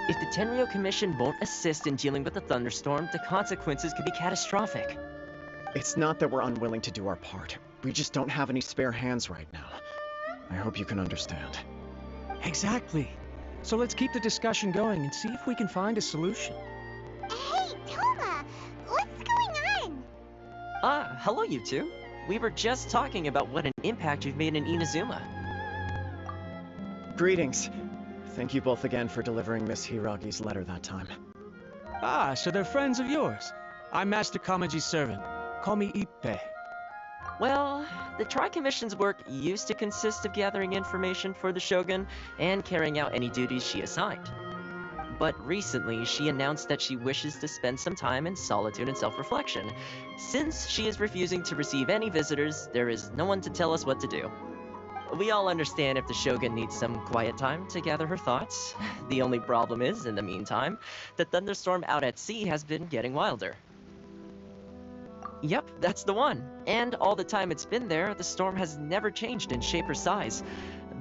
If the Tenryou Commission won't assist in dealing with the thunderstorm, the consequences could be catastrophic. It's not that we're unwilling to do our part. We just don't have any spare hands right now. I hope you can understand. Exactly. So let's keep the discussion going and see if we can find a solution. Hey, Toma! What's going on? Hello you two. We were just talking about what an impact you've made in Inazuma. Greetings. Thank you both again for delivering Miss Hiragi's letter that time. Ah, so they're friends of yours. I'm Master Kamaji's servant. Call me Ippe. Well, the Tri-Commission's work used to consist of gathering information for the Shogun and carrying out any duties she assigned. But recently, she announced that she wishes to spend some time in solitude and self-reflection. Since she is refusing to receive any visitors, there is no one to tell us what to do. We all understand if the Shogun needs some quiet time to gather her thoughts. The only problem is, in the meantime, the thunderstorm out at sea has been getting wilder. Yep, that's the one. And all the time it's been there, the storm has never changed in shape or size.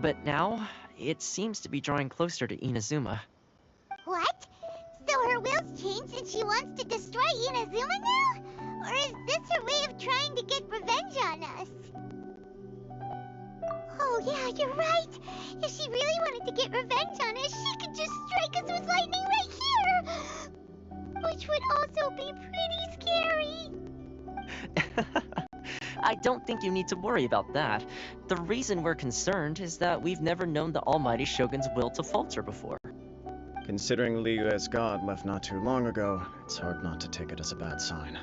But now, it seems to be drawing closer to Inazuma. What? So her will's changed and she wants to destroy Inazuma now? Or is this her way of trying to get revenge on us? Oh yeah, you're right. If she really wanted to get revenge on us, she could just strike us with lightning right here! Which would also be pretty scary. I don't think you need to worry about that. The reason we're concerned is that we've never known the Almighty Shogun's will to falter before. Considering Liu as god left not too long ago, it's hard not to take it as a bad sign.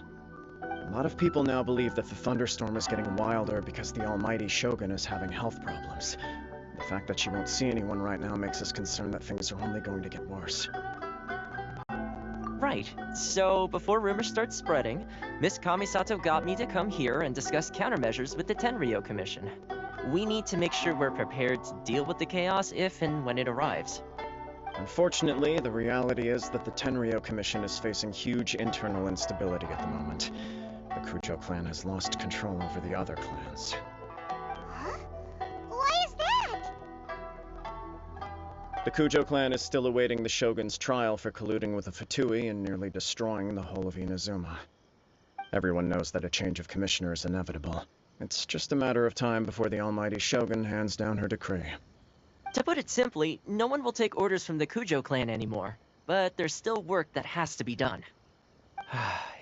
A lot of people now believe that the thunderstorm is getting wilder because the Almighty Shogun is having health problems. The fact that she won't see anyone right now makes us concerned that things are only going to get worse. Right. So, before rumors start spreading, Miss Kamisato got me to come here and discuss countermeasures with the Tenryou Commission. We need to make sure we're prepared to deal with the chaos if and when it arrives. Unfortunately, the reality is that the Tenryou Commission is facing huge internal instability at the moment. The Kujo clan has lost control over the other clans. Huh? Why is that? The Kujo clan is still awaiting the Shogun's trial for colluding with the Fatui and nearly destroying the whole of Inazuma. Everyone knows that a change of commissioner is inevitable. It's just a matter of time before the Almighty Shogun hands down her decree. To put it simply, no one will take orders from the Kujo clan anymore. But there's still work that has to be done.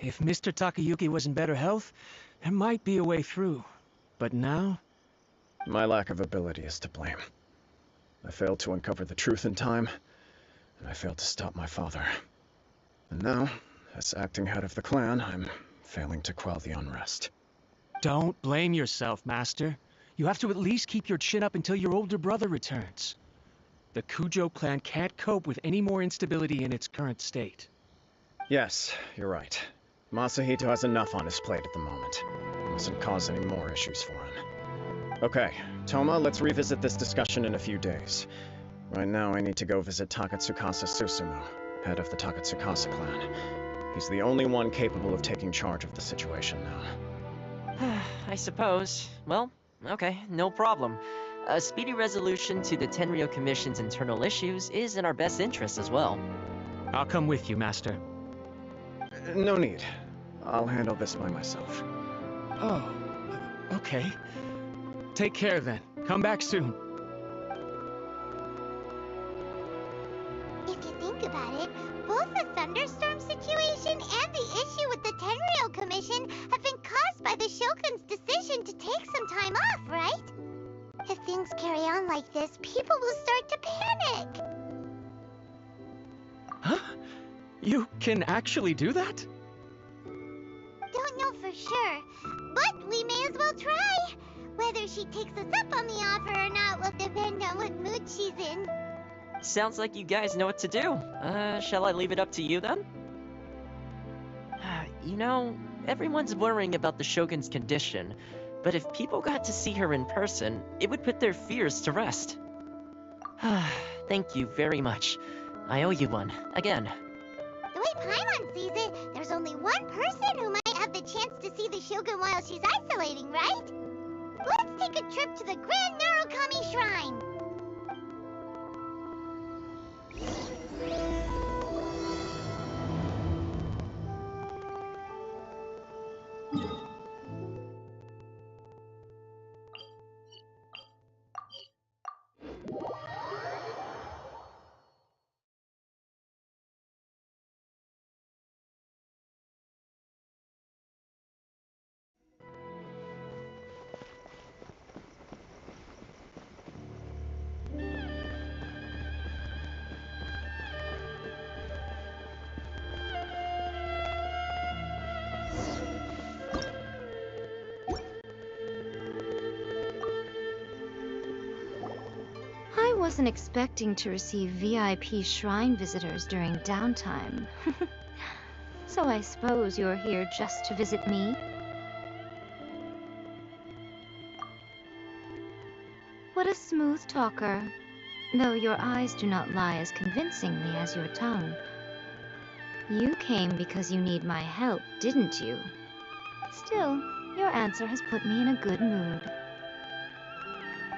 If Mr. Takayuki was in better health, there might be a way through. But now? My lack of ability is to blame. I failed to uncover the truth in time, and I failed to stop my father. And now, as acting head of the clan, I'm failing to quell the unrest. Don't blame yourself, Master. You have to at least keep your chin up until your older brother returns. The Kujo clan can't cope with any more instability in its current state. Yes, you're right. Masahito has enough on his plate at the moment. It mustn't cause any more issues for him. Okay, Toma, let's revisit this discussion in a few days. Right now, I need to go visit Takatsukasa Susumu, head of the Takatsukasa clan. He's the only one capable of taking charge of the situation now. I suppose. Well, okay, no problem. A speedy resolution to the Tenryou Commission's internal issues is in our best interest as well. I'll come with you, Master. No need. I'll handle this by myself. Oh, okay. Take care then. Come back soon. If you think about it, both the thunderstorm situation and the issue with the Tenryou Commission have been caused by the Shogun's decision to take some time off, right? If things carry on like this, people will start to panic. Huh? You can actually do that? Don't know for sure, but we may as well try. Whether she takes us up on the offer or not will depend on what mood she's in. Sounds like you guys know what to do. Shall I leave it up to you then? You know, everyone's worrying about the Shogun's condition, but if people got to see her in person, it would put their fears to rest. Thank you very much. I owe you one, again. The way Paimon sees it, there's only one person who might have the chance to see the Shogun while she's isolating, right? Let's take a trip to the Grand Narukami Shrine! wasn't expecting to receive VIP shrine visitors during downtime. So I suppose you're here just to visit me? What a smooth talker, though your eyes do not lie as convincingly as your tongue. You came because you need my help, didn't you? Still, your answer has put me in a good mood.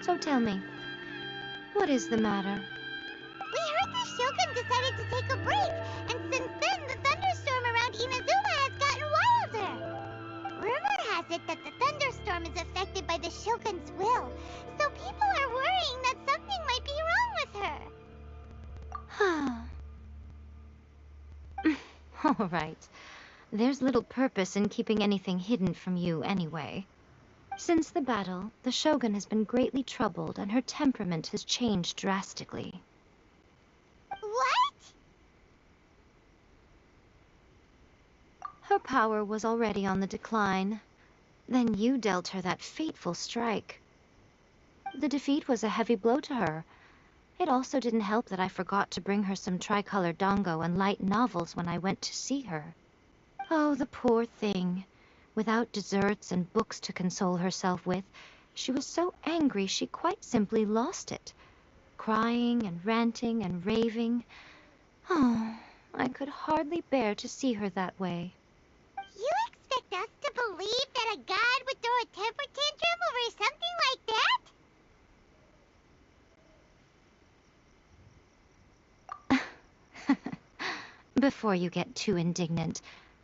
So tell me, what is the matter? We heard the Shogun decided to take a break, and since then the thunderstorm around Inazuma has gotten wilder. Rumor has it that the thunderstorm is affected by the Shogun's will, so people are worrying that something might be wrong with her. All right. There's little purpose in keeping anything hidden from you anyway. Since the battle, the Shogun has been greatly troubled and her temperament has changed drastically. What? Her power was already on the decline. Then you dealt her that fateful strike. The defeat was a heavy blow to her. It also didn't help that I forgot to bring her some tricolor dango and light novels when I went to see her. Oh, the poor thing. Without desserts and books to console herself with, she was so angry she quite simply lost it. Crying and ranting and raving. Oh, I could hardly bear to see her that way. You expect us to believe that a god would throw a temper tantrum over something like that? Before you get too indignant,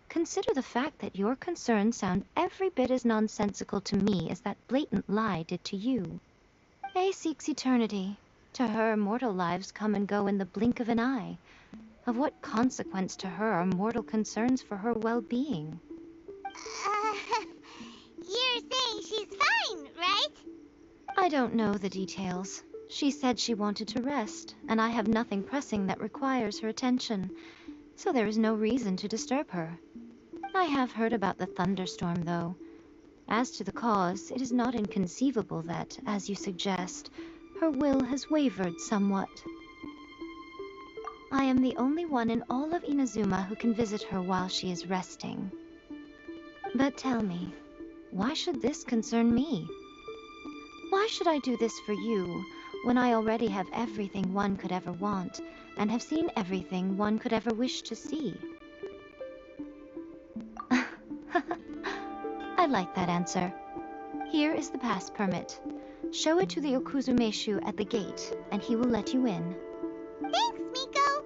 consider the fact that your concerns sound every bit as nonsensical to me as that blatant lie did to you. A seeks eternity. To her, mortal lives come and go in the blink of an eye. Of what consequence to her are mortal concerns for her well-being? You're saying she's fine, right? I don't know the details. She said she wanted to rest, and I have nothing pressing that requires her attention, so there is no reason to disturb her. I have heard about the thunderstorm, though. As to the cause, it is not inconceivable that, as you suggest, her will has wavered somewhat. I am the only one in all of Inazuma who can visit her while she is resting. But tell me, why should this concern me? Why should I do this for you, when I already have everything one could ever want, and have seen everything one could ever wish to see? I like that answer. Here is the pass permit. Show it to the Okuzumeshu at the gate, and he will let you in. Thanks, Miko!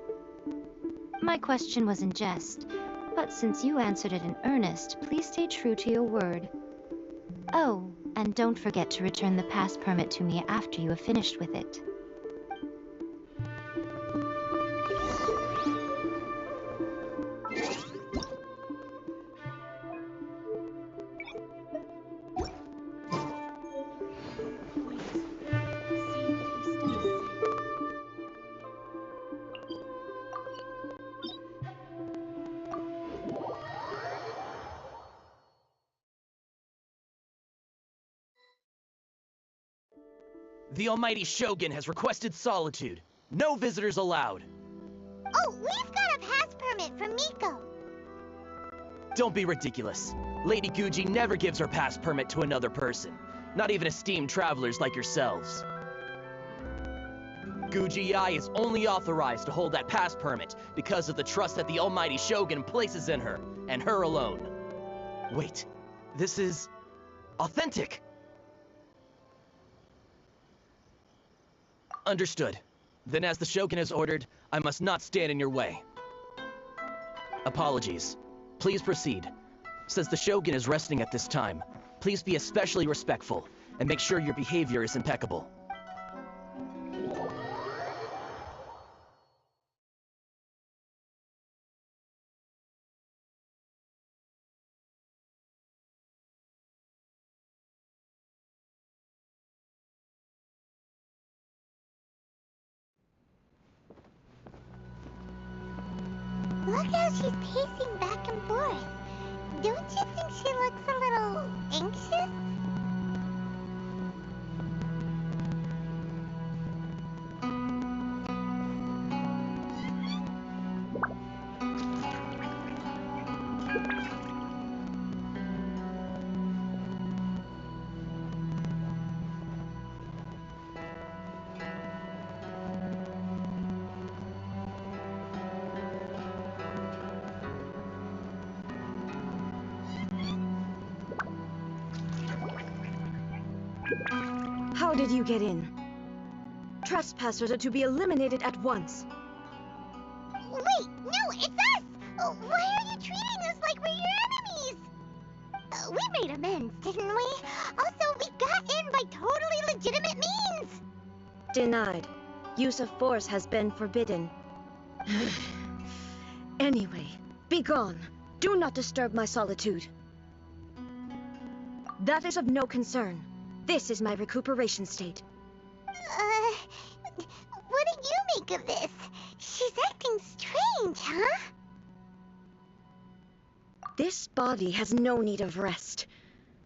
My question was in jest, but since you answered it in earnest, please stay true to your word. Oh, and don't forget to return the pass permit to me after you have finished with it. The almighty Shogun has requested solitude. No visitors allowed. Oh, we've got a pass permit from Miko. Don't be ridiculous. Lady Guji never gives her pass permit to another person. Not even esteemed travelers like yourselves. Guji-ai is only authorized to hold that pass permit because of the trust that the almighty Shogun places in her, and her alone. Wait, this is authentic. Understood. Then as the Shogun has ordered, I must not stand in your way. Apologies. Please proceed. Since the Shogun is resting at this time, please be especially respectful, and make sure your behavior is impeccable. Look how she's pacing back and forth. Don't you think she looks a little anxious? did you get in? Trespassers are to be eliminated at once. Wait, no, it's us! Why are you treating us like we're your enemies? We made amends, didn't we? Also, we got in by totally legitimate means! Denied. Use of force has been forbidden. Anyway, be gone. Do not disturb my solitude. That is of no concern. This is my recuperation state. What do you make of this? She's acting strange, huh? This body has no need of rest,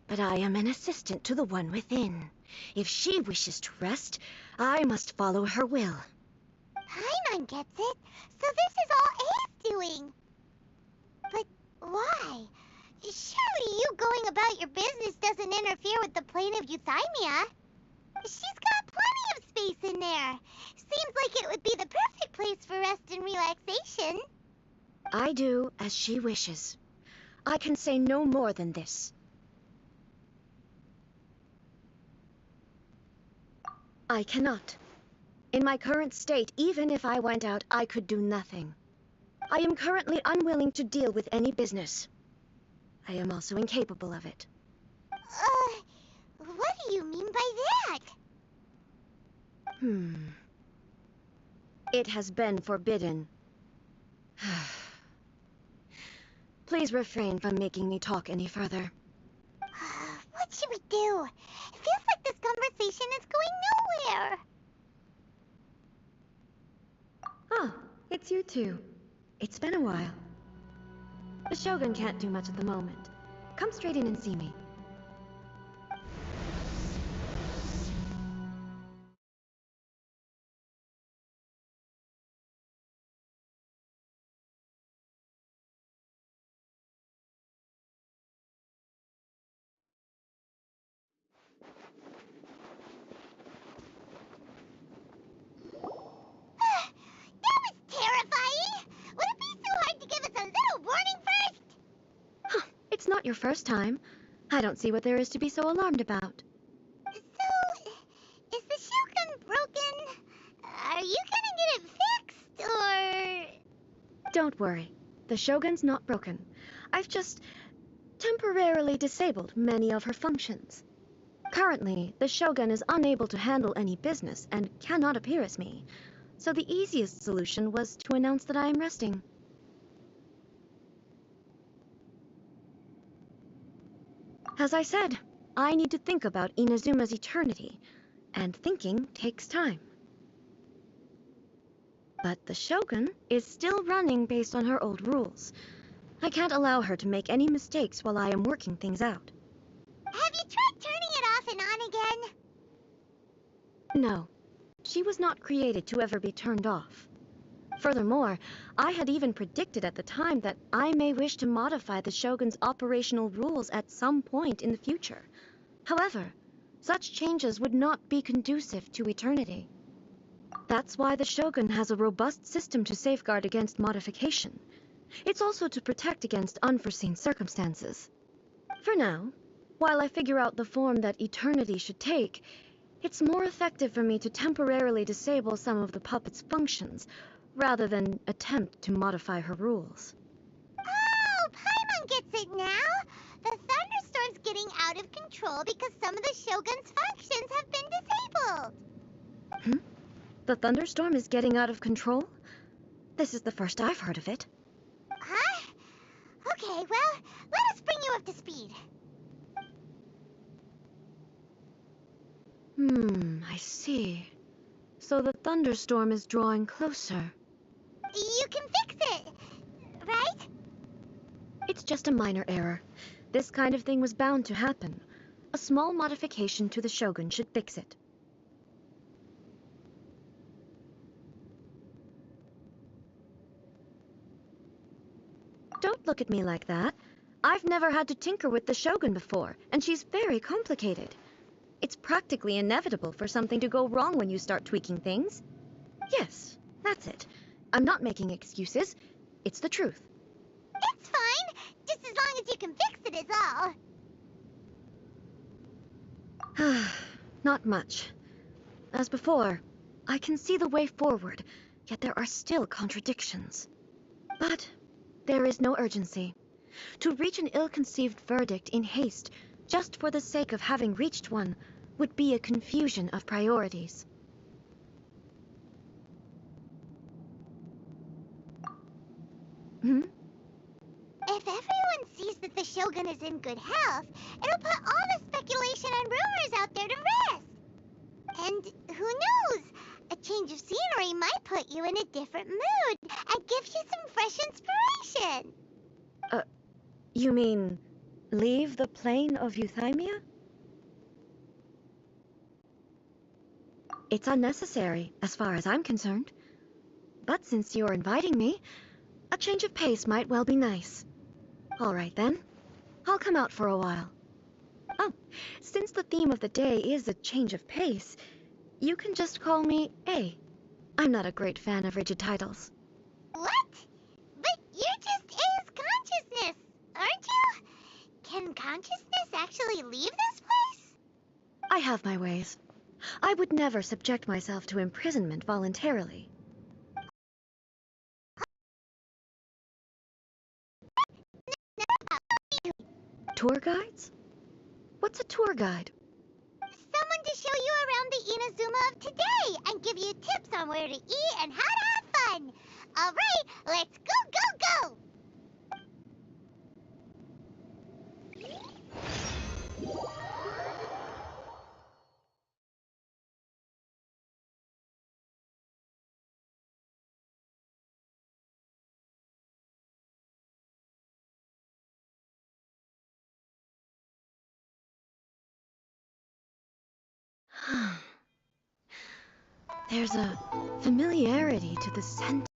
but I am an assistant to the one within. If she wishes to rest, I must follow her will. Paimon gets it, so this is all A's doing. But why? Surely you going about your business doesn't interfere with the plane of Euthymia. She's got plenty of space in there. Seems like it would be the perfect place for rest and relaxation. I do as she wishes. I can say no more than this. I cannot. In my current state, even if I went out, I could do nothing. I am currently unwilling to deal with any business. I am also incapable of it. What do you mean by that? It has been forbidden. Please refrain from making me talk any further. What should we do? It feels like this conversation is going nowhere. Ah, it's you two. It's been a while. The Shogun can't do much at the moment. Come straight in and see me. That was terrifying! Would it be so hard to give us a little warning first? It's not your first time. I don't see what there is to be so alarmed about. So, is the Shogun broken? Are you gonna get it fixed, or...? Don't worry. The Shogun's not broken. I've just temporarily disabled many of her functions. Currently, the Shogun is unable to handle any business and cannot appear as me. So the easiest solution was to announce that I am resting. As I said, I need to think about Inazuma's eternity, and thinking takes time. But the Shogun is still running based on her old rules. I can't allow her to make any mistakes while I am working things out. Have you tried turning it off and on again? No, she was not created to ever be turned off. Furthermore, I had even predicted at the time that I may wish to modify the Shogun's operational rules at some point in the future. However, such changes would not be conducive to eternity. That's why the Shogun has a robust system to safeguard against modification. It's also to protect against unforeseen circumstances. For now, while I figure out the form that eternity should take, it's more effective for me to temporarily disable some of the puppet's functions, rather than attempt to modify her rules. Oh, Paimon gets it now! The thunderstorm's getting out of control because some of the Shogun's functions have been disabled. The thunderstorm is getting out of control? This is the first I've heard of it. Huh? Okay, well, let us bring you up to speed. I see. So the thunderstorm is drawing closer. You can fix it, right? It's just a minor error. This kind of thing was bound to happen. A small modification to the Shogun should fix it. Don't look at me like that. I've never had to tinker with the Shogun before, and she's very complicated. It's practically inevitable for something to go wrong when you start tweaking things. Yes, that's it. I'm not making excuses. It's the truth. It's fine, just as long as you can fix it is all. Not much. As before, I can see the way forward, yet there are still contradictions. But there is no urgency. To reach an ill-conceived verdict in haste, just for the sake of having reached one, would be a confusion of priorities. If everyone sees that the Shogun is in good health, it'll put all the speculation and rumors out there to rest. And who knows? A change of scenery might put you in a different mood and give you some fresh inspiration. You mean, leave the plane of euthymia? It's unnecessary, as far as I'm concerned. But since you're inviting me, a change of pace might well be nice. All right then, I'll come out for a while. Oh, since the theme of the day is a change of pace, you can just call me A. I'm not a great fan of rigid titles. What? But you're just A's consciousness, aren't you? Can consciousness actually leave this place? I have my ways. I would never subject myself to imprisonment voluntarily. Tour guides? What's a tour guide? Someone to show you around the Inazuma of today and give you tips on where to eat and how to have fun. All right, let's go! There's a familiarity to the scent.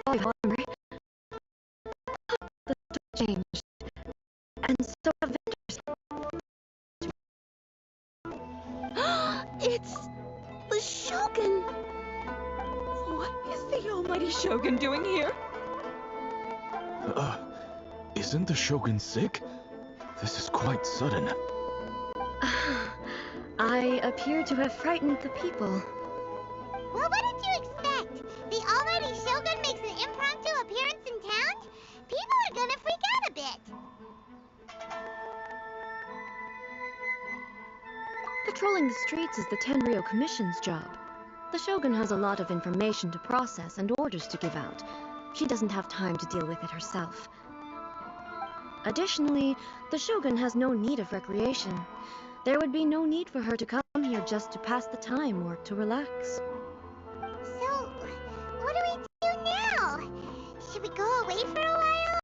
Armor. The story changed, and so have vendors. It's the Shogun! What is the almighty Shogun doing here? Isn't the Shogun sick? This is quite sudden. I appear to have frightened the people. Well, what did you expect? The almighty Shogun makes an impromptu appearance in town? People are gonna freak out a bit. Patrolling the streets is the Tenryou Commission's job. The Shogun has a lot of information to process and orders to give out. She doesn't have time to deal with it herself. Additionally, the Shogun has no need of recreation. There would be no need for her to come here just to pass the time or to relax. So, what do we do now? Should we go away for a while?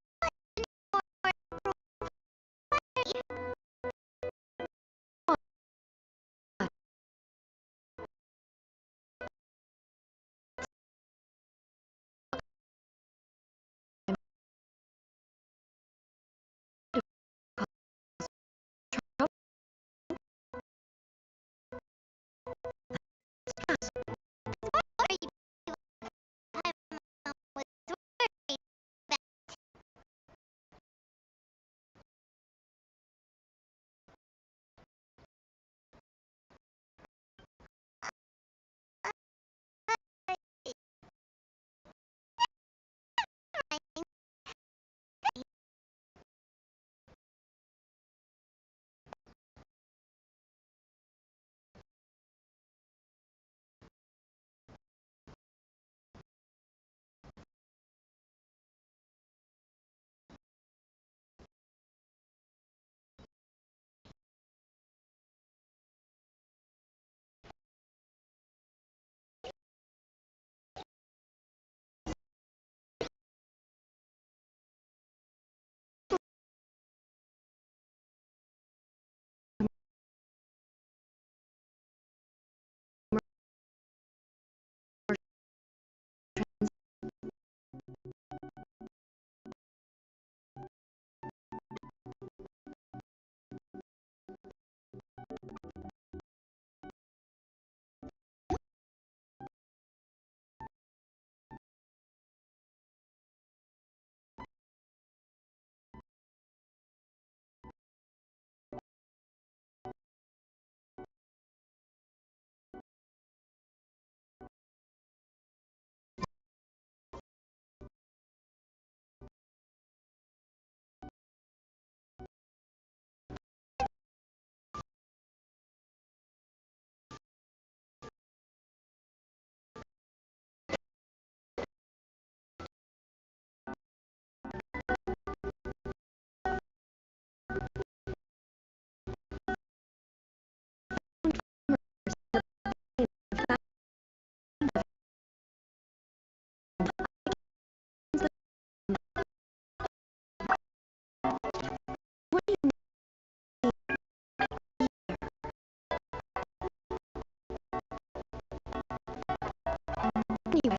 Anyway,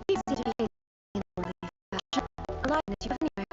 you seem to be behaving in a orderly fashion. Aliveness you have anywhere.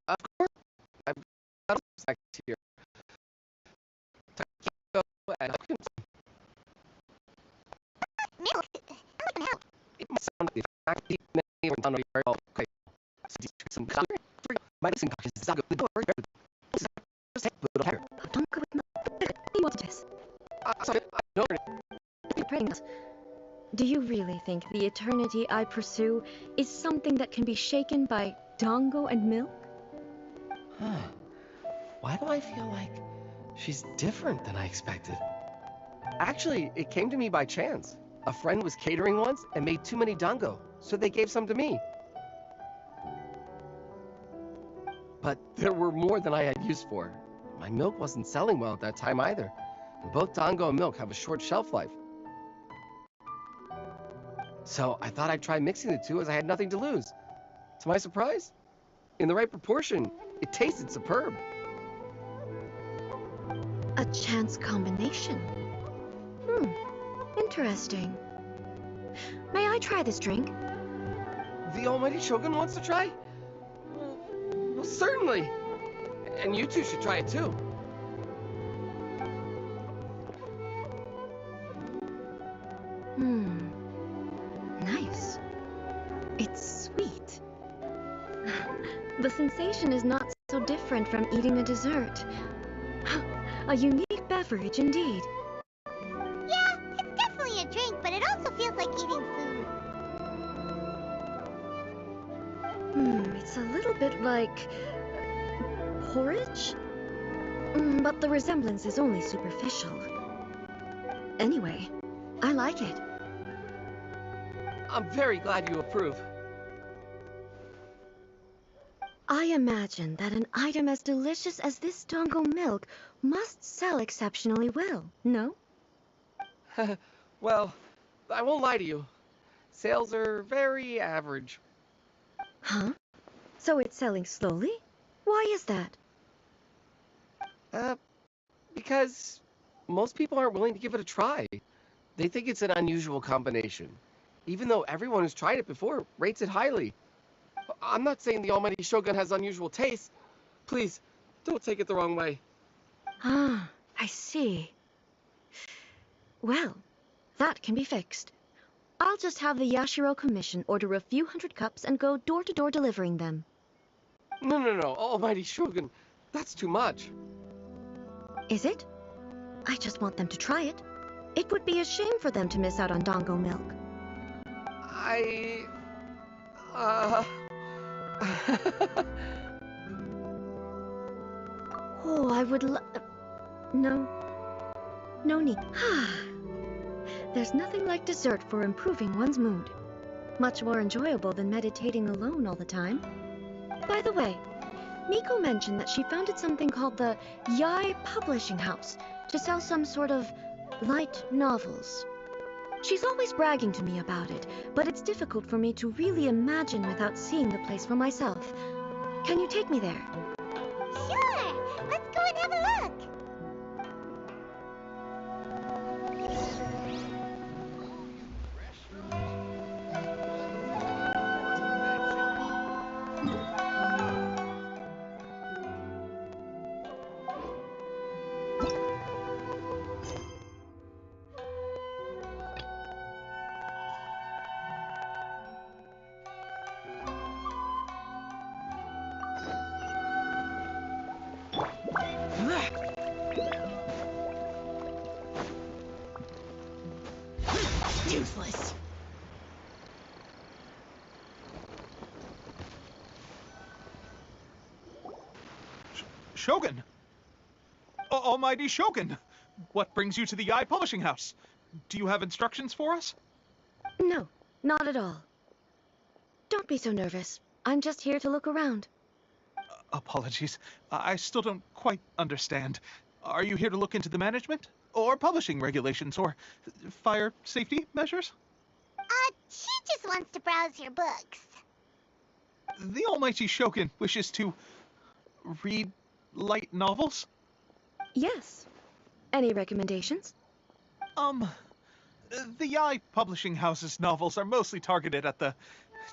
Of course, I've got back here. Milk? How can I help? It might sound like the faculty may or not very well. Okay, so these are some color. My missing is not good. Don't go with milk. He wanted this. Sorry, I know. You're praying us. Do you really think the eternity I pursue is something that can be shaken by dango and milk? Huh. Why do I feel like she's different than I expected? Actually, it came to me by chance. A friend was catering once and made too many dango, so they gave some to me. But there were more than I had use for. My milk wasn't selling well at that time either. And both dango and milk have a short shelf life. So I thought I'd try mixing the two as I had nothing to lose. To my surprise, in the right proportion, it tasted superb. A chance combination. Interesting. May I try this drink? The almighty Shogun wants to try? Well, certainly. And you two should try it too. Nice. It's sweet. The sensation is not so different from eating a dessert. A unique beverage indeed. Yeah, it's definitely a drink, but it also feels like eating food. It's a little bit like porridge? But the resemblance is only superficial. Anyway, I like it. I'm very glad you approve. I imagine that an item as delicious as this dango milk must sell exceptionally well, no? Well, I won't lie to you. Sales are very average. Huh? So it's selling slowly? Why is that? Because most people aren't willing to give it a try. They think it's an unusual combination. Even though everyone who's tried it before rates it highly. I'm not saying the almighty Shogun has unusual taste. Please, don't take it the wrong way. Ah, I see. Well, that can be fixed. I'll just have the Yashiro Commission order a few hundred cups and go door-to-door delivering them. No, almighty Shogun. That's too much. Is it? I just want them to try it. It would be a shame for them to miss out on dango milk. Oh, I would No. No need. There's nothing like dessert for improving one's mood. Much more enjoyable than meditating alone all the time. By the way, Miko mentioned that she founded something called the Yai Publishing House to sell some sort of light novels. She's always bragging to me about it, but it's difficult for me to really imagine without seeing the place for myself. Can you take me there? Sure! Let's go and have a look! Useless. Shogun! Almighty Shogun! What brings you to the Yai Publishing House? Do you have instructions for us? No, not at all. Don't be so nervous. I'm just here to look around. Apologies. I still don't quite understand. Are you here to look into the management? Or publishing regulations? Or fire safety measures? She just wants to browse your books. The Almighty Shogun wishes to read light novels? Yes. Any recommendations? The Yai Publishing House's novels are mostly targeted at the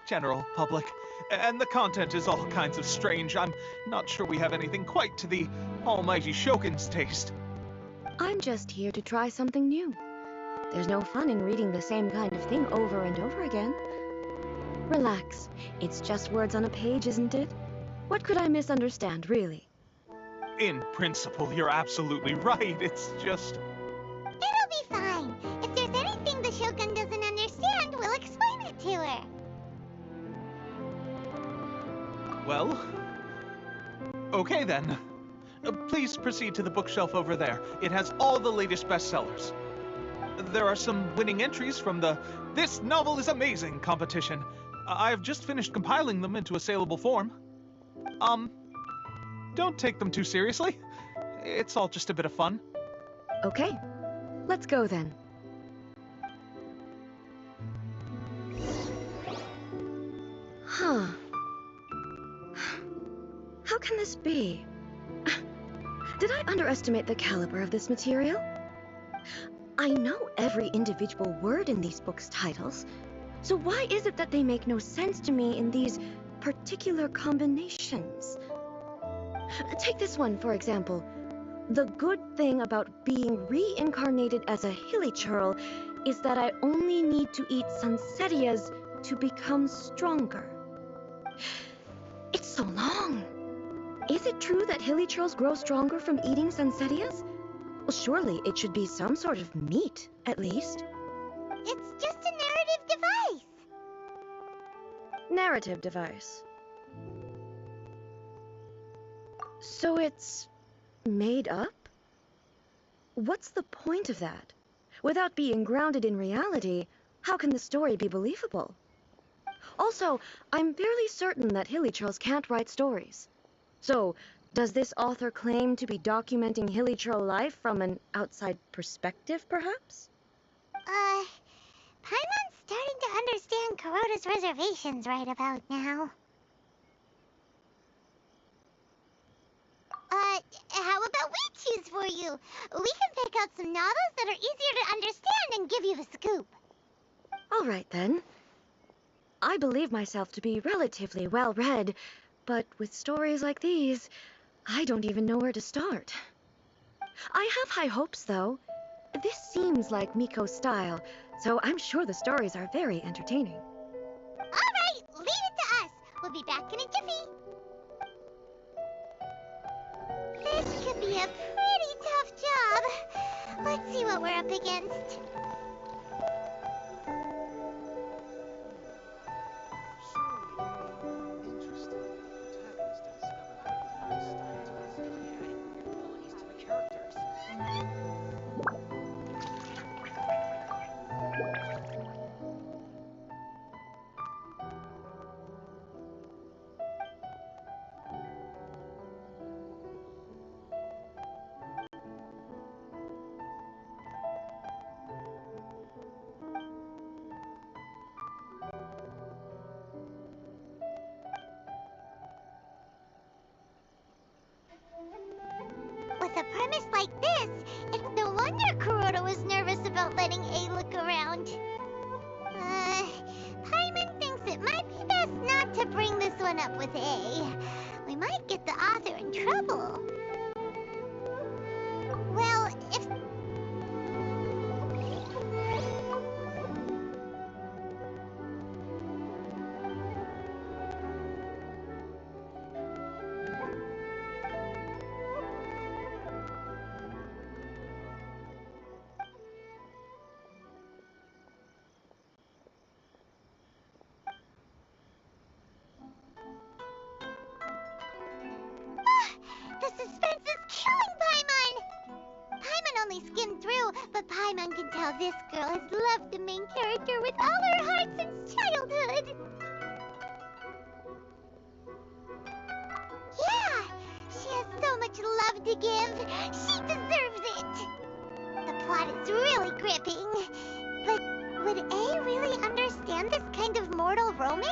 general public, and the content is all kinds of strange. I'm not sure we have anything quite to the Almighty Shogun's taste. I'm just here to try something new. There's no fun in reading the same kind of thing over and over again. Relax. It's just words on a page, isn't it? What could I misunderstand, really? In principle, you're absolutely right. It's just... It'll be fine. If there's anything the Shogun doesn't understand, we'll explain it to her. Well... okay then. Please proceed to the bookshelf over there. It has all the latest bestsellers. There are some winning entries from the This Novel is Amazing competition. I've just finished compiling them into a saleable form. Don't take them too seriously. It's all just a bit of fun. Okay. Let's go then. Huh. How can this be? Did I underestimate the caliber of this material? I know every individual word in these books' titles, so why is it that they make no sense to me in these particular combinations? Take this one, for example. The good thing about being reincarnated as a hilly churl is that I only need to eat sunsettias to become stronger. It's so long. Is it true that hilly churls grow stronger from eating sunsettias? Well, surely it should be some sort of meat, at least. It's just a narrative device. Narrative device. So it's made up? What's the point of that? Without being grounded in reality, how can the story be believable? Also, I'm fairly certain that hilly churls can't write stories. So, does this author claim to be documenting hilly churl life from an outside perspective, perhaps? Paimon's starting to understand Kuroda's reservations right about now. How about we choose for you? We can pick out some novels that are easier to understand and give you the scoop. All right, then. I believe myself to be relatively well-read, but with stories like these, I don't even know where to start. I have high hopes, though. This seems like Miko's style, so I'm sure the stories are very entertaining. All right, leave it to us. We'll be back in a jiffy. This could be a pretty tough job. Let's see what we're up against. With a premise like this, it's no wonder Kuroda was nervous about letting A look around. Paimon thinks it might be best not to bring this one up with A. We might get the author in trouble. Well, if... The suspense is killing Paimon! Paimon only skimmed through, but Paimon can tell this girl has loved the main character with all her heart since childhood. Yeah, she has so much love to give. She deserves it. The plot is really gripping. But would A really understand this kind of mortal romance?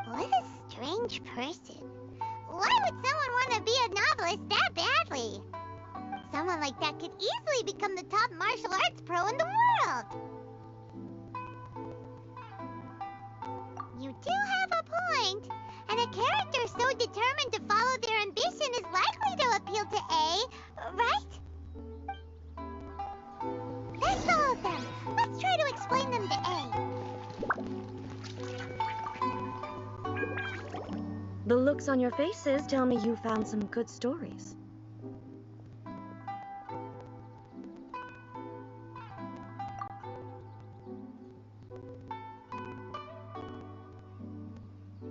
What a strange person. Why would someone want to be a novelist that badly? Someone like that could easily become the top martial arts pro in the world. You do have a point. And a character so determined to follow their ambition is likely to appeal to A, right? That's all of them. Let's try to explain them to A. The looks on your faces tell me you found some good stories.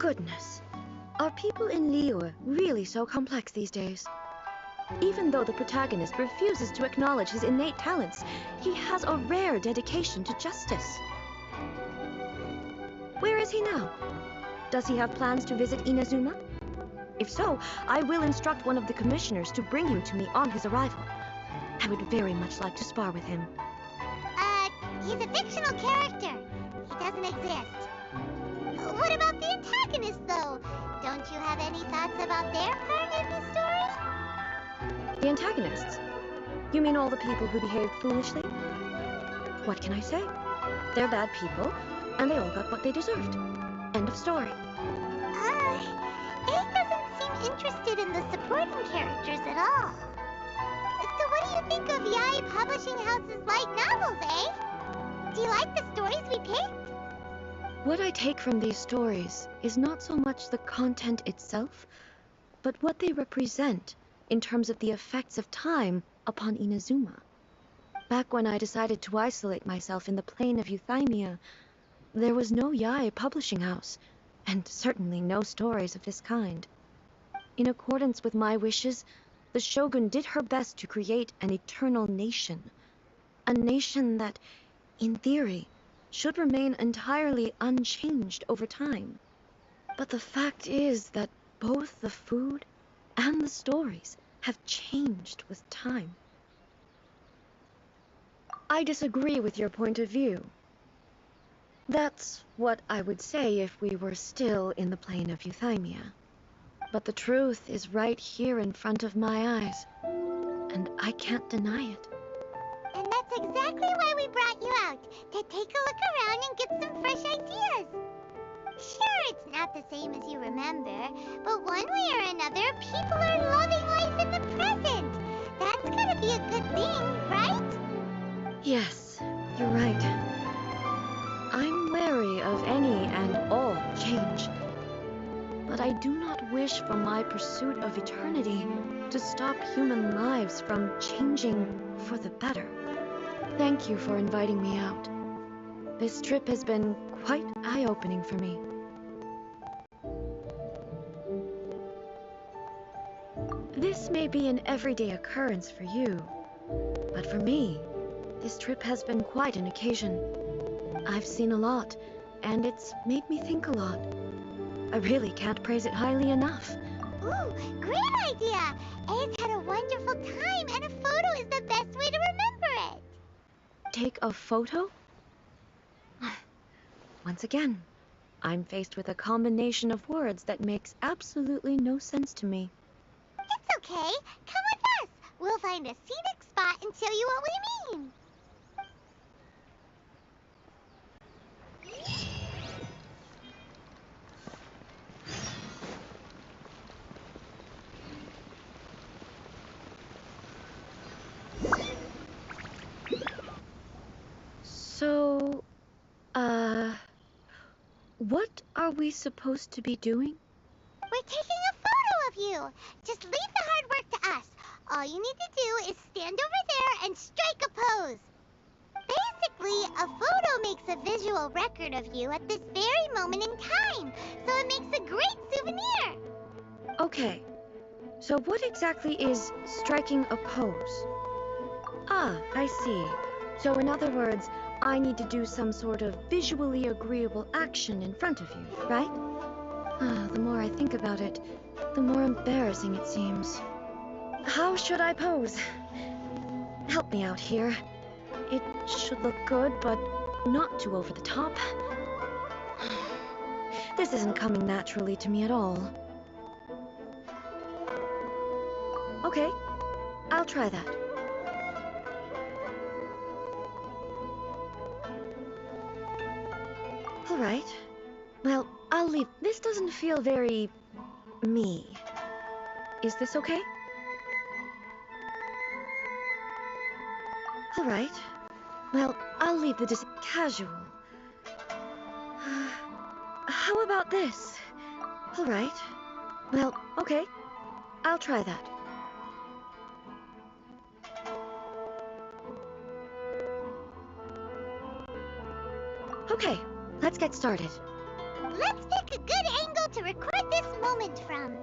Goodness. Are people in Liyue really so complex these days? Even though the protagonist refuses to acknowledge his innate talents, he has a rare dedication to justice. Where is he now? Does he have plans to visit Inazuma? If so, I will instruct one of the commissioners to bring him to me on his arrival. I would very much like to spar with him. He's a fictional character. He doesn't exist. What about the antagonist, though? Don't you have any thoughts about their part in the story? The antagonists? You mean all the people who behaved foolishly? What can I say? They're bad people, and they all got what they deserved. End of story. Aang doesn't seem interested in the supporting characters at all. So what do you think of Yae Publishing House's light novels, eh? Do you like the stories we picked? What I take from these stories is not so much the content itself, but what they represent in terms of the effects of time upon Inazuma. Back when I decided to isolate myself in the plain of Euthymia, there was no Yae Publishing House, and certainly no stories of this kind. In accordance with my wishes, the Shogun did her best to create an eternal nation. A nation that, in theory, should remain entirely unchanged over time. But the fact is that both the food and the stories have changed with time. I disagree with your point of view. That's what I would say if we were still in the plane of Euthymia. But the truth is right here in front of my eyes, and I can't deny it. And that's exactly why we brought you out, to take a look around and get some fresh ideas. Sure, it's not the same as you remember, but one way or another, people are loving life in the present. That's gotta be a good thing, right? Yes, you're right. I'm wary of any and all change. But I do not wish for my pursuit of eternity to stop human lives from changing for the better. Thank you for inviting me out. This trip has been quite eye-opening for me. This may be an everyday occurrence for you, but for me, this trip has been quite an occasion. I've seen a lot, and it's made me think a lot. I really can't praise it highly enough. Ooh, great idea! A's had a wonderful time, and a photo is the best way to remember it. Take a photo? Once again, I'm faced with a combination of words that makes absolutely no sense to me. It's okay. Come with us. We'll find a scenic spot and show you what we mean. So, what are we supposed to be doing? We're taking a photo of you. Just leave the hard work to us. All you need to do is stand over there and strike a pose. Basically, a photo makes a visual record of you at this very moment in time, so it makes a great souvenir. Okay, so what exactly is striking a pose? Ah, I see. So in other words, I need to do some sort of visually agreeable action in front of you, right? The more I think about it, the more embarrassing it seems. How should I pose? Help me out here. It should look good, but not too over the top. This isn't coming naturally to me at all. Okay, I'll try that. Alright. Well, I'll leave. This doesn't feel very... me. Is this okay? Alright. Well, I'll leave the casual. How about this? Alright. Well, okay. I'll try that. Okay, let's get started. Let's pick a good angle to record this moment from.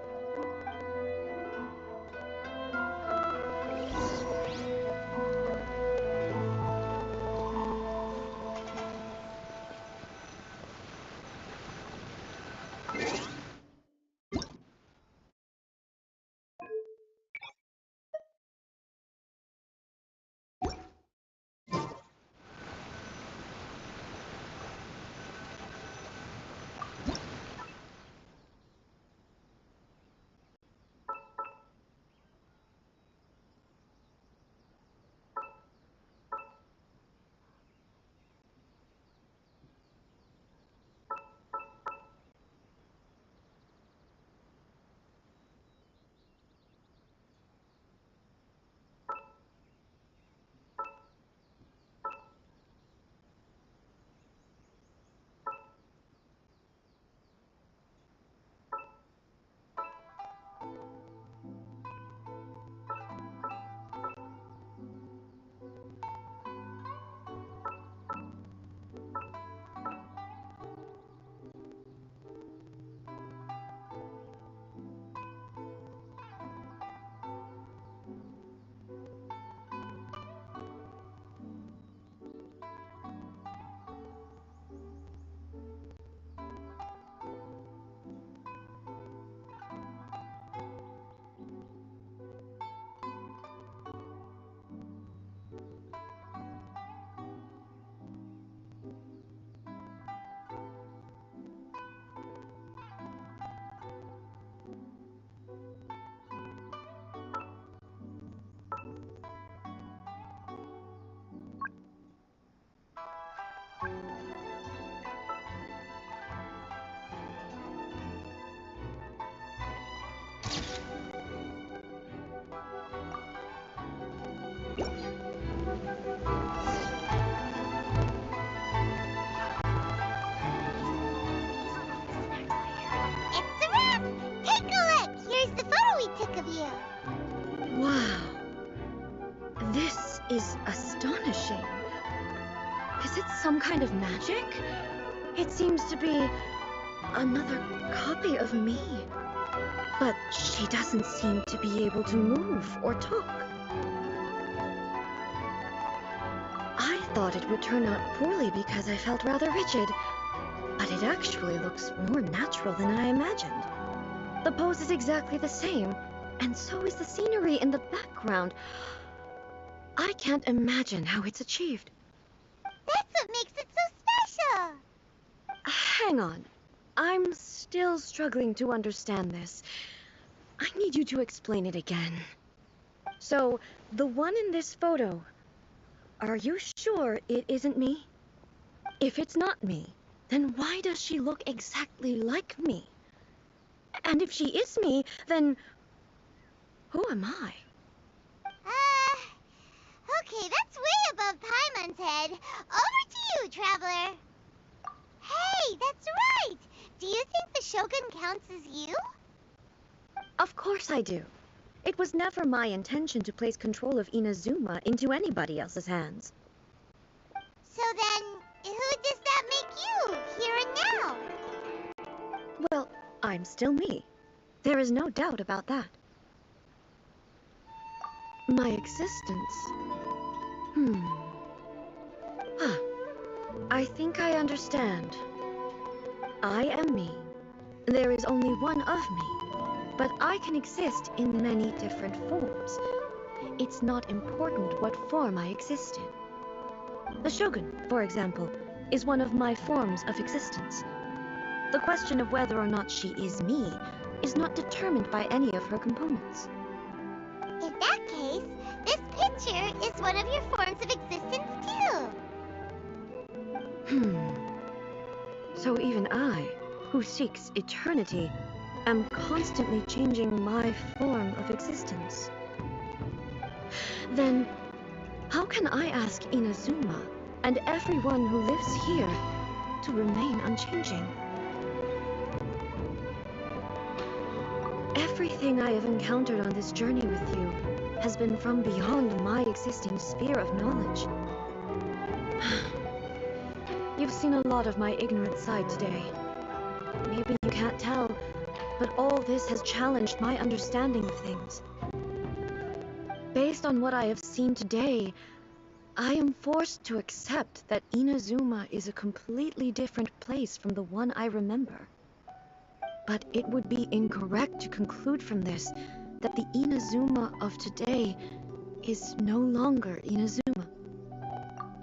It's a wrap! Take a look! Here's the photo we took of you. Wow. This is astonishing. Is it some kind of magic? It seems to be another copy of me. But she doesn't seem to be able to move or talk. I thought it would turn out poorly because I felt rather rigid, but it actually looks more natural than I imagined. The pose is exactly the same, and so is the scenery in the background. I can't imagine how it's achieved. That's what makes it so special. Hang on. I'm still struggling to understand this. I need you to explain it again. So, the one in this photo, are you sure it isn't me? If it's not me, then why does she look exactly like me? And if she is me, then who am I? Okay, that's way above Paimon's head. Over to you, Traveler. Hey, that's right! Do you think the Shogun counts as you? Of course I do. It was never my intention to place control of Inazuma into anybody else's hands. So then, who does that make you, here and now? Well, I'm still me. There is no doubt about that. My existence... I think I understand. I am me. There is only one of me, but I can exist in many different forms. It's not important what form I exist in. The Shogun, for example, is one of my forms of existence. The question of whether or not she is me is not determined by any of her components. In that case, this picture is one of your forms of existence too. So even I, who seeks eternity, am constantly changing my form of existence. Then, how can I ask Inazuma and everyone who lives here to remain unchanging? Everything I have encountered on this journey with you has been from beyond my existing sphere of knowledge. You've seen a lot of my ignorant side today. Maybe you can't tell, but all this has challenged my understanding of things. Based on what I have seen today, I am forced to accept that Inazuma is a completely different place from the one I remember. But it would be incorrect to conclude from this that the Inazuma of today is no longer Inazuma.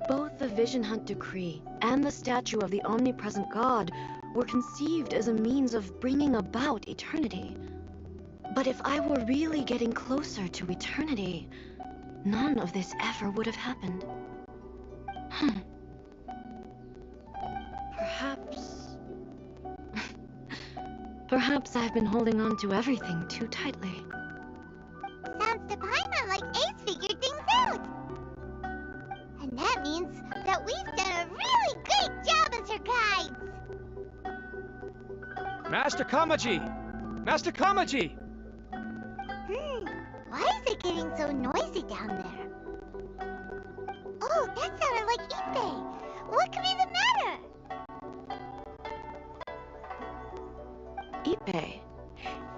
Both the Vision Hunt Decree and the statue of the omnipresent god were conceived as a means of bringing about eternity. But if I were really getting closer to eternity, none of this ever would have happened. Perhaps I've been holding on to everything too tightly. Sounds to Paimon like Ace figured things out. And that means that we've done a really great job as her guides. Master Kamaji! Master Kamaji! Why is it getting so noisy down there? Oh, that sounded like Ippei. What could be the matter? Ippei?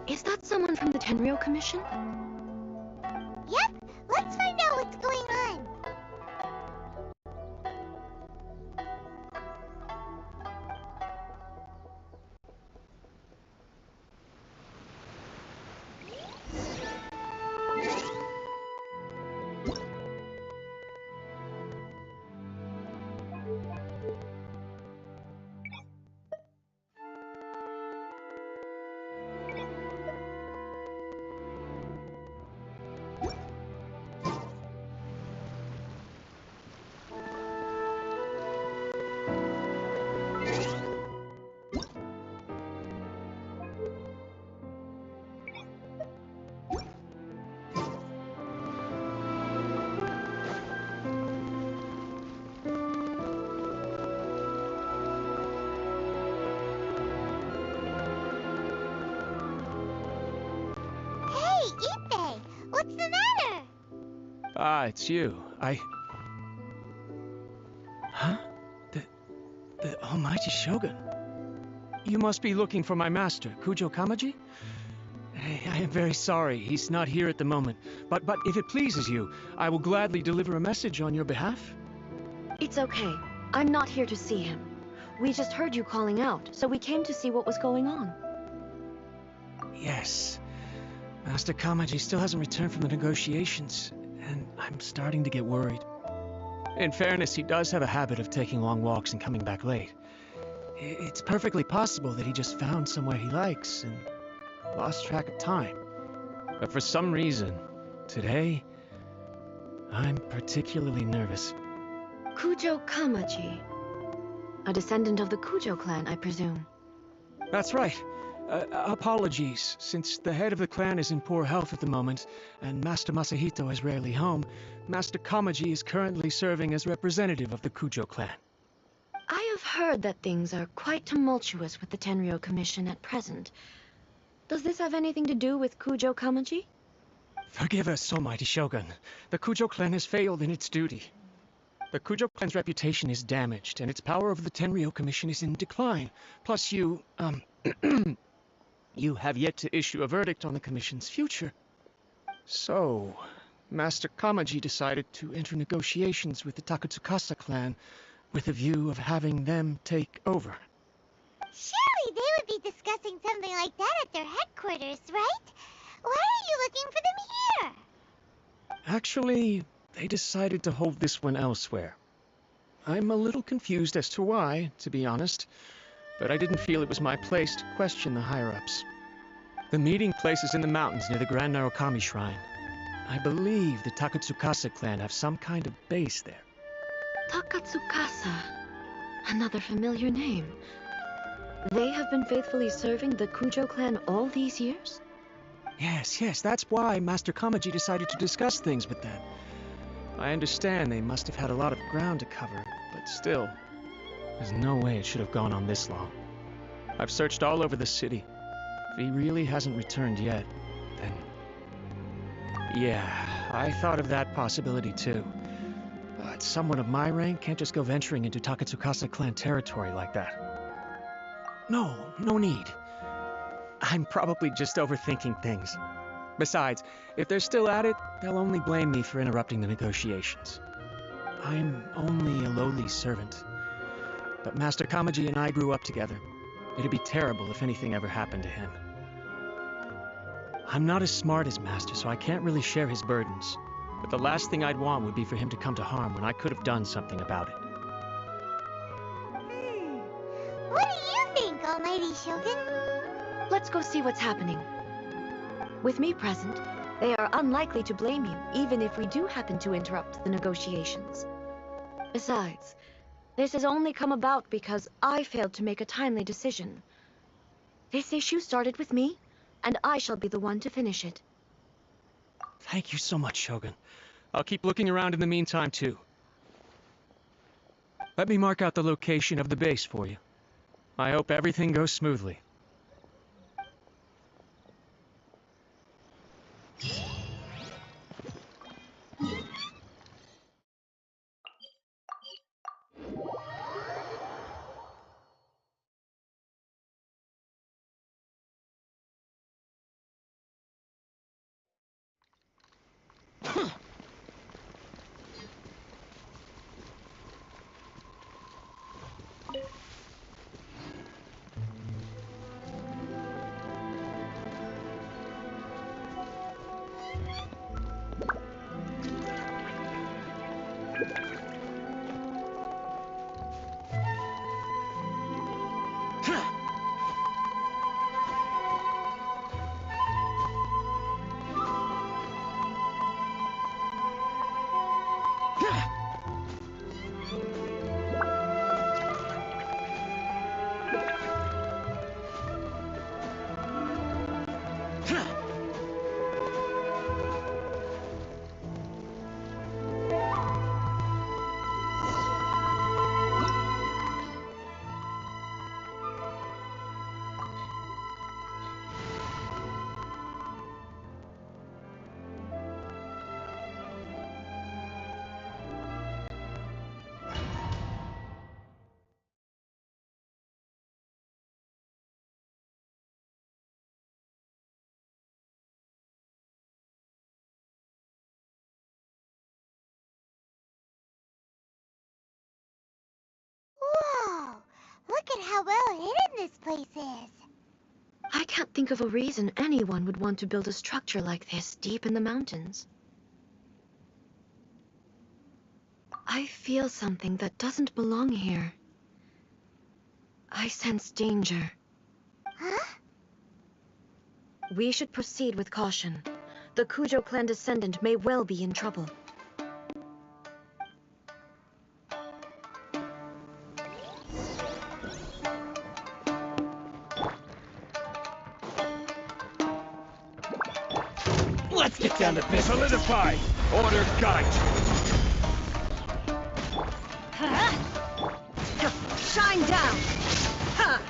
Is that someone from the Tenryou Commission? Yep, let's find out what's going on. Ippei, what's the matter? Ah, it's you. Huh? The almighty Shogun. You must be looking for my master, Kujo Kamaji? I am very sorry, he's not here at the moment. But if it pleases you, I will gladly deliver a message on your behalf. It's okay. I'm not here to see him. We just heard you calling out, so we came to see what was going on. Yes. Master Kamaji still hasn't returned from the negotiations, and I'm starting to get worried. In fairness, he does have a habit of taking long walks and coming back late. It's perfectly possible that he just found somewhere he likes and lost track of time. But for some reason, today, I'm particularly nervous. Kujo Kamaji. A descendant of the Kujo clan, I presume. That's right. Apologies, since the head of the clan is in poor health at the moment, and Master Masahito is rarely home, Master Kamaji is currently serving as representative of the Kujo clan. I have heard that things are quite tumultuous with the Tenryou Commission at present. Does this have anything to do with Kujo Kamaji? Forgive us, almighty Shogun. The Kujo clan has failed in its duty. The Kujo clan's reputation is damaged, and its power over the Tenryou Commission is in decline. Plus you have yet to issue a verdict on the Commission's future. So, Master Kamaji decided to enter negotiations with the Takatsukasa clan with a view of having them take over. Surely they would be discussing something like that at their headquarters, right? Why are you looking for them here? Actually, they decided to hold this one elsewhere. I'm a little confused as to why, to be honest, but I didn't feel it was my place to question the higher-ups. The meeting place is in the mountains near the Grand Narukami Shrine. I believe the Takatsukasa clan have some kind of base there. Takatsukasa. Another familiar name. They have been faithfully serving the Kujo clan all these years? Yes, that's why Master Kamaji decided to discuss things with them. I understand they must have had a lot of ground to cover, but still, there's no way it should have gone on this long. I've searched all over the city. If he really hasn't returned yet, then... yeah, I thought of that possibility too. But someone of my rank can't just go venturing into Takatsukasa clan territory like that. No need. I'm probably just overthinking things. Besides, if they're still at it, they'll only blame me for interrupting the negotiations. I'm only a lowly servant. But Master Kamaji and I grew up together. It'd be terrible if anything ever happened to him. I'm not as smart as Master, so I can't really share his burdens. But the last thing I'd want would be for him to come to harm when I could have done something about it. What do you think, Almighty Shogun? Let's go see what's happening. With me present, they are unlikely to blame you, even if we do happen to interrupt the negotiations. Besides, this has only come about because I failed to make a timely decision. This issue started with me, and I shall be the one to finish it. Thank you so much, Shogun. I'll keep looking around in the meantime, too. Let me mark out the location of the base for you. I hope everything goes smoothly. Whoa! Look at how well hidden this place is. I can't think of a reason anyone would want to build a structure like this deep in the mountains. I feel something that doesn't belong here. I sense danger. Huh? We should proceed with caution. The Kujo clan descendant may well be in trouble. Let's get down to business. Solidify! Order guide! Shine down! Ha!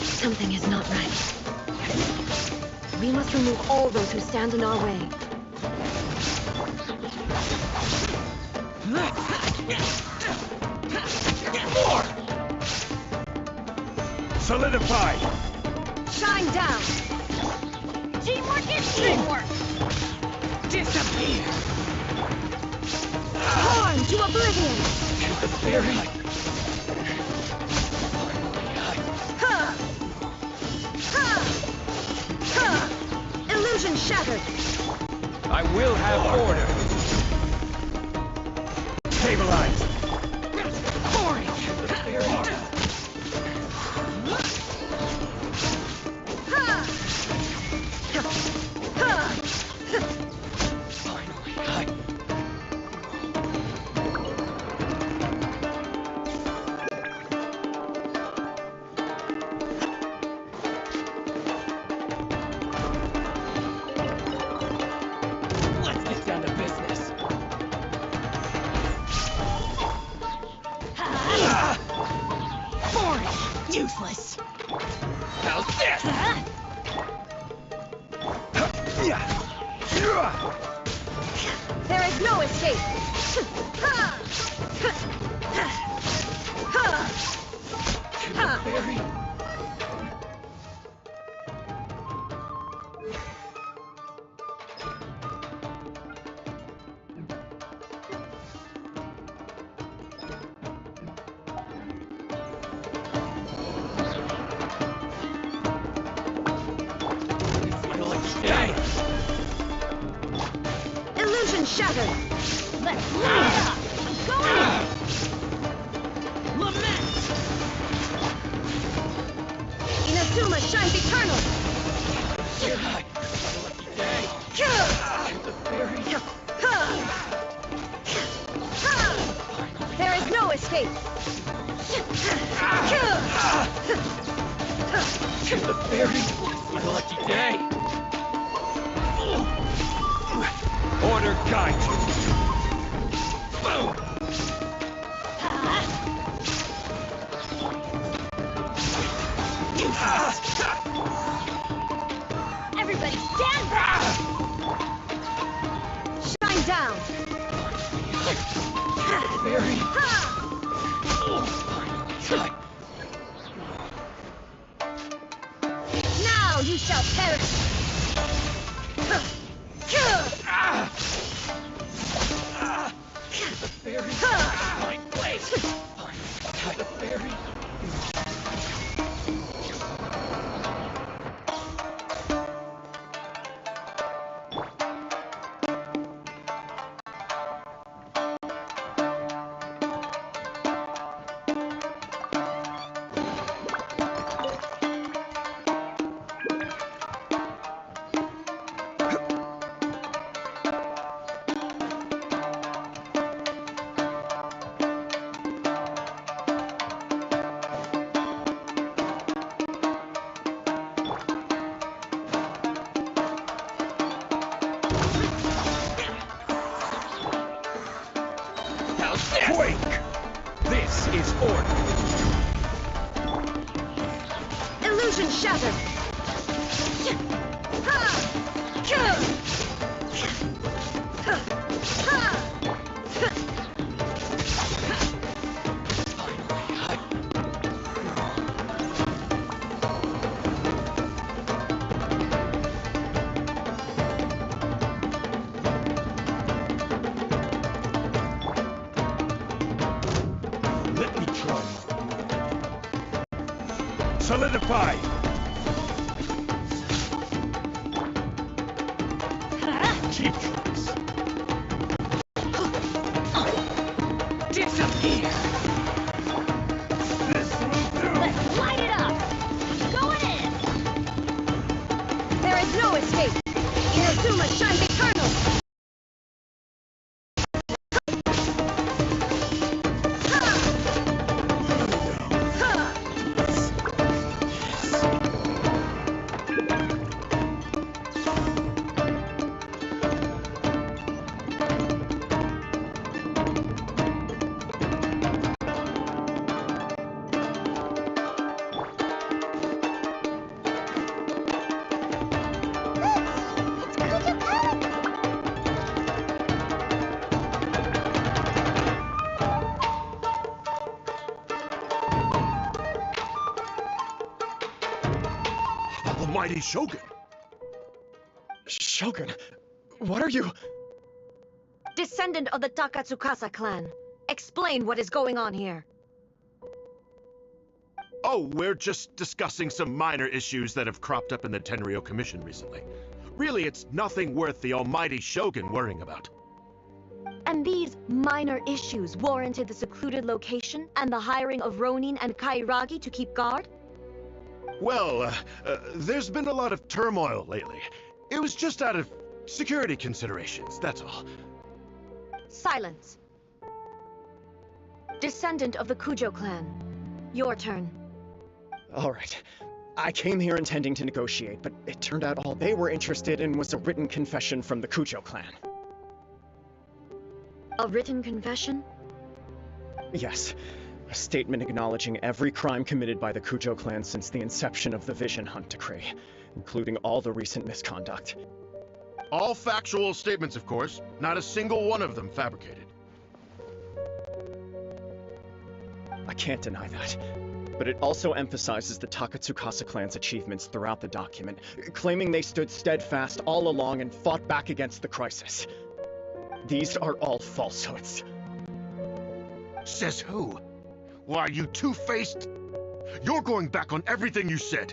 Something is not right. We must remove all those who stand in our way. Solidify! Shine down! Teamwork is teamwork! Disappear! Torn to oblivion! The fairy! Illusion shattered! I will have order! Stabilize! Let's get down to business. Boring! Useless! How's this? There is no escape! Illusion shattered! Let's light it up! Go on! Lament! Inazuma shines eternal! There is no escape! The fairy! What a lucky day! Order guide you! Everybody stand back! Shine down! Fairy! Now you shall perish! Fairy! My place! The fairy! Quake! This is order! Illusion shattered! Let me try. Solidify! Cheap tricks. Disappear! This will do! Let's light it up! Going in! There is no escape! Inazuma shines eternal! Almighty Shogun! Shogun, what are you... Descendant of the Takatsukasa clan. Explain what is going on here. Oh, we're just discussing some minor issues that have cropped up in the Tenryou Commission recently. Really, it's nothing worth the almighty Shogun worrying about. And And these minor issues warranted the secluded location and the hiring of Ronin and Kairagi to keep guard? Well, there's been a lot of turmoil lately. It was just out of security considerations, that's all. Silence. Descendant of the Kujo clan, your turn. All right. I came here intending to negotiate, but it turned out all they were interested in was a written confession from the Kujo clan. A written confession? Yes. A statement acknowledging every crime committed by the Kujo clan since the inception of the Vision Hunt Decree, including all the recent misconduct. All factual statements, of course. Not a single one of them fabricated. I can't deny that. But it also emphasizes the Takatsukasa clan's achievements throughout the document, claiming they stood steadfast all along and fought back against the crisis. These are all falsehoods. Says who? Why, you two-faced? You're going back on everything you said.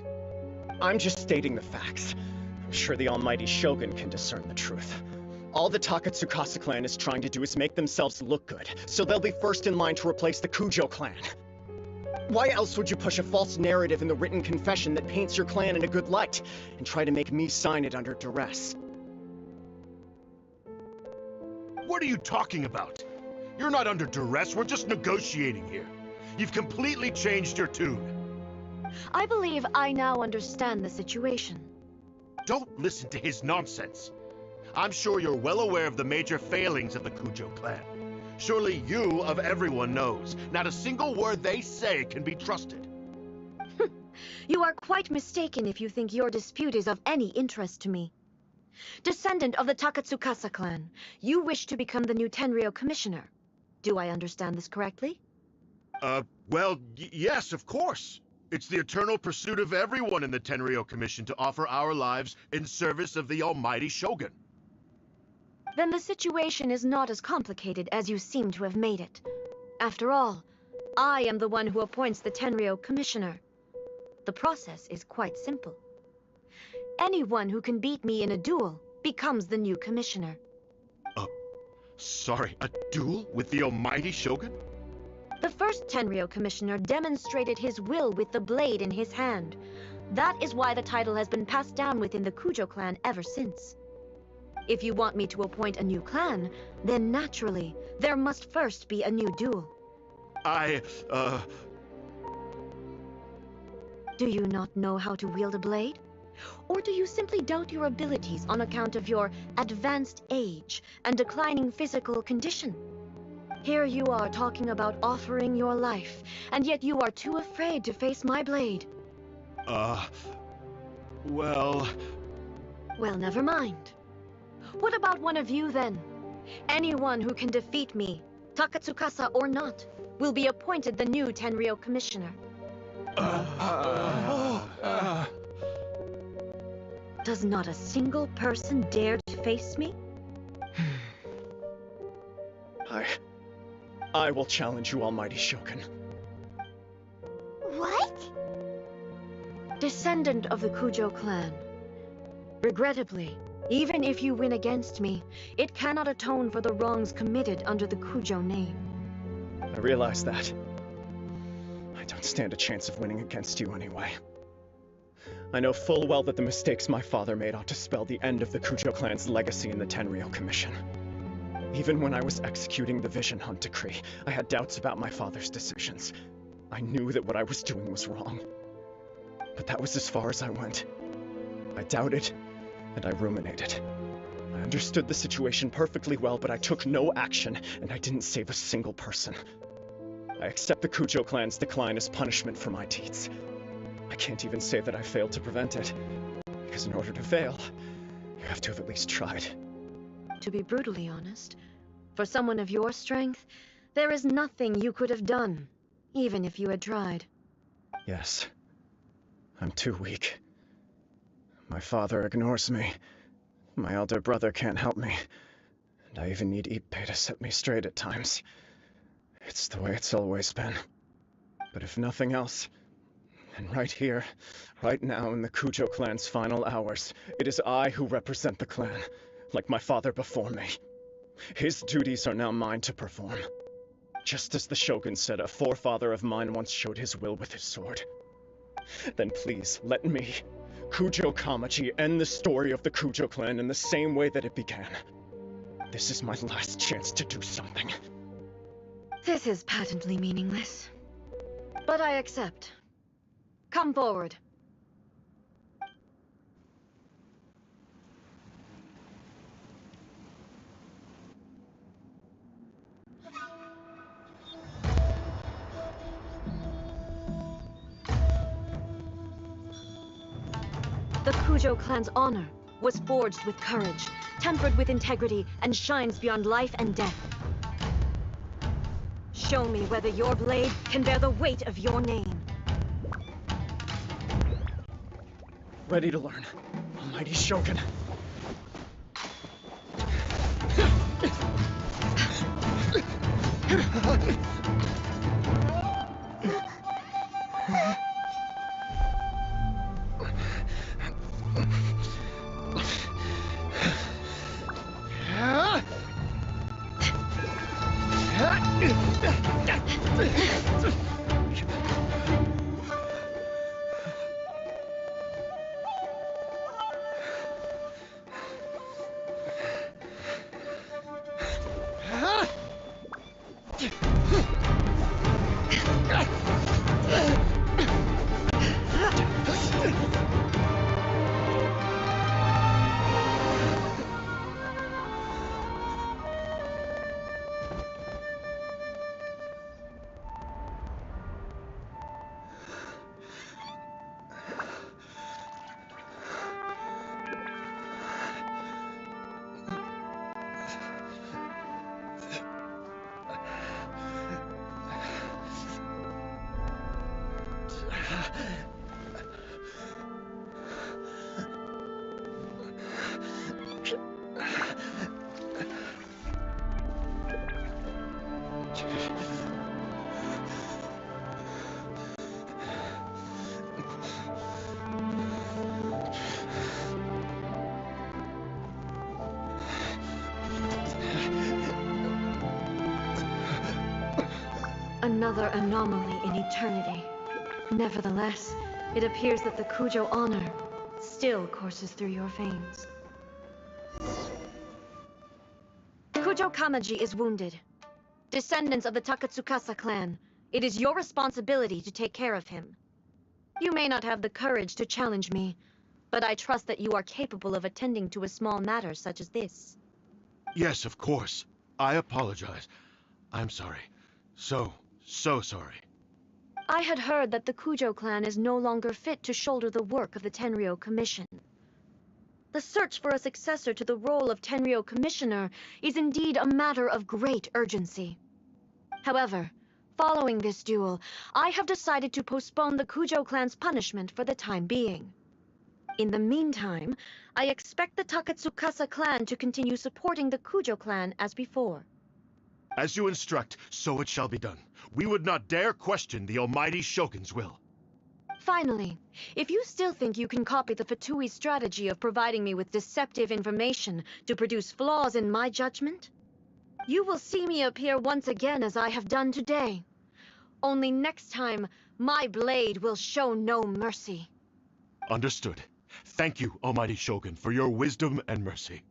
I'm just stating the facts. I'm sure the almighty Shogun can discern the truth. All the Takatsukasa clan is trying to do is make themselves look good, so they'll be first in line to replace the Kujo clan. Why else would you push a false narrative in the written confession that paints your clan in a good light, and try to make me sign it under duress? What are you talking about? You're not under duress, we're just negotiating here. You've completely changed your tune. I believe I now understand the situation. Don't listen to his nonsense. I'm sure you're well aware of the major failings of the Kujo clan. Surely you, of everyone, knows. Not a single word they say can be trusted. You are quite mistaken if you think your dispute is of any interest to me. Descendant of the Takatsukasa clan, you wish to become the new Tenryou commissioner. Do I understand this correctly? Well, yes, of course. It's the eternal pursuit of everyone in the Tenryou Commission to offer our lives in service of the almighty Shogun. Then the situation is not as complicated as you seem to have made it. After all, I am the one who appoints the Tenryou commissioner. The process is quite simple. Anyone who can beat me in a duel becomes the new commissioner. Sorry, a duel with the almighty Shogun? The first Tenryou commissioner demonstrated his will with the blade in his hand. That is why the title has been passed down within the Kujo clan ever since. If you want me to appoint a new clan, then naturally, there must first be a new duel. Do you not know how to wield a blade? Or do you simply doubt your abilities on account of your advanced age and declining physical condition? Here you are talking about offering your life, and yet you are too afraid to face my blade. Well, never mind. What about one of you, then? Anyone who can defeat me, Takatsukasa or not, will be appointed the new Tenryou commissioner. Does not a single person dare to face me? I will challenge you, almighty Shogun. What? Descendant of the Kujo clan. Regrettably, even if you win against me, it cannot atone for the wrongs committed under the Kujo name. I realize that. I don't stand a chance of winning against you anyway. I know full well that the mistakes my father made ought to spell the end of the Kujo clan's legacy in the Tenryou Commission. Even when I was executing the Vision Hunt Decree, I had doubts about my father's decisions. I knew that what I was doing was wrong. But that was as far as I went. I doubted, and I ruminated. I understood the situation perfectly well, but I took no action, and I didn't save a single person. I accept the Kujo clan's decline as punishment for my deeds. I can't even say that I failed to prevent it, because in order to fail, you have to have at least tried. To be brutally honest, for someone of your strength, there is nothing you could have done, even if you had tried. Yes. I'm too weak. My father ignores me. My elder brother can't help me. And I even need Ippei to set me straight at times. It's the way it's always been. But if nothing else, and right here, right now in the Kujo clan's final hours, it is I who represent the clan, like my father before me. His duties are now mine to perform. Just as the Shogun said a forefather of mine once showed his will with his sword. Then please, let me, Kujo Kamaji, end the story of the Kujo clan in the same way that it began. This is my last chance to do something. This is patently meaningless. But I accept. Come forward. The Kujo clan's honor was forged with courage, tempered with integrity, and shines beyond life and death. Show me whether your blade can bear the weight of your name. Ready to learn, Almighty Shogun. Another anomaly in eternity. Nevertheless, it appears that the Kujo honor still courses through your veins. Kujo Kamaji is wounded. Descendants of the Takatsukasa clan, it is your responsibility to take care of him. You may not have the courage to challenge me, but I trust that you are capable of attending to a small matter such as this. Yes, of course. I apologize. I'm sorry. So sorry. I had heard that the Kujo clan is no longer fit to shoulder the work of the Tenryou Commission. The search for a successor to the role of Tenryou Commissioner is indeed a matter of great urgency. However, following this duel, I have decided to postpone the Kujo clan's punishment for the time being. In the meantime, I expect the Takatsukasa clan to continue supporting the Kujo clan as before. As you instruct, so it shall be done. We would not dare question the Almighty Shogun's will. Finally, if you still think you can copy the Fatui's strategy of providing me with deceptive information to produce flaws in my judgment, you will see me appear once again as I have done today. Only next time, my blade will show no mercy. Understood. Thank you, Almighty Shogun, for your wisdom and mercy.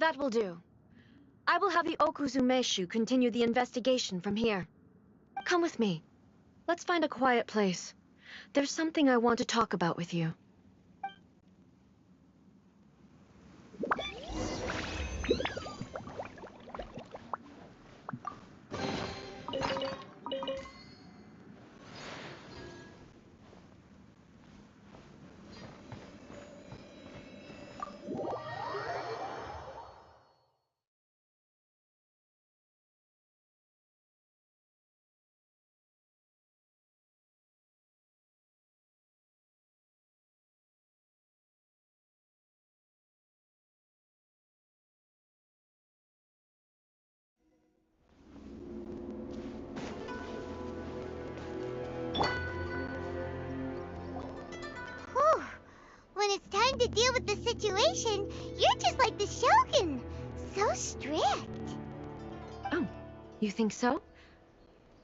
That will do. I will have the Okuzumeshu continue the investigation from here. Come with me. Let's find a quiet place. There's something I want to talk about with you. When it's time to deal with the situation, you're just like the Shogun. So strict. Oh, you think so?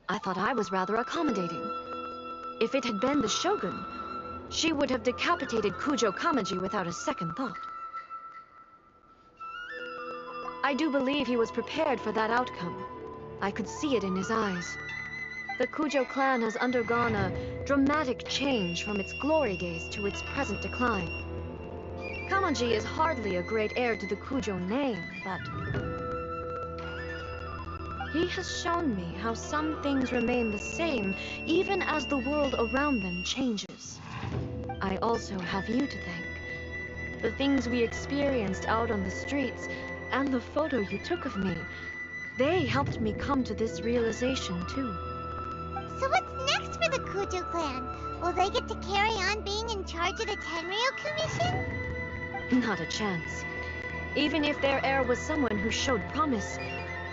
I thought I was rather accommodating. If it had been the Shogun, she would have decapitated Kujo Kamaji without a second thought. I do believe he was prepared for that outcome. I could see it in his eyes. The Kujo clan has undergone a dramatic change from its glory days to its present decline. Kamaji is hardly a great heir to the Kujo name, but he has shown me how some things remain the same even as the world around them changes. I also have you to thank. The things we experienced out on the streets and the photo you took of me, they helped me come to this realization too. So what's next for the Kujo clan? Will they get to carry on being in charge of the Tenryou Commission? Not a chance. Even if their heir was someone who showed promise,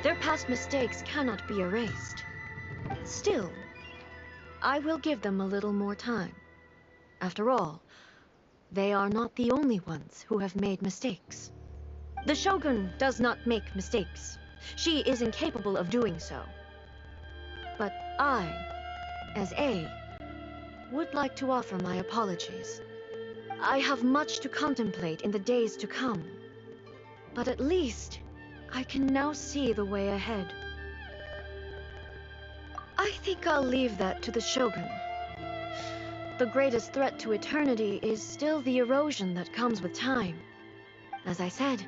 their past mistakes cannot be erased. Still, I will give them a little more time. After all, they are not the only ones who have made mistakes. The Shogun does not make mistakes. She is incapable of doing so. But I, as A, would like to offer my apologies. I have much to contemplate in the days to come. But at least, I can now see the way ahead. I think I'll leave that to the Shogun. The greatest threat to eternity is still the erosion that comes with time. As I said,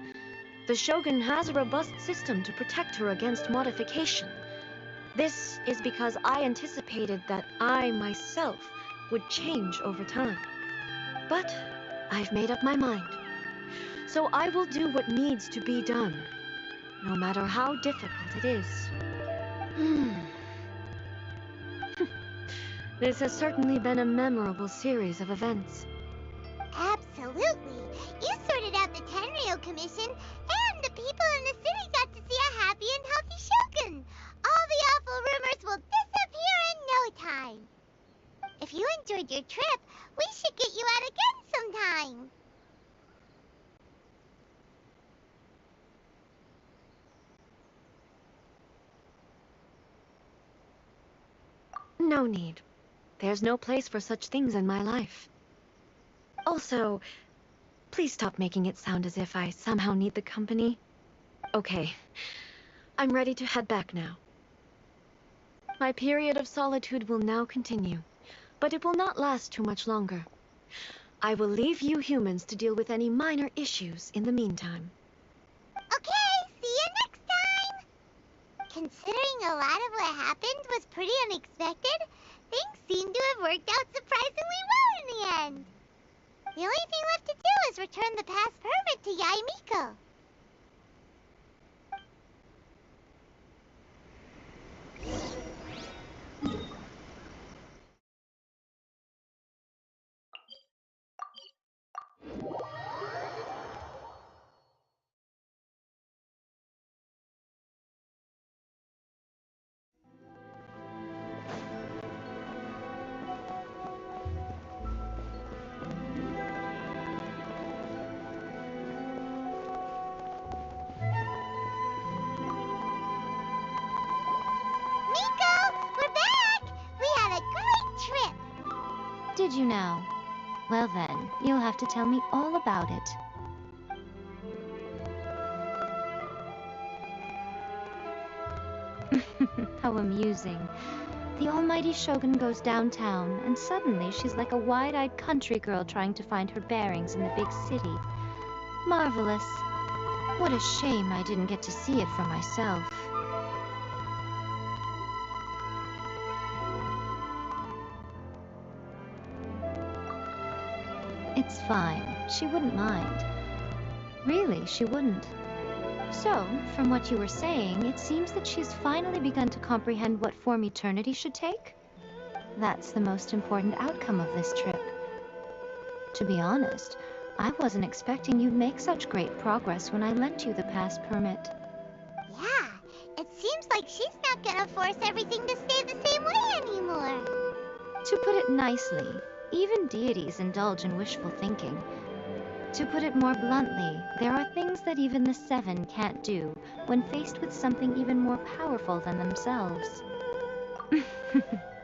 the Shogun has a robust system to protect her against modification. This is because I anticipated that I myself would change over time. But I've made up my mind. So I will do what needs to be done, no matter how difficult it is. This has certainly been a memorable series of events. Absolutely. You sorted out the Tenryou Commission, and the people in the city got to see a happy and healthy Shogun. All the awful rumors will disappear in no time. If you enjoyed your trip, we should get you out again sometime. No need. There's no place for such things in my life. Also, please stop making it sound as if I somehow need the company. Okay, I'm ready to head back now. My period of solitude will now continue, but it will not last too much longer. I will leave you humans to deal with any minor issues in the meantime. Okay, see you next time! Considering a lot of what happened was pretty unexpected, things seem to have worked out surprisingly well in the end. The only thing left to do is return the past permit to Yaimiko. Did you now? Well then, you'll have to tell me all about it. How amusing. The almighty Shogun goes downtown, and suddenly she's like a wide-eyed country girl trying to find her bearings in the big city. Marvelous. What a shame I didn't get to see it for myself. It's fine. She wouldn't mind. Really, she wouldn't. So, from what you were saying, it seems that she's finally begun to comprehend what form eternity should take? That's the most important outcome of this trip. To be honest, I wasn't expecting you'd make such great progress when I lent you the pass permit. Yeah, it seems like she's not gonna force everything to stay the same way anymore. To put it nicely, even deities indulge in wishful thinking. To put it more bluntly, there are things that even the Seven can't do when faced with something even more powerful than themselves.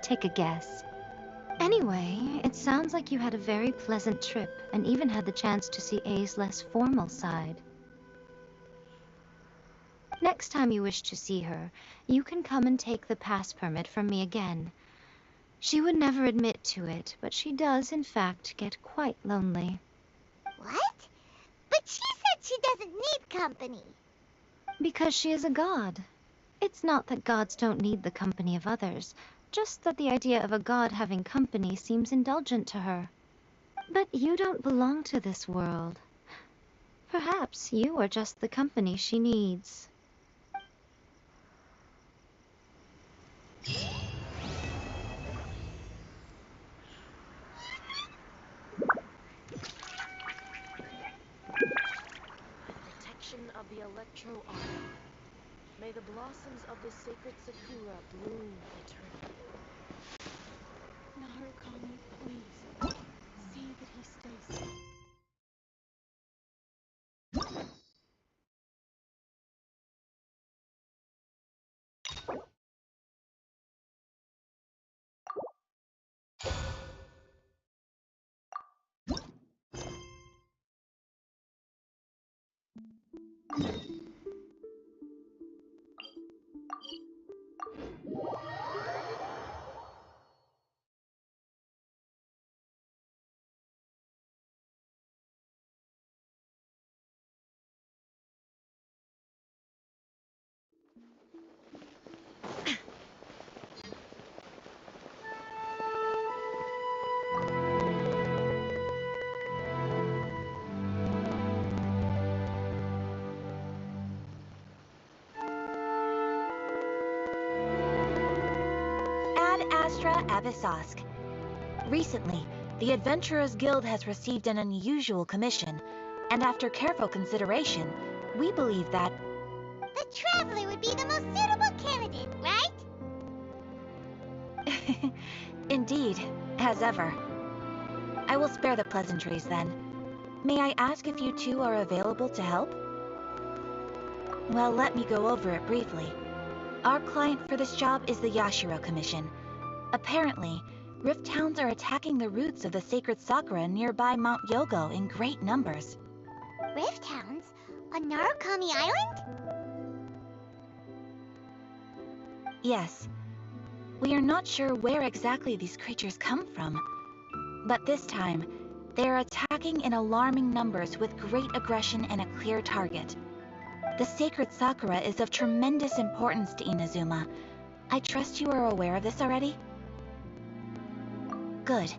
Take a guess. Anyway, it sounds like you had a very pleasant trip and even had the chance to see A's less formal side. Next time you wish to see her, you can come and take the pass permit from me again. She would never admit to it, but she does, in fact, get quite lonely. What? But she said she doesn't need company. Because she is a god. It's not that gods don't need the company of others, just that the idea of a god having company seems indulgent to her. But you don't belong to this world. Perhaps you are just the company she needs. Of the Electro Arm. May the blossoms of the sacred Sakura bloom eternally. Narukami, please, see that he stays safe. Astra Abyssosque. Recently, the Adventurers Guild has received an unusual commission, and after careful consideration, we believe that the Traveler would be the most suitable candidate, right? Indeed, as ever. I will spare the pleasantries then. May I ask if you two are available to help? Well, let me go over it briefly. Our client for this job is the Yashiro Commission. Apparently, Rift Hounds are attacking the roots of the sacred Sakura nearby Mount Yogo in great numbers. Rift Hounds? On Narukami Island? Yes. We are not sure where exactly these creatures come from. But this time, they are attacking in alarming numbers with great aggression and a clear target. The sacred Sakura is of tremendous importance to Inazuma. I trust you are aware of this already? Good.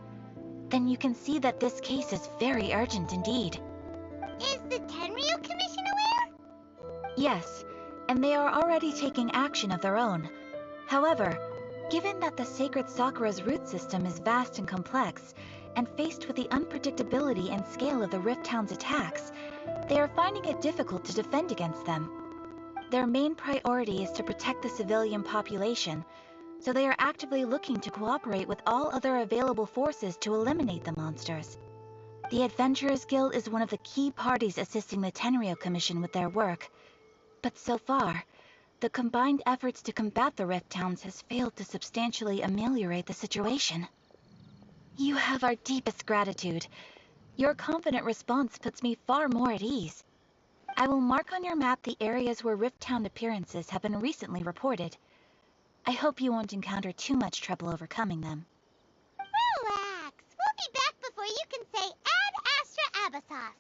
Then you can see that this case is very urgent indeed. Is the Tenryu Commission aware? Yes, and they are already taking action of their own. However, given that the sacred Sakura's root system is vast and complex, and faced with the unpredictability and scale of the Rift Hound's attacks, they are finding it difficult to defend against them. Their main priority is to protect the civilian population, so they are actively looking to cooperate with all other available forces to eliminate the monsters. The Adventurers Guild is one of the key parties assisting the Tenryu Commission with their work, but so far, the combined efforts to combat the Rift Hounds has failed to substantially ameliorate the situation. You have our deepest gratitude. Your confident response puts me far more at ease. I will mark on your map the areas where Rift Hound appearances have been recently reported. I hope you won't encounter too much trouble overcoming them. Relax. We'll be back before you can say Ad Astra Abyssosque.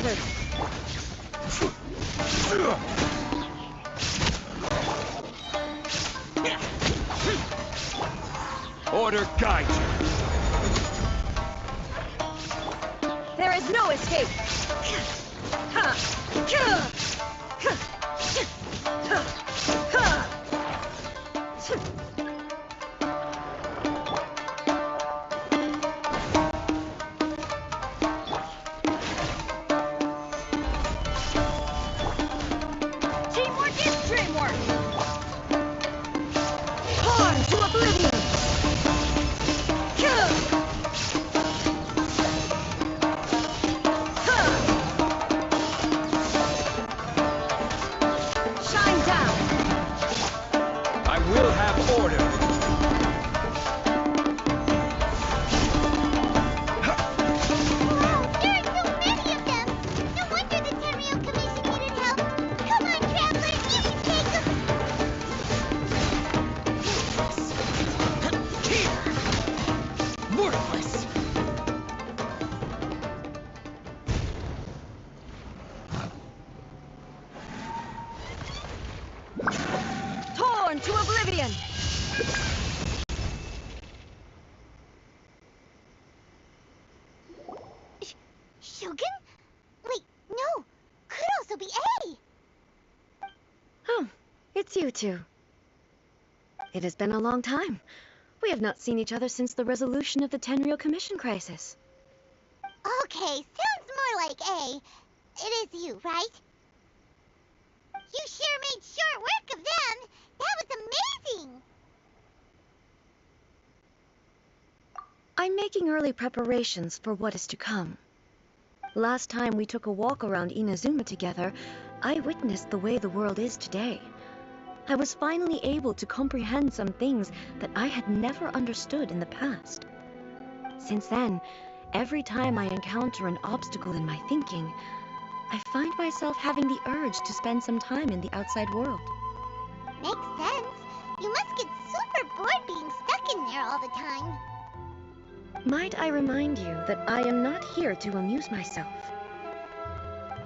scattered. Order guide you. There is no escape. Teamwork is dreamwork! Torn to oblivion. Shine down. I will have order. Wow, there are so many of them! No wonder the Tenryou Commission needed help! Come on, travelers, you can take them! Worthless! Torn to oblivion. Shogun? Wait, no! Could also be A! Oh, it's you two. It has been a long time. We have not seen each other since the resolution of the Tenryou Commission crisis. Okay, sounds more like A. It is you, right? You sure made short work of them! That was amazing! I'm making early preparations for what is to come. Last time we took a walk around Inazuma together, I witnessed the way the world is today. I was finally able to comprehend some things that I had never understood in the past. Since then, every time I encounter an obstacle in my thinking, I find myself having the urge to spend some time in the outside world. Makes sense. You must get super bored being stuck in there all the time. Might I remind you that I am not here to amuse myself.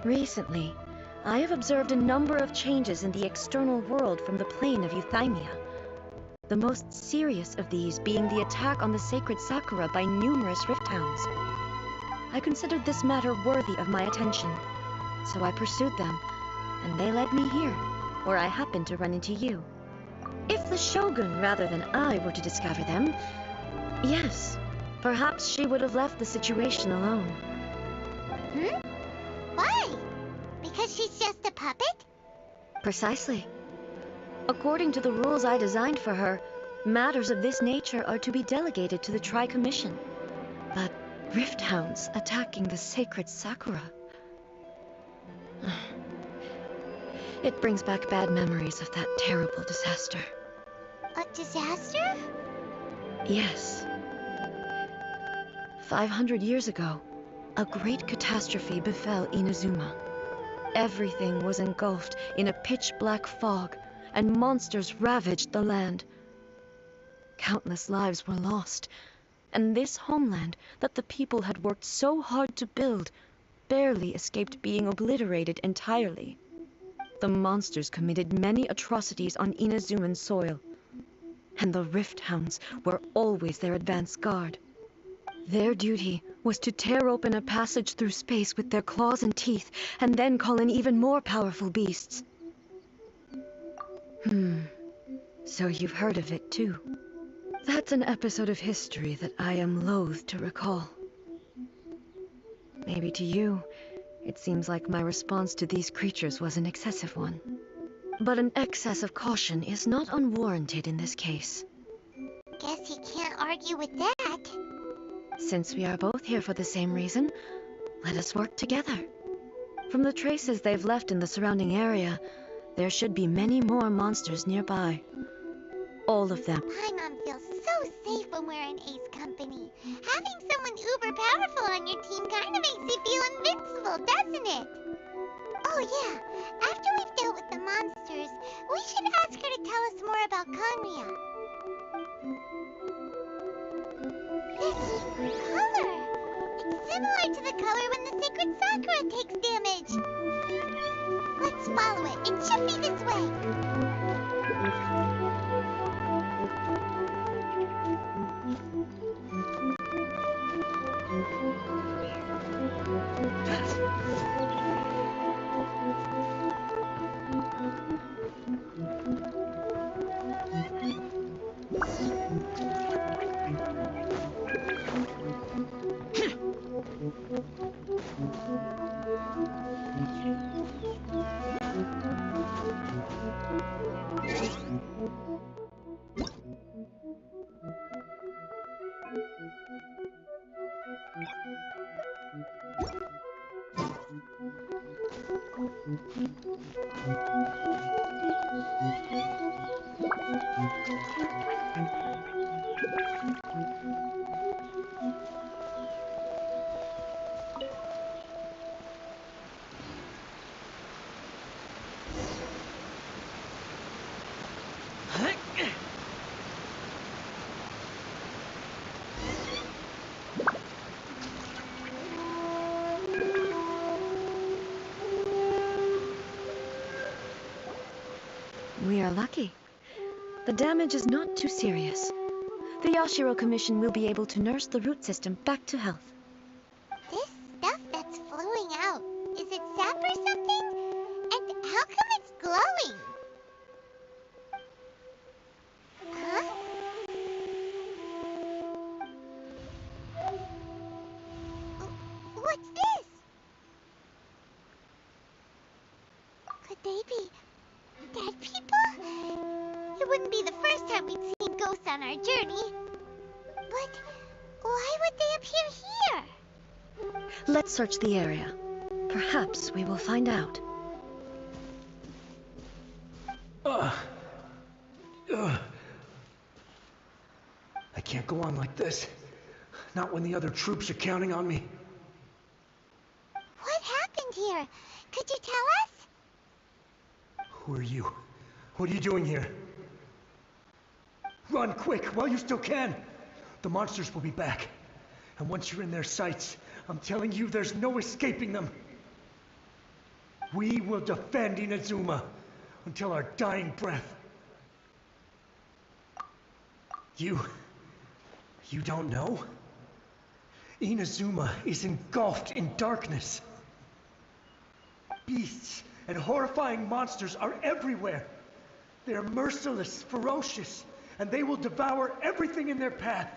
Recently, I have observed a number of changes in the external world from the plane of Euthymia. The most serious of these being the attack on the sacred Sakura by numerous Rift Hounds. I considered this matter worthy of my attention, so I pursued them, and they led me here, where I happened to run into you. If the Shogun rather than I were to discover them, yes, perhaps she would have left the situation alone. Why? Because she's just a puppet? Precisely. According to the rules I designed for her, matters of this nature are to be delegated to the Tri-Commission. But Rift Hounds attacking the sacred Sakura... It brings back bad memories of that terrible disaster. A disaster? Yes. 500 years ago, a great catastrophe befell Inazuma. Everything was engulfed in a pitch-black fog, and monsters ravaged the land. Countless lives were lost, and this homeland that the people had worked so hard to build barely escaped being obliterated entirely. The monsters committed many atrocities on Inazuman soil, and the Rift Hounds were always their advance guard. Their duty was to tear open a passage through space with their claws and teeth, and then call in even more powerful beasts. So you've heard of it too. That's an episode of history that I am loath to recall. Maybe to you, it seems like my response to these creatures was an excessive one. But an excess of caution is not unwarranted in this case. Guess you can't argue with that. Since we are both here for the same reason, let us work together. From the traces they've left in the surrounding area, there should be many more monsters nearby. All of them. Paimon feels so safe when we're in Ace company. Having someone uber powerful on your team kinda makes you feel invincible, doesn't it? Oh yeah, after we've dealt with the monsters, we should ask her to tell us more about Conria. This color! It's similar to the color when the sacred sakura takes damage. Let's follow it. It should be this way. We are lucky. The damage is not too serious. The Yashiro Commission will be able to nurse the root system back to health. This stuff that's flowing out, is it sap or something? And how come it's glowing? Huh? What's this? Could they be dead people? It wouldn't be the first time we'd seen ghosts on our journey. But why would they appear here? Let's search the area. Perhaps we will find out. I can't go on like this. Not when the other troops are counting on me. What happened here? Could you tell us? Who are you? What are you doing here? Run quick while you still can! The monsters will be back. And once you're in their sights, I'm telling you there's no escaping them. We will defend Inazuma until our dying breath. You don't know? Inazuma is engulfed in darkness. Beasts and horrifying monsters are everywhere. They're merciless, ferocious, and they will devour everything in their path.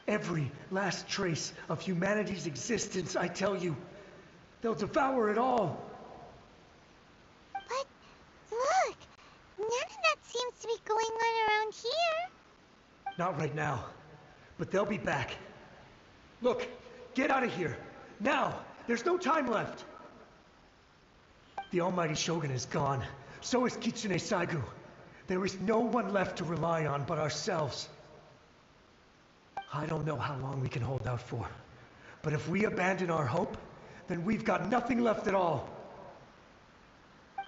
Every last trace of humanity's existence, I tell you. They'll devour it all. But look, none of that seems to be going on around here. Not right now, but they'll be back. Look, get out of here. Now! There's no time left! The almighty Shogun is gone. So is Kitsune Saigu. There is no one left to rely on but ourselves. I don't know how long we can hold out for. But if we abandon our hope, then we've got nothing left at all.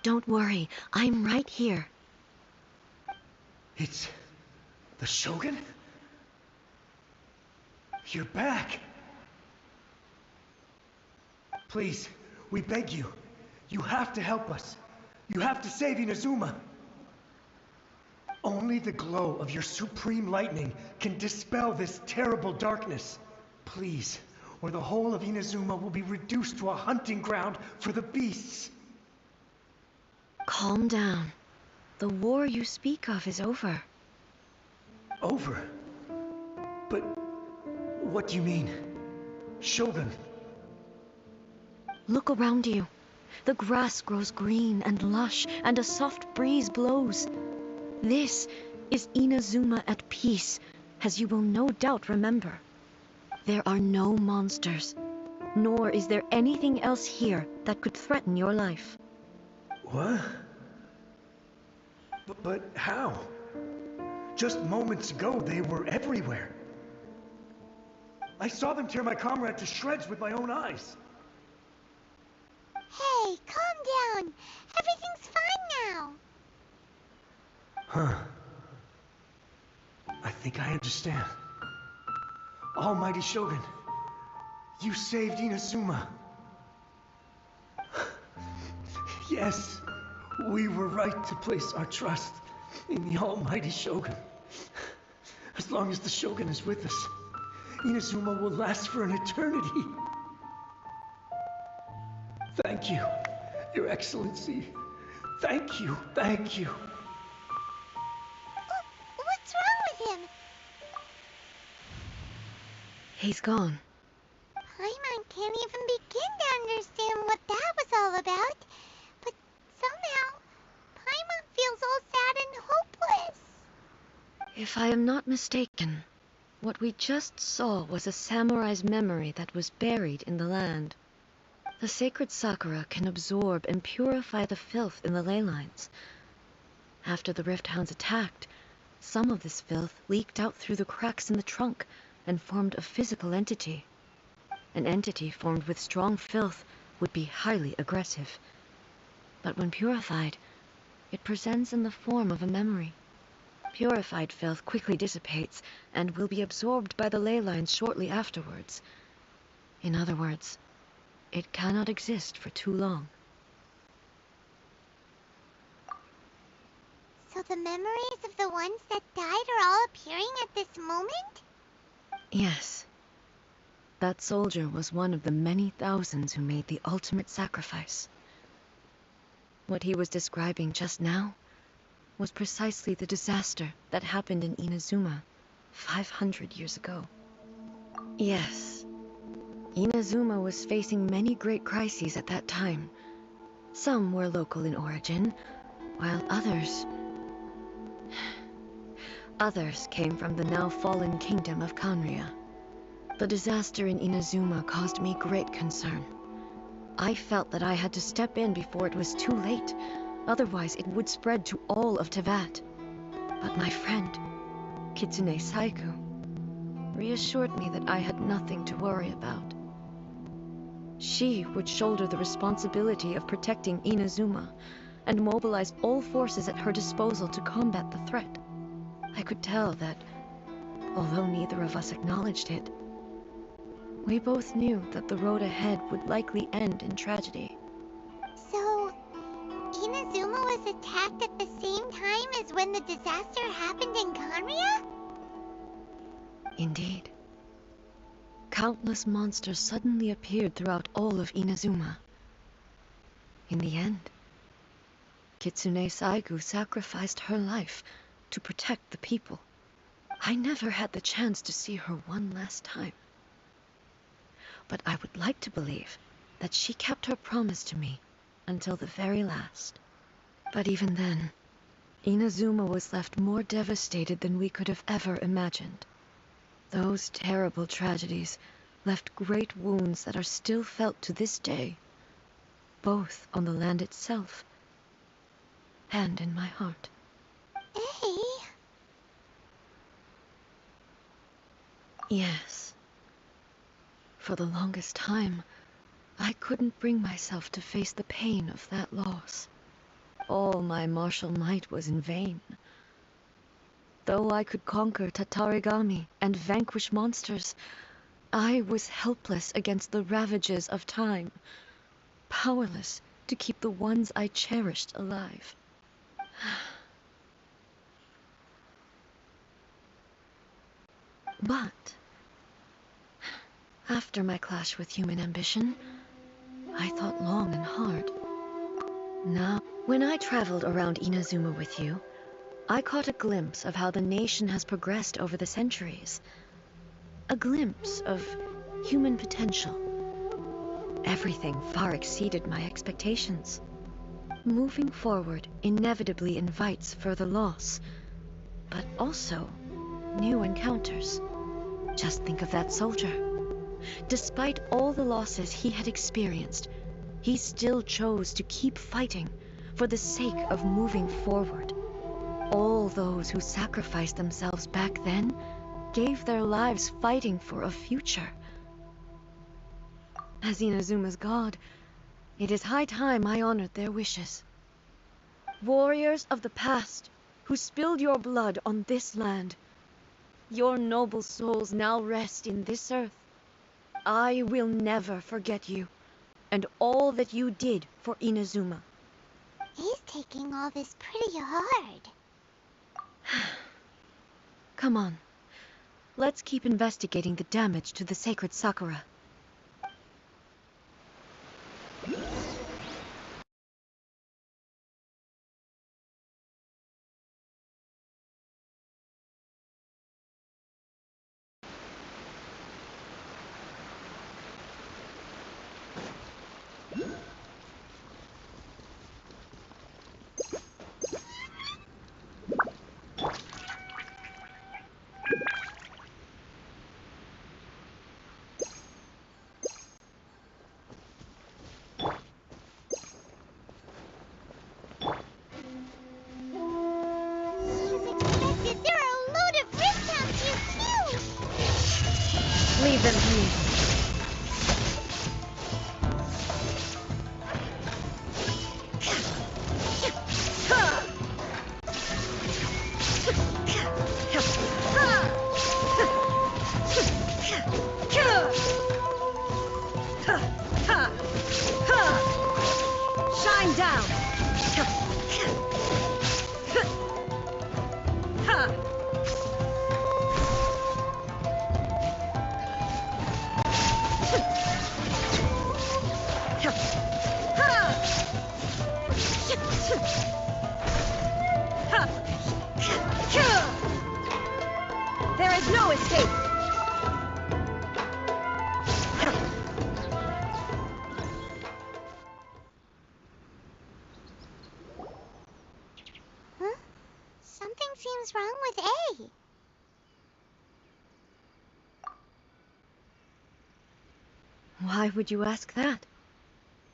Don't worry, I'm right here. It's the Shogun? You're back! Please, we beg you. You have to help us. You have to save Inazuma. Only the glow of your supreme lightning can dispel this terrible darkness. Please, or the whole of Inazuma will be reduced to a hunting ground for the beasts. Calm down. The war you speak of is over. Over? But what do you mean? Shogun? Look around you. The grass grows green and lush, and a soft breeze blows. This is Inazuma at peace, as you will no doubt remember. There are no monsters, nor is there anything else here that could threaten your life. What? But how? Just moments ago, they were everywhere. I saw them tear my comrade to shreds with my own eyes. Hey, calm down. Everything's fine now. Huh. I think I understand. Almighty Shogun, You saved Inazuma. Yes, we were right to place our trust in the almighty Shogun. As long as the Shogun is with us, Inazuma will last for an eternity. Thank you, Your Excellency. Thank you, thank you. What's wrong with him? He's gone. Paimon can't even begin to understand what that was all about. But somehow, Paimon feels all sad and hopeless. If I am not mistaken, what we just saw was a samurai's memory that was buried in the land. The sacred sakura can absorb and purify the filth in the ley lines. After the Rift Hounds attacked, some of this filth leaked out through the cracks in the trunk and formed a physical entity. An entity formed with strong filth would be highly aggressive. But when purified, it presents in the form of a memory. Purified filth quickly dissipates and will be absorbed by the ley lines shortly afterwards. In other words, it cannot exist for too long. So the memories of the ones that died are all appearing at this moment? Yes. That soldier was one of the many thousands who made the ultimate sacrifice. What he was describing just now was precisely the disaster that happened in Inazuma 500 years ago. Yes, Inazuma was facing many great crises at that time. Some were local in origin, while others came from the now fallen kingdom of Kanria. The disaster in Inazuma caused me great concern. I felt that I had to step in before it was too late, otherwise it would spread to all of Teyvat. But my friend, Kitsune Saiku, reassured me that I had nothing to worry about. She would shoulder the responsibility of protecting Inazuma and mobilize all forces at her disposal to combat the threat. I could tell that, although neither of us acknowledged it, we both knew that the road ahead would likely end in tragedy. So, Inazuma was attacked at the same time as when the disaster happened in Kanria? Indeed. Countless monsters suddenly appeared throughout all of Inazuma. In the end, Kitsune Saigu sacrificed her life to protect the people. I never had the chance to see her one last time. But I would like to believe that she kept her promise to me until the very last. But even then, Inazuma was left more devastated than we could have ever imagined. Those terrible tragedies left great wounds that are still felt to this day, both on the land itself and in my heart. Hey? Yes. For the longest time, I couldn't bring myself to face the pain of that loss. All my martial might was in vain. Though I could conquer Tatarigami and vanquish monsters, I was helpless against the ravages of time, powerless to keep the ones I cherished alive. But after my clash with human ambition, I thought long and hard. Now, when I traveled around Inazuma with you, I caught a glimpse of how the nation has progressed over the centuries. A glimpse of human potential. Everything far exceeded my expectations. Moving forward inevitably invites further loss, but also new encounters. Just think of that soldier. Despite all the losses he had experienced, he still chose to keep fighting for the sake of moving forward. All those who sacrificed themselves back then gave their lives fighting for a future. As Inazuma's god, it is high time I honored their wishes. Warriors of the past, who spilled your blood on this land, your noble souls now rest in this earth. I will never forget you, and all that you did for Inazuma. He's taking all this pretty hard. Come on. Let's keep investigating the damage to the sacred Sakura. Leave them to me. Shine down. There is no escape. Huh? Something seems wrong with A. Why would you ask that?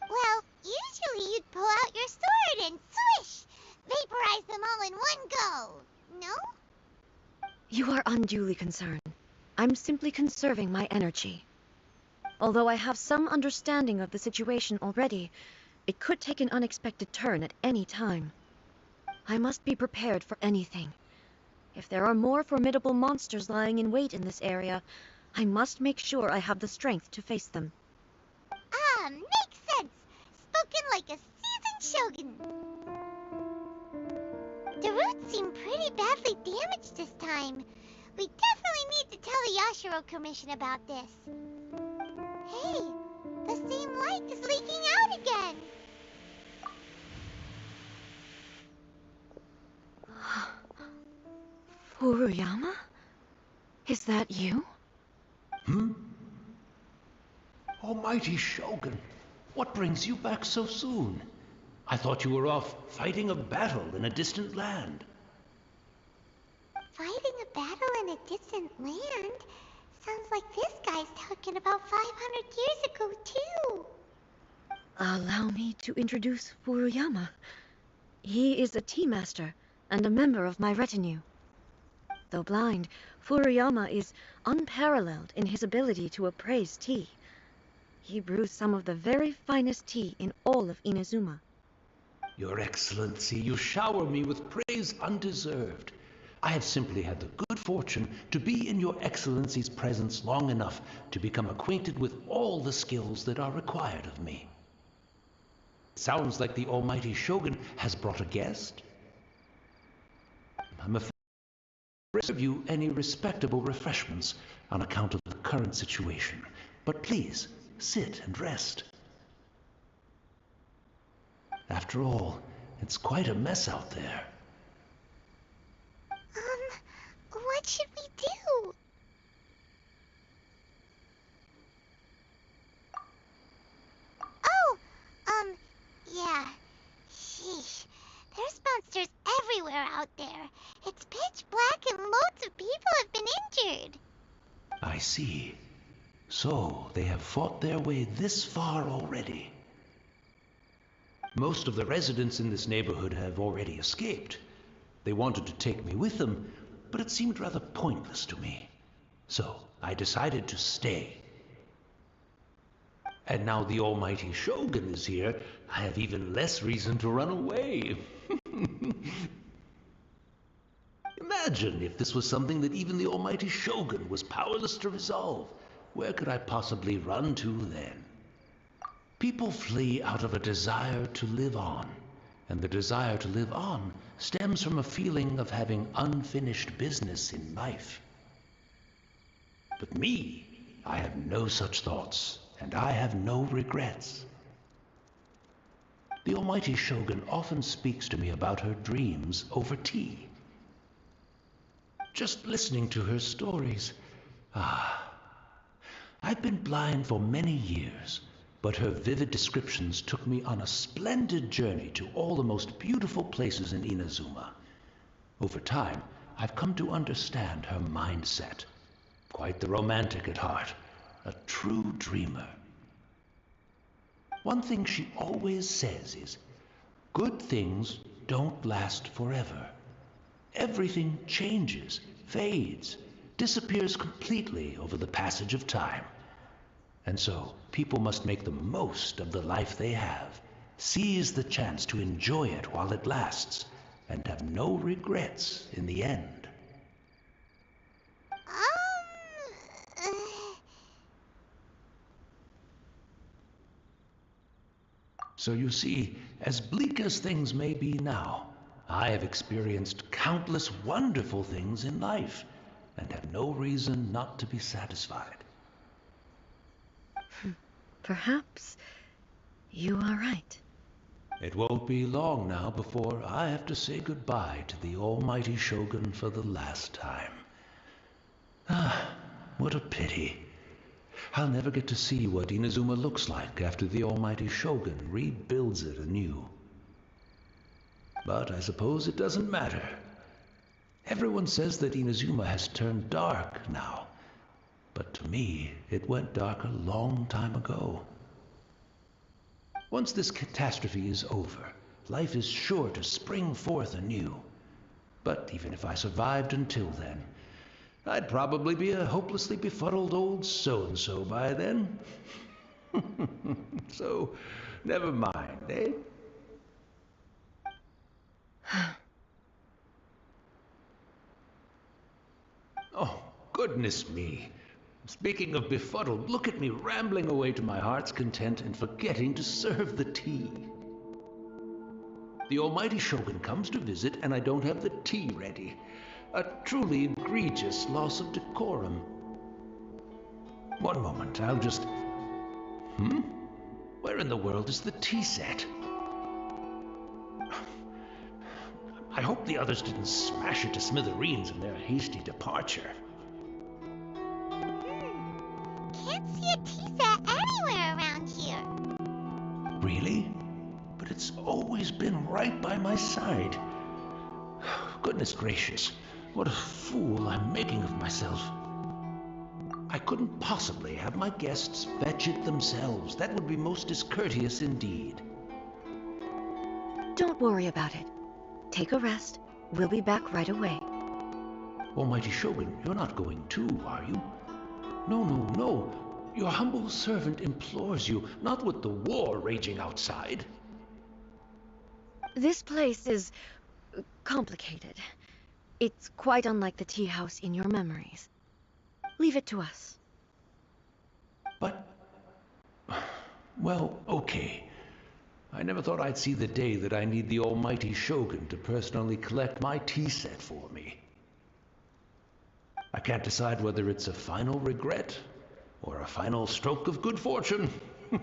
Well, usually you'd pull out your sword and swish! Vaporize them all in one go! No? You are unduly concerned. I'm simply conserving my energy. Although I have some understanding of the situation already, it could take an unexpected turn at any time. I must be prepared for anything. If there are more formidable monsters lying in wait in this area, I must make sure I have the strength to face them. Ah, makes sense! Spoken like a seasoned shogun. The roots seem pretty badly damaged this time. We definitely need to tell the Yashiro Commission about this. Hey, the same light is leaking out again. Furuyama? Is that you? Almighty Shogun, what brings you back so soon? I thought you were off fighting a battle in a distant land. Fighting a battle in a distant land? Sounds like this guy's talking about 500 years ago, too. Allow me to introduce Furuyama. He is a tea master and a member of my retinue. Though blind, Furuyama is unparalleled in his ability to appraise tea. He brews some of the very finest tea in all of Inazuma. Your Excellency, you shower me with praise undeserved. I have simply had the good fortune to be in Your Excellency's presence long enough to become acquainted with all the skills that are required of me. It sounds like the Almighty Shogun has brought a guest. I'm afraid to serve you any respectable refreshments on account of the current situation, but please sit and rest. After all, it's quite a mess out there. What should we do? Oh, yeah. Sheesh. There's monsters everywhere out there. It's pitch black and loads of people have been injured. I see. So, they have fought their way this far already. Most of the residents in this neighborhood have already escaped. They wanted to take me with them, but it seemed rather pointless to me. So, I decided to stay. And now the Almighty Shogun is here, I have even less reason to run away. Imagine if this was something that even the Almighty Shogun was powerless to resolve. Where could I possibly run to then? People flee out of a desire to live on, and the desire to live on stems from a feeling of having unfinished business in life. But me, I have no such thoughts, and I have no regrets. The almighty Shogun often speaks to me about her dreams over tea. Just listening to her stories, I've been blind for many years, but her vivid descriptions took me on a splendid journey to all the most beautiful places in Inazuma. Over time, I've come to understand her mindset. Quite the romantic at heart, a true dreamer. One thing she always says is, good things don't last forever. Everything changes, fades, disappears completely over the passage of time. And so, people must make the most of the life they have, seize the chance to enjoy it while it lasts, and have no regrets in the end. So you see, as bleak as things may be now, I have experienced countless wonderful things in life, and have no reason not to be satisfied. Perhaps you are right. It won't be long now before I have to say goodbye to the almighty Shogun for the last time. What a pity. I'll never get to see what Inazuma looks like after the almighty Shogun rebuilds it anew. But I suppose it doesn't matter. Everyone says that Inazuma has turned dark now, but to me, it went dark a long time ago. Once this catastrophe is over, life is sure to spring forth anew. But even if I survived until then, I'd probably be a hopelessly befuddled old so-and-so by then. So, never mind, eh? Oh, goodness me. Speaking of befuddled, look at me rambling away to my heart's content and forgetting to serve the tea. The almighty Shogun comes to visit and I don't have the tea ready. A truly egregious loss of decorum. One moment, I'll just... Where in the world is the tea set? I hope the others didn't smash it to smithereens in their hasty departure. Can't see a tea set anywhere around here. Really? But it's always been right by my side. Goodness gracious, what a fool I'm making of myself. I couldn't possibly have my guests fetch it themselves. That would be most discourteous indeed. Don't worry about it. Take a rest. We'll be back right away. Almighty Shogun, you're not going too, are you? No. Your humble servant implores you, not with the war raging outside. This place is complicated. It's quite unlike the tea house in your memories. Leave it to us. But... well, okay. I never thought I'd see the day that I need the almighty Shogun to personally collect my tea set for me. I can't decide whether it's a final regret or a final stroke of good fortune. Where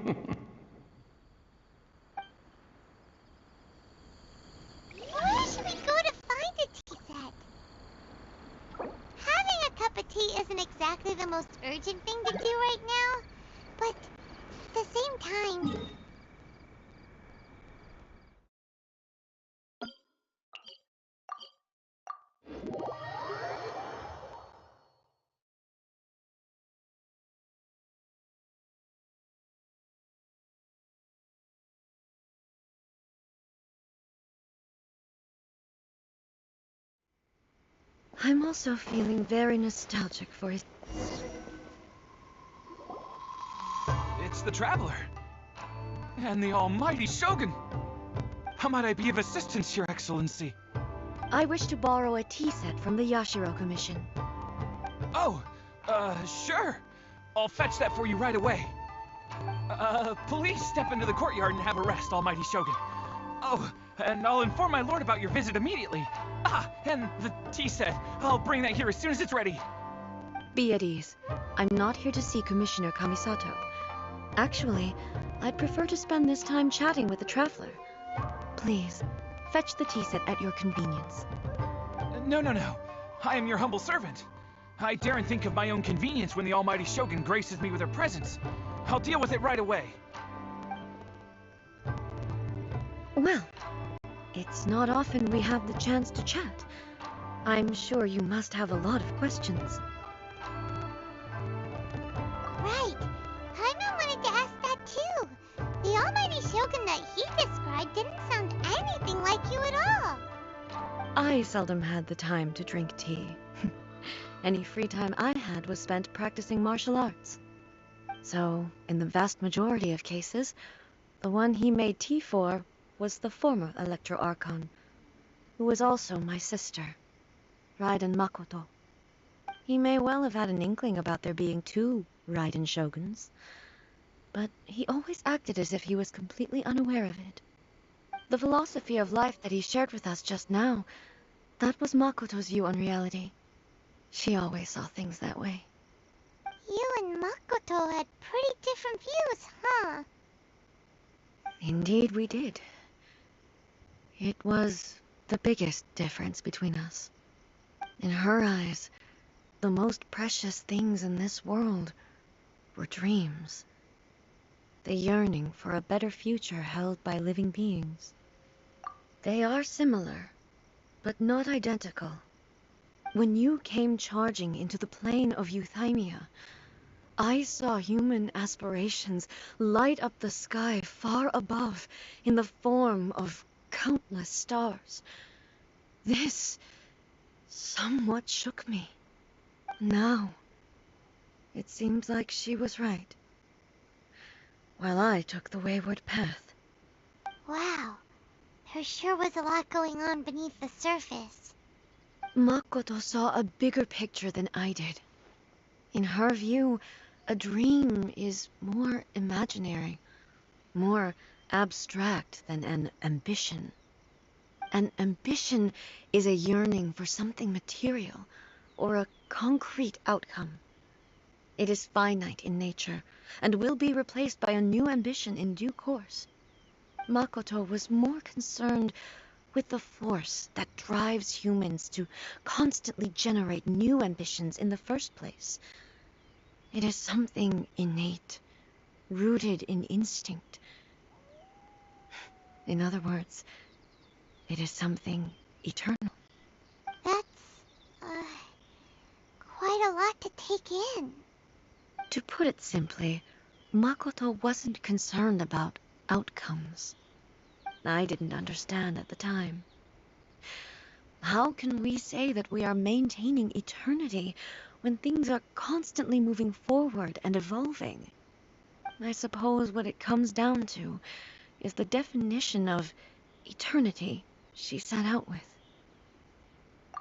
should we go to find a tea set? Having a cup of tea isn't exactly the most urgent thing to do right now, but at the same time... I'm also feeling very nostalgic for his... It's the Traveler. And the almighty Shogun. How might I be of assistance, Your Excellency? I wish to borrow a tea set from the Yashiro Commission. Oh, sure. I'll fetch that for you right away. Please step into the courtyard and have a rest, Almighty Shogun. Oh, and I'll inform my lord about your visit immediately. Ah, and the tea set. I'll bring that here as soon as it's ready. Be at ease. I'm not here to see Commissioner Kamisato. Actually, I'd prefer to spend this time chatting with the traveler. Please, fetch the tea set at your convenience. No. I am your humble servant. I daren't think of my own convenience when the Almighty Shogun graces me with her presence. I'll deal with it right away. Well, it's not often we have the chance to chat. I'm sure you must have a lot of questions. Right. Paimon wanted to ask that too. The Almighty Shogun that he described didn't sound anything like you at all. I seldom had the time to drink tea. Any free time I had was spent practicing martial arts. So, in the vast majority of cases, the one he made tea for was the former Electro Archon, who was also my sister, Raiden Makoto. He may well have had an inkling about there being two Raiden Shoguns, but he always acted as if he was completely unaware of it. The philosophy of life that he shared with us just now, that was Makoto's view on reality. She always saw things that way. You and Makoto had pretty different views, huh? Indeed we did. It was the biggest difference between us. In her eyes, the most precious things in this world were dreams. The yearning for a better future held by living beings. They are similar, but not identical. When you came charging into the plane of Euthymia, I saw human aspirations light up the sky far above in the form of countless stars. This somewhat shook me. Now, it seems like she was right, while I took the wayward path. Wow, there sure was a lot going on beneath the surface. Makoto saw a bigger picture than I did. In her view, a dream is more imaginary, more abstract than an ambition. An ambition is a yearning for something material, or a concrete outcome. It is finite in nature, and will be replaced by a new ambition in due course. Makoto was more concerned with the force that drives humans to constantly generate new ambitions in the first place. It is something innate, rooted in instinct. In other words, it is something eternal. That's, quite a lot to take in. To put it simply, Makoto wasn't concerned about outcomes. I didn't understand at the time. How can we say that we are maintaining eternity when things are constantly moving forward and evolving? I suppose what it comes down to is the definition of eternity she set out with.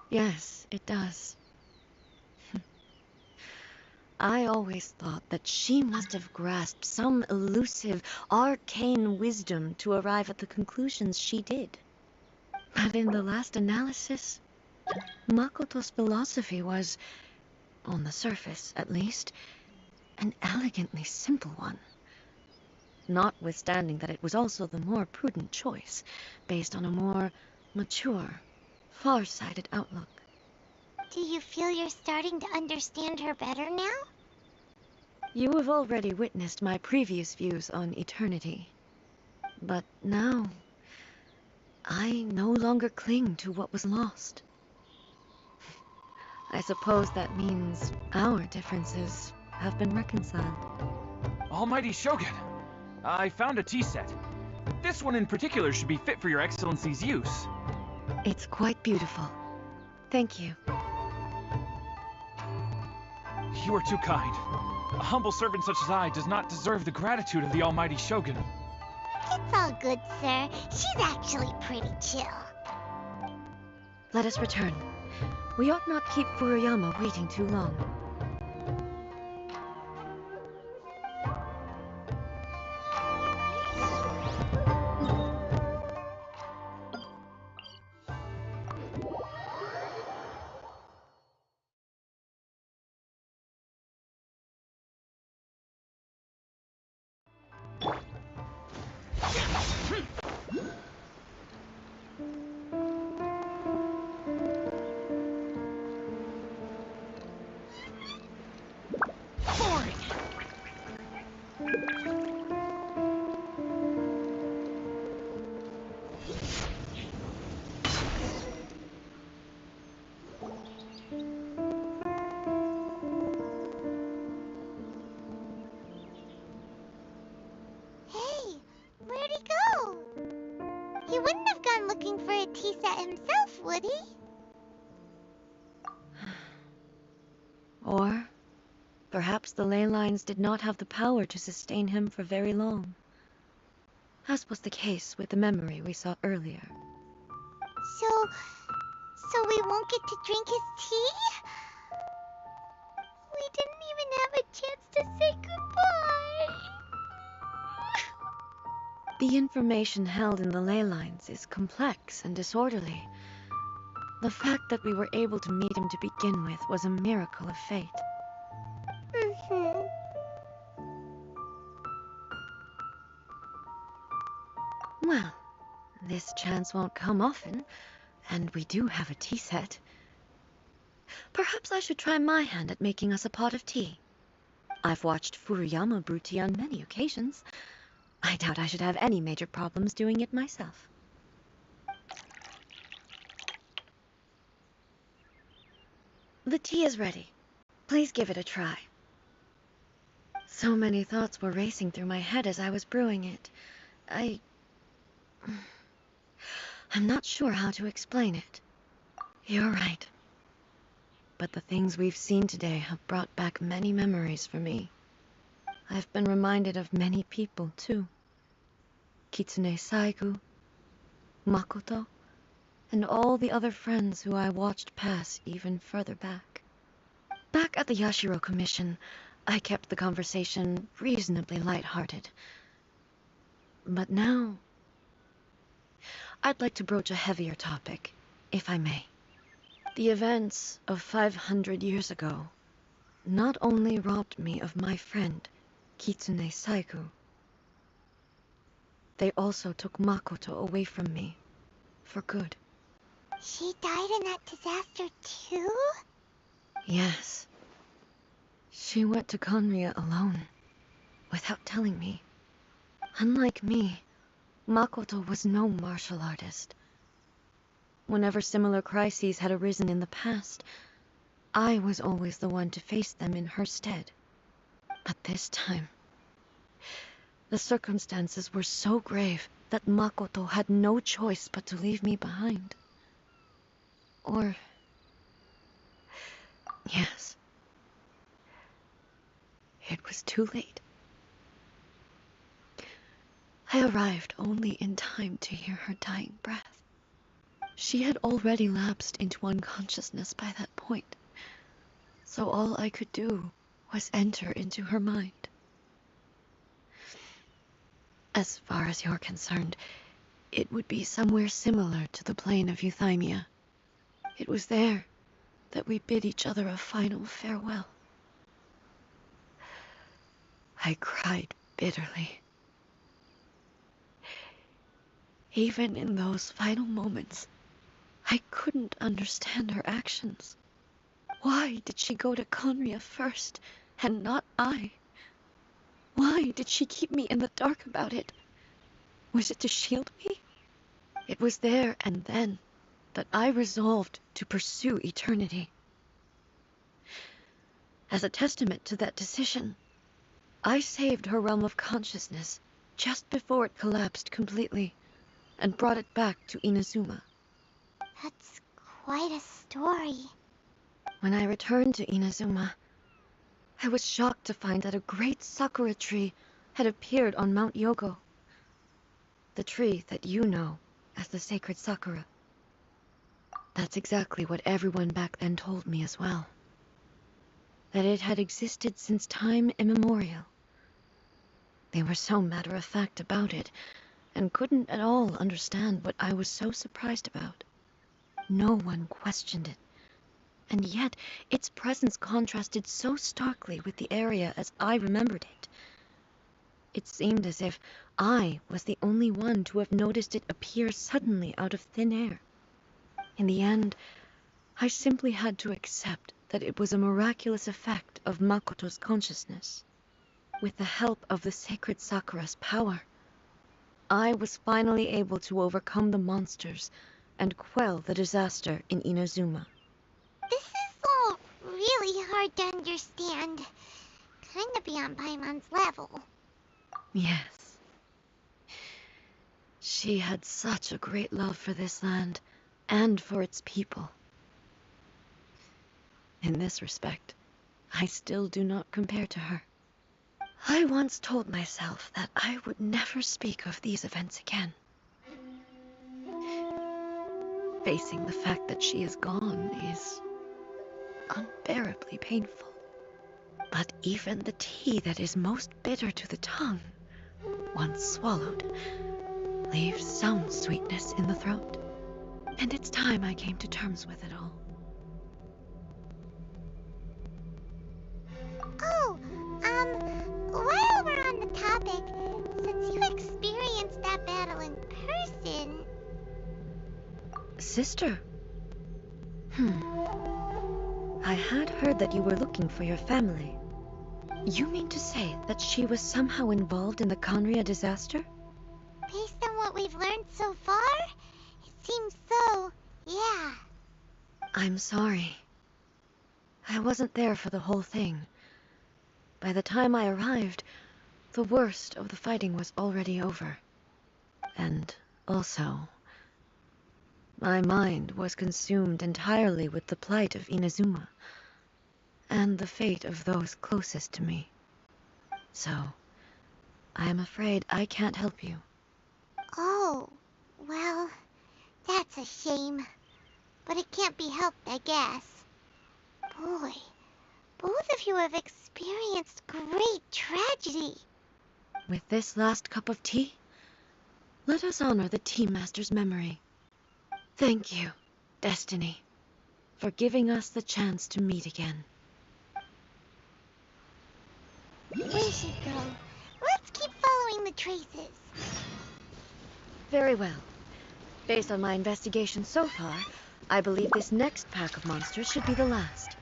Yes, it does. I always thought that she must have grasped some elusive, arcane wisdom to arrive at the conclusions she did. But in the last analysis, Makoto's philosophy was, on the surface at least, an elegantly simple one. Notwithstanding that it was also the more prudent choice, based on a more mature, far-sighted outlook. Do you feel you're starting to understand her better now? You have already witnessed my previous views on eternity. But now, I no longer cling to what was lost. I suppose that means our differences have been reconciled. Almighty Shogun, I found a tea set. This one in particular should be fit for your Excellency's use. It's quite beautiful. Thank you. You are too kind. A humble servant such as I does not deserve the gratitude of the Almighty Shogun. It's all good, sir. She's actually pretty chill. Let us return. We ought not keep Furuyama waiting too long. Would he? Or perhaps the ley lines did not have the power to sustain him for very long, as was the case with the memory we saw earlier. So we won't get to drink his tea? We didn't even have a chance to say goodbye. The information held in the ley lines is complex and disorderly. The fact that we were able to meet him to begin with was a miracle of fate. Well, this chance won't come often, and we do have a tea set. Perhaps I should try my hand at making us a pot of tea. I've watched Furuyama brew tea on many occasions. I doubt I should have any major problems doing it myself. The tea is ready. Please give it a try. So many thoughts were racing through my head as I was brewing it. I'm not sure how to explain it. You're right. But the things we've seen today have brought back many memories for me. I've been reminded of many people, too. Kitsune Saigu, Makoto, and all the other friends who I watched pass even further back. Back at the Yashiro Commission, I kept the conversation reasonably lighthearted. But now, I'd like to broach a heavier topic, if I may. The events of 500 years ago not only robbed me of my friend, Kitsune Saigu, they also took Makoto away from me, for good. She died in that disaster too? Yes. She went to Conria alone, without telling me. Unlike me, Makoto was no martial artist. Whenever similar crises had arisen in the past, I was always the one to face them in her stead. But this time, the circumstances were so grave that Makoto had no choice but to leave me behind. Or... yes. It was too late. I arrived only in time to hear her dying breath. She had already lapsed into unconsciousness by that point, so all I could do was enter into her mind. As far as you're concerned, it would be somewhere similar to the plane of Euthymia. It was there that we bid each other a final farewell. I cried bitterly. Even in those final moments, I couldn't understand her actions. Why did she go to Conria first, and not I? Why did she keep me in the dark about it? Was it to shield me? It was there and then that I resolved to pursue eternity. As a testament to that decision, I saved her realm of consciousness just before it collapsed completely, and brought it back to Inazuma. That's quite a story. When I returned to Inazuma, I was shocked to find that a great sakura tree had appeared on Mount Yogo. The tree that you know as the sacred sakura. That's exactly what everyone back then told me as well. That it had existed since time immemorial. They were so matter-of-fact about it, and couldn't at all understand what I was so surprised about. No one questioned it, and yet its presence contrasted so starkly with the area as I remembered it. It seemed as if I was the only one to have noticed it appear suddenly out of thin air. In the end, I simply had to accept that it was a miraculous effect of Makoto's consciousness. With the help of the sacred Sakura's power, I was finally able to overcome the monsters and quell the disaster in Inazuma. This is all really hard to understand. Kinda beyond Paimon's level. Yes. She had such a great love for this land, and for its people. In this respect, I still do not compare to her. I once told myself that I would never speak of these events again. Facing the fact that she is gone is unbearably painful. But even the tea that is most bitter to the tongue, once swallowed, leaves some sweetness in the throat. And it's time I came to terms with it all. Oh, while we're on the topic, since you experienced that battle in person... Sister? I had heard that you were looking for your family. You mean to say that she was somehow involved in the Conria disaster? Based on what we've learned so far, it seems so, yeah. I'm sorry. I wasn't there for the whole thing. By the time I arrived, the worst of the fighting was already over. And also, my mind was consumed entirely with the plight of Inazuma, and the fate of those closest to me. So, I am afraid I can't help you. Oh, well, that's a shame. But it can't be helped, I guess. Boy, both of you have experienced great tragedy. With this last cup of tea, let us honor the Tea Master's memory. Thank you, Destiny, for giving us the chance to meet again. We should go. Let's keep following the traces. Very well. Based on my investigation so far, I believe this next pack of monsters should be the last.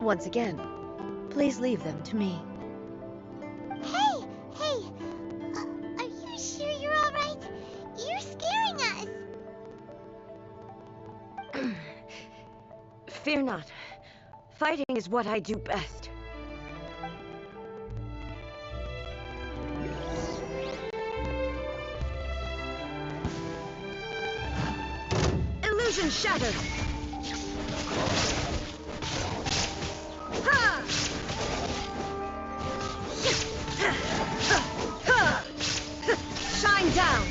Once again, please leave them to me. Hey! Are you sure you're all right? You're scaring us. Fear not. Fighting is what I do best. Illusion shattered! Shine down!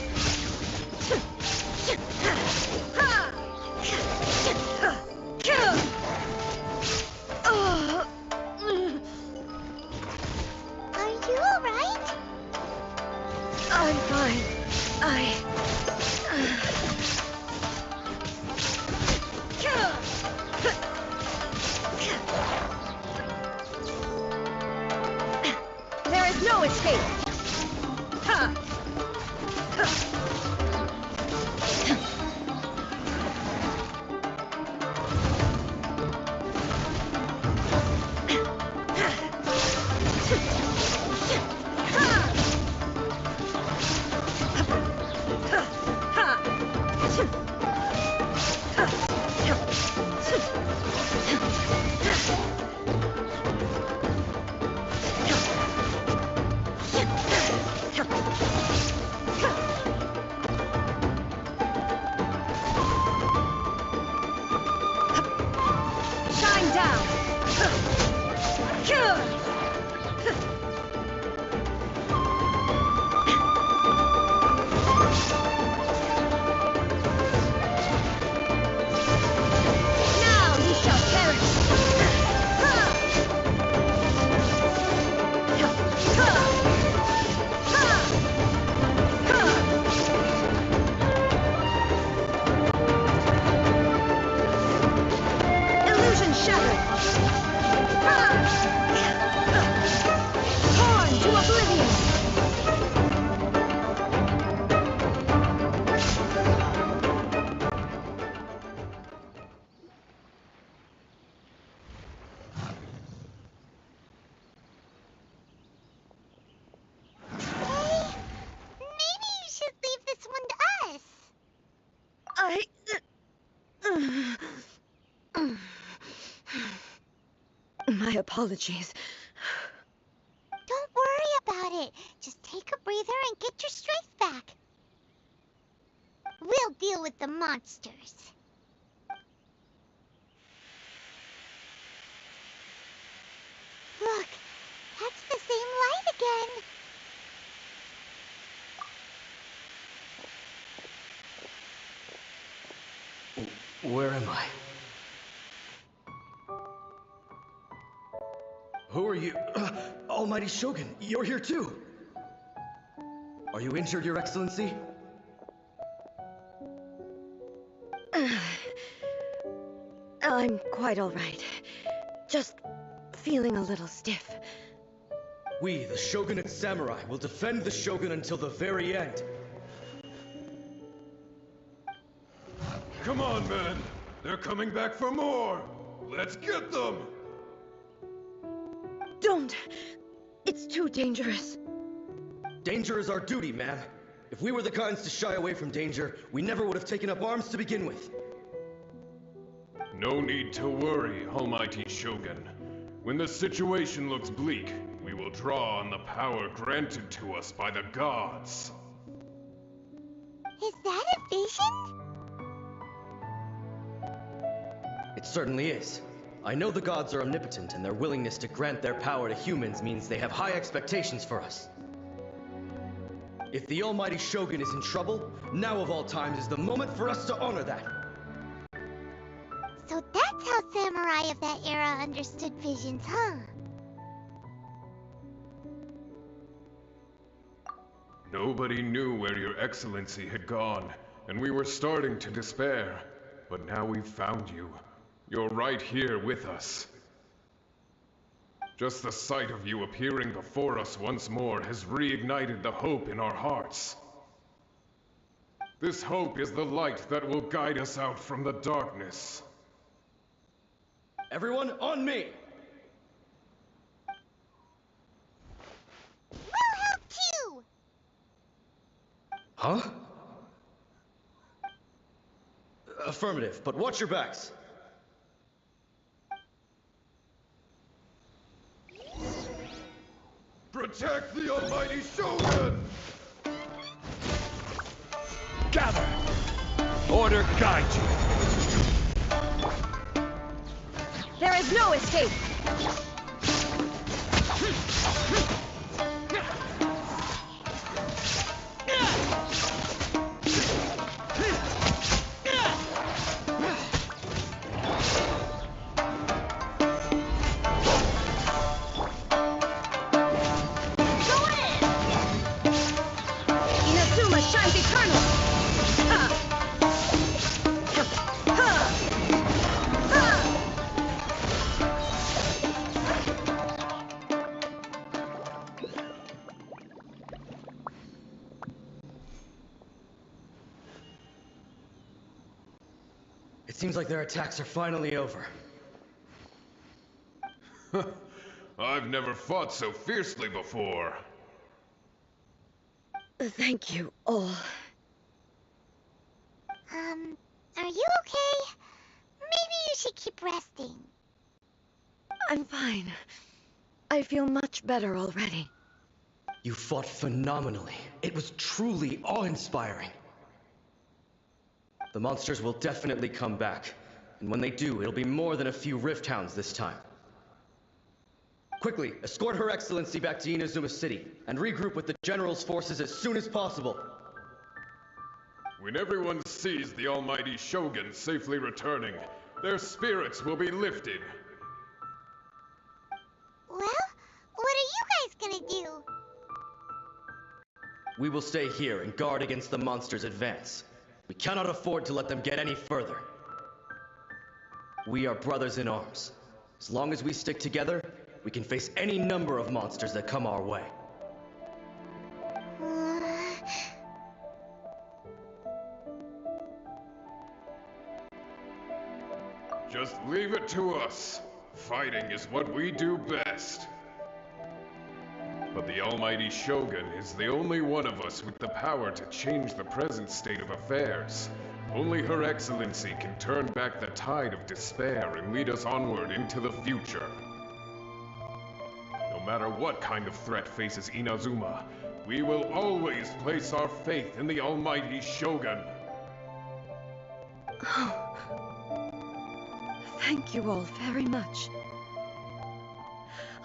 Are you all right? I'm fine. There is no escape! Illusion shattered! Torn to oblivion! Maybe you should leave this one to us. My apologies. Don't worry about it. Just take a breather and get your strength back. We'll deal with the monsters. Look, that's the same light again. Where am I? Who are you? Almighty Shogun, you're here too! Are you injured, Your Excellency? I'm quite all right. Just feeling a little stiff. We, the Shogunate Samurai, will defend the Shogun until the very end. Come on, men! They're coming back for more! Let's get them! Don't! It's too dangerous. Danger is our duty, ma'am. If we were the kinds to shy away from danger, we never would have taken up arms to begin with. No need to worry, Almighty Shogun. When the situation looks bleak, we will draw on the power granted to us by the gods. Is that a vision? It certainly is. I know the gods are omnipotent, and their willingness to grant their power to humans means they have high expectations for us. If the Almighty Shogun is in trouble, now of all times is the moment for us to honor that. So that's how samurai of that era understood visions, huh? Nobody knew where Your Excellency had gone, and we were starting to despair. But now we've found you. You're right here with us. Just the sight of you appearing before us once more has reignited the hope in our hearts. This hope is the light that will guide us out from the darkness. Everyone, on me! We'll help too! Huh? Affirmative, but watch your backs. Protect the Almighty Shogun! Gather! Order guide you! There is no escape! It seems like their attacks are finally over. I've never fought so fiercely before. Thank you all. Are you okay? Maybe you should keep resting. I'm fine. I feel much better already. You fought phenomenally. It was truly awe-inspiring. The monsters will definitely come back. And when they do, it'll be more than a few Rift Hounds this time. Quickly, escort Her Excellency back to Inazuma City, and regroup with the General's forces as soon as possible. When everyone sees the Almighty Shogun safely returning, their spirits will be lifted. Well, what are you guys gonna do? We will stay here and guard against the monsters' advance. We cannot afford to let them get any further. We are brothers in arms. As long as we stick together, we can face any number of monsters that come our way. Just leave it to us. Fighting is what we do best. But the almighty Shogun is the only one of us with the power to change the present state of affairs. Only Her Excellency can turn back the tide of despair and lead us onward into the future. No matter what kind of threat faces Inazuma, we will always place our faith in the almighty Shogun. Oh. Thank you all very much.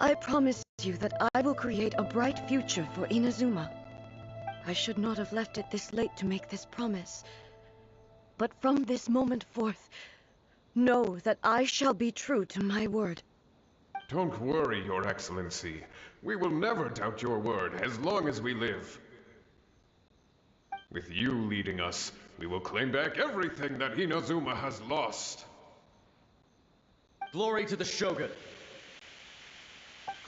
I promise you that I will create a bright future for Inazuma. I should not have left it this late to make this promise. But from this moment forth, know that I shall be true to my word. Don't worry, Your Excellency. We will never doubt your word as long as we live. With you leading us, we will claim back everything that Inazuma has lost. Glory to the Shogun!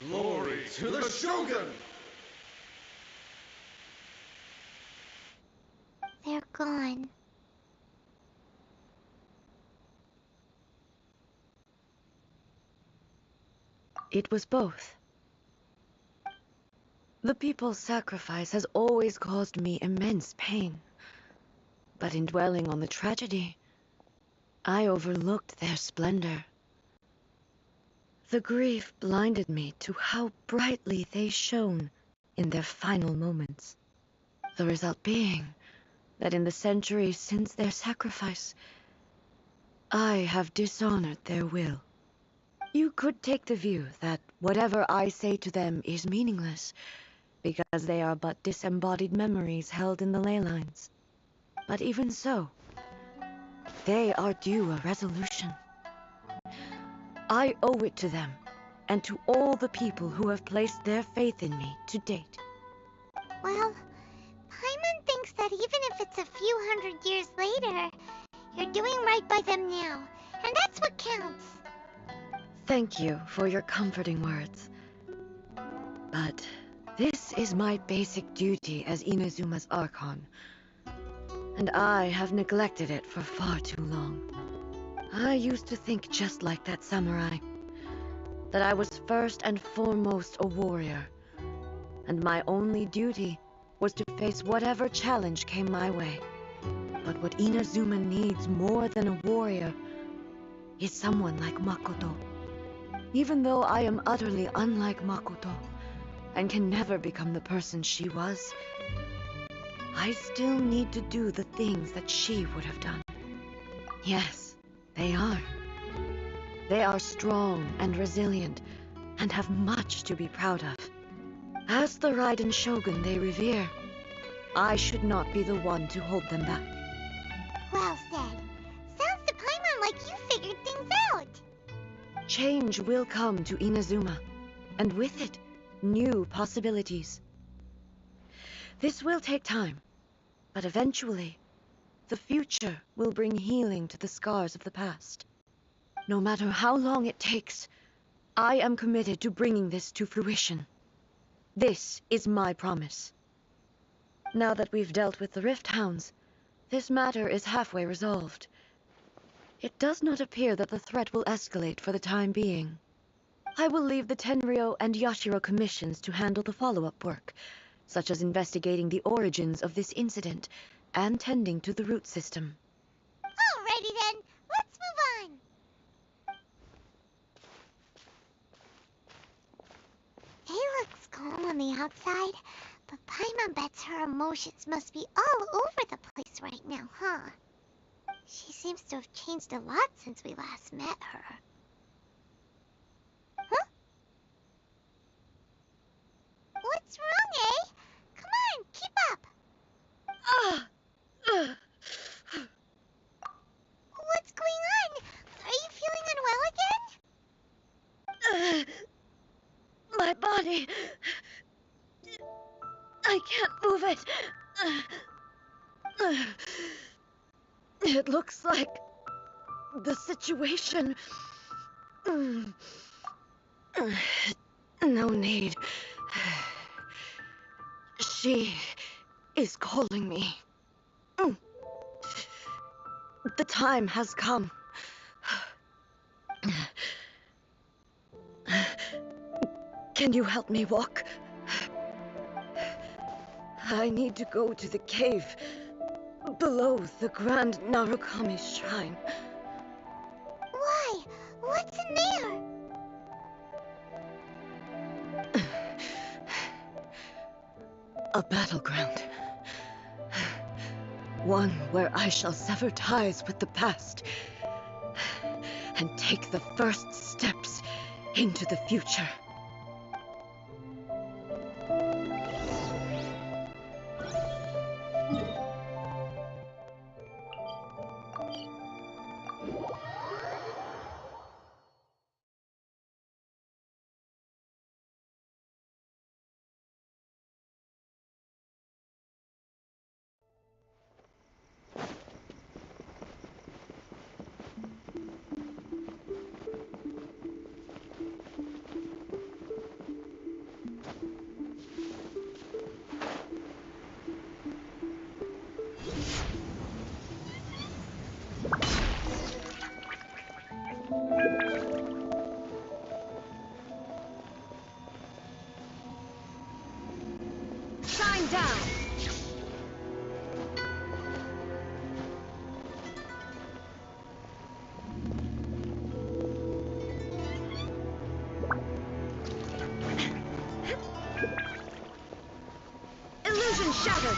Glory to the Shogun! They're gone. It was both. The people's sacrifice has always caused me immense pain. But in dwelling on the tragedy, I overlooked their splendor. The grief blinded me to how brightly they shone in their final moments. The result being that in the centuries since their sacrifice, I have dishonored their will. You could take the view that whatever I say to them is meaningless, because they are but disembodied memories held in the ley lines. But even so, they are due a resolution. I owe it to them, and to all the people who have placed their faith in me to date. Well, Paimon thinks that even if it's a few hundred years later, you're doing right by them now, and that's what counts. Thank you for your comforting words. But this is my basic duty as Inazuma's Archon, and I have neglected it for far too long. I used to think just like that samurai, that I was first and foremost a warrior, and my only duty was to face whatever challenge came my way. But what Inazuma needs more than a warrior is someone like Makoto. Even though I am utterly unlike Makoto, and can never become the person she was, I still need to do the things that she would have done. Yes, they are. They are strong and resilient, and have much to be proud of. As the Raiden Shogun they revere, I should not be the one to hold them back. Well said. Sounds to Paimon like you figured things out. Change will come to Inazuma, and with it, new possibilities. This will take time, but eventually, the future will bring healing to the scars of the past. No matter how long it takes, I am committed to bringing this to fruition. This is my promise. Now that we've dealt with the Rift Hounds, this matter is halfway resolved. It does not appear that the threat will escalate for the time being. I will leave the Tenryou and Yashiro commissions to handle the follow-up work, such as investigating the origins of this incident and tending to the root system. Alrighty then, let's move on. He looks calm on the outside, but Paimon bets her emotions must be all over the place right now, huh? She seems to have changed a lot since we last met her. Huh? What's wrong, eh? Come on, keep up. What's going on? Are you feeling unwell again? My body... I can't move it. It looks like the situation... No need. She is calling me. The time has come. Can you help me walk? I need to go to the cave below the Grand Narukami Shrine. Why? What's in there? A battleground. One where I shall sever ties with the past and take the first steps into the future. Shine down! Illusion shattered!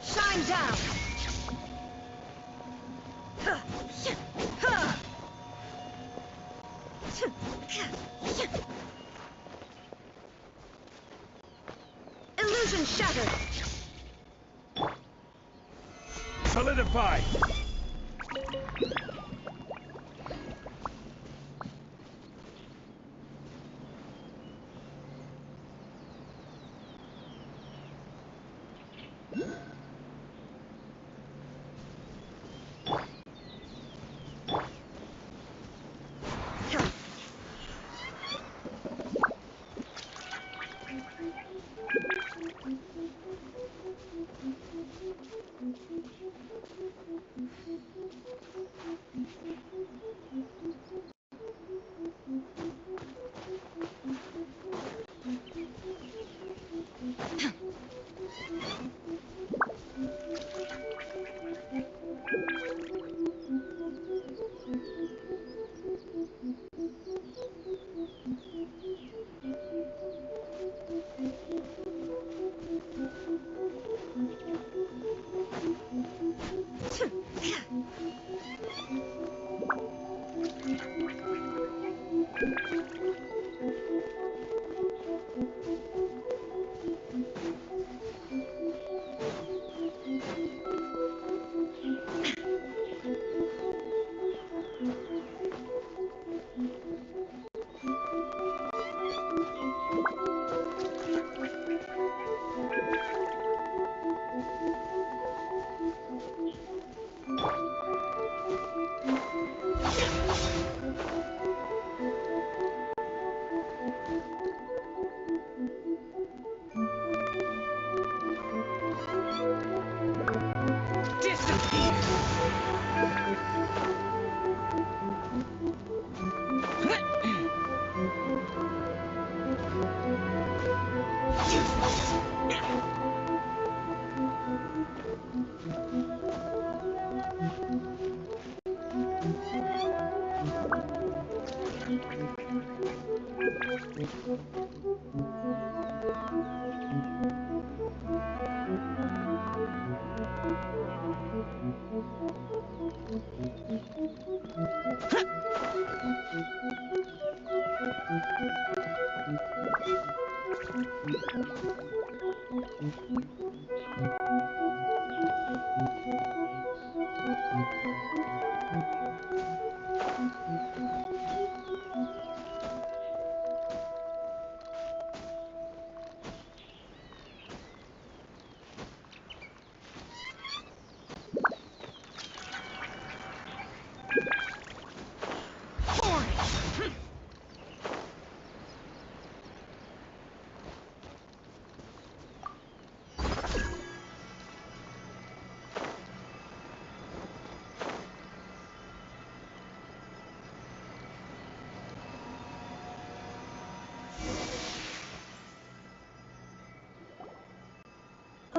Shine down! Illusion shattered! Solidify!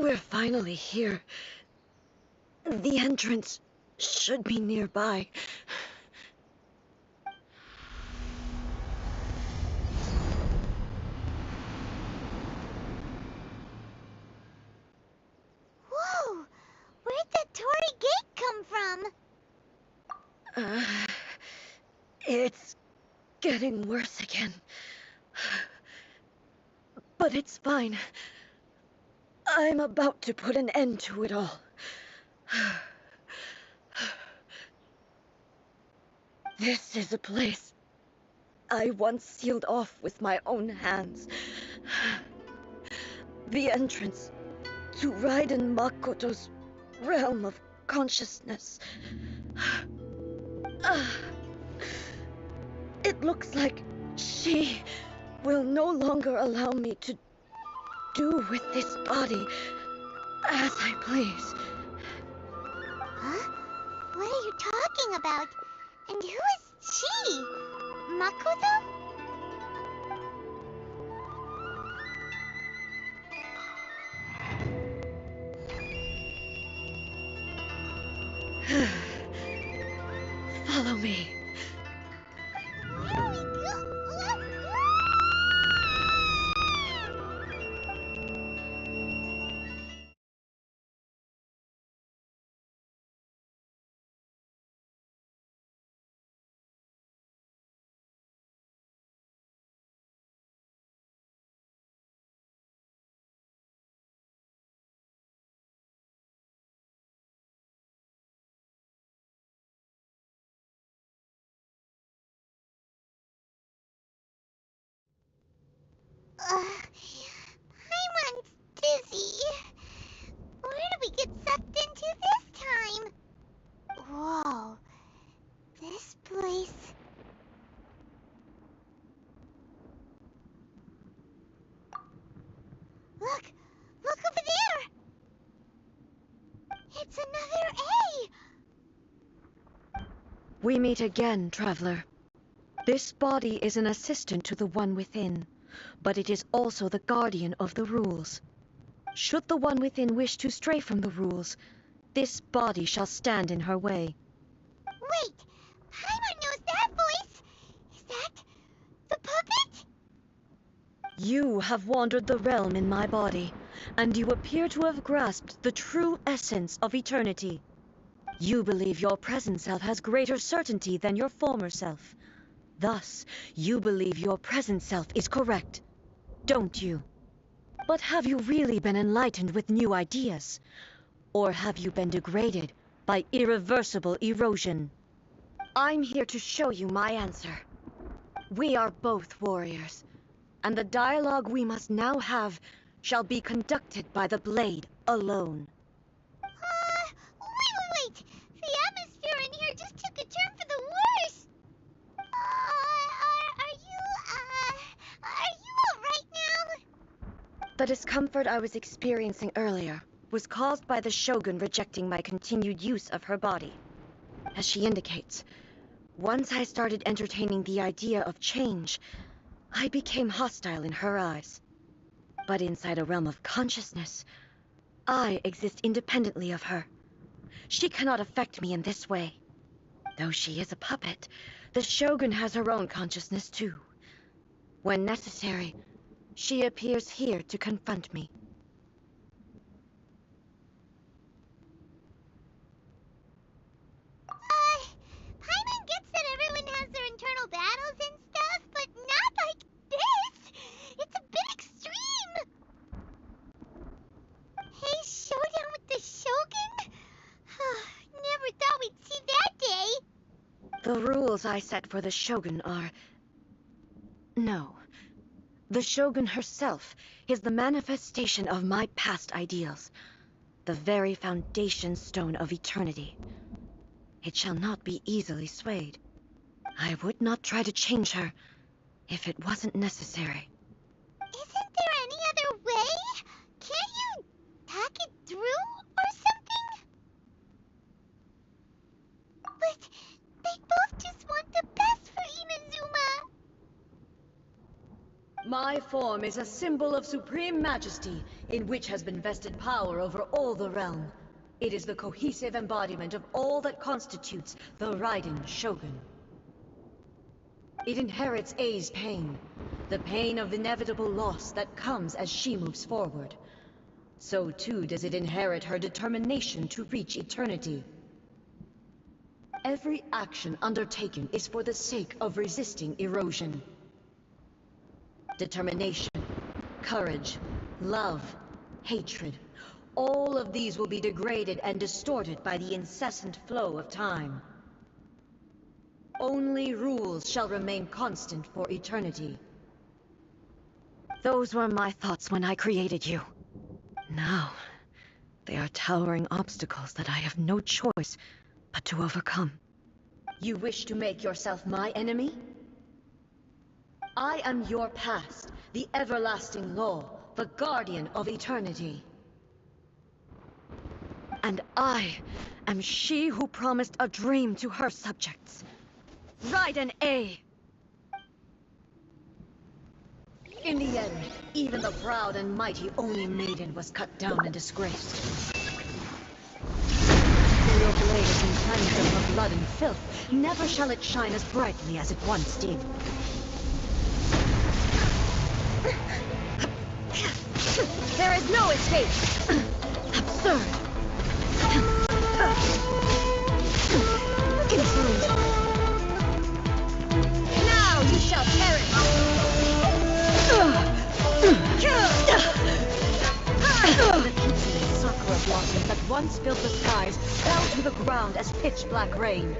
We're finally here. The entrance should be nearby. Whoa! Where'd that Torii gate come from? It's getting worse again. But it's fine. I'm about to put an end to it all. This is a place I once sealed off with my own hands. The entrance to Raiden Makoto's realm of consciousness. It looks like she will no longer allow me to do with this body as I please. Huh? What are you talking about? And who is she? Makoto? Follow me. Paimon's dizzy. Where did we get sucked into this time? Whoa. This place... Look! Look over there! It's another A! We meet again, traveler. This body is an assistant to the one within, but it is also the guardian of the rules. Should the one within wish to stray from the rules, this body shall stand in her way. Wait! Paimon knows that voice! Is that the puppet? You have wandered the realm in my body, and you appear to have grasped the true essence of eternity. You believe your present self has greater certainty than your former self. Thus, you believe your present self is correct, don't you? But have you really been enlightened with new ideas? Or have you been degraded by irreversible erosion? I'm here to show you my answer. We are both warriors, and the dialogue we must now have shall be conducted by the blade alone. Wait! The atmosphere in here just took a turn for the worse! Are you alright now? The discomfort I was experiencing earlier was caused by the Shogun rejecting my continued use of her body. As she indicates, once I started entertaining the idea of change, I became hostile in her eyes. But inside a realm of consciousness, I exist independently of her. She cannot affect me in this way. Though she is a puppet, the Shogun has her own consciousness too. When necessary, she appears here to confront me. Paimon gets that everyone has their internal battles and stuff, but not like this. It's a bit extreme. Hey, showdown with the Shogun? Never thought we'd see that day. The rules I set for the Shogun are... No. The Shogun herself is the manifestation of my past ideals. The very foundation stone of eternity. It shall not be easily swayed. I would not try to change her if it wasn't necessary. Isn't there any other way? Can't you talk it through or something? But they both just want the best for Inazuma. My form is a symbol of supreme majesty, in which has been vested power over all the realm. It is the cohesive embodiment of all that constitutes the Raiden Shogun. It inherits Ei's pain, the pain of inevitable loss that comes as she moves forward. So too does it inherit her determination to reach eternity. Every action undertaken is for the sake of resisting erosion. Determination, courage, love, hatred, all of these will be degraded and distorted by the incessant flow of time. Only rules shall remain constant for eternity. Those were my thoughts when I created you. Now, they are towering obstacles that I have no choice but to overcome. You wish to make yourself my enemy? I am your past, the everlasting law, the guardian of eternity. And I am she who promised a dream to her subjects. Raiden A. In the end, even the proud and mighty Oni Maiden was cut down and disgraced. Though your blade has been cleansed of blood and filth, never shall it shine as brightly as it once did. There is no escape! Absurd! Insolent! Now you shall perish! The peaceful sakura blossoms that once filled the skies fell to the ground as pitch-black rain.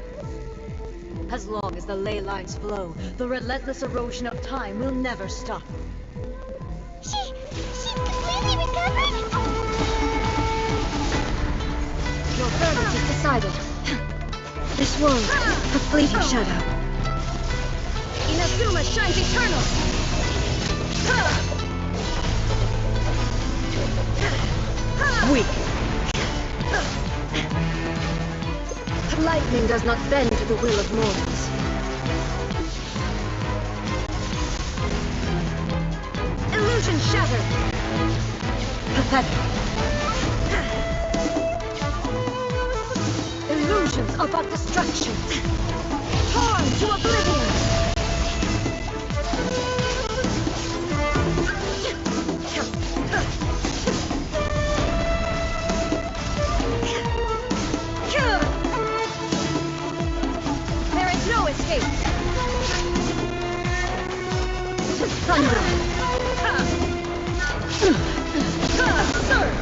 As long as the ley lines flow, the relentless erosion of time will never stop. She's completely recovered? Your verdict is decided. This world, a fleeting shadow. Inazuma shines eternal! Weak. Lightning does not bend to the will of mortals. Illusion shattered! Pathetic. Illusions are but distractions. Torn to oblivion! There is no escape! Thunder! Absurd!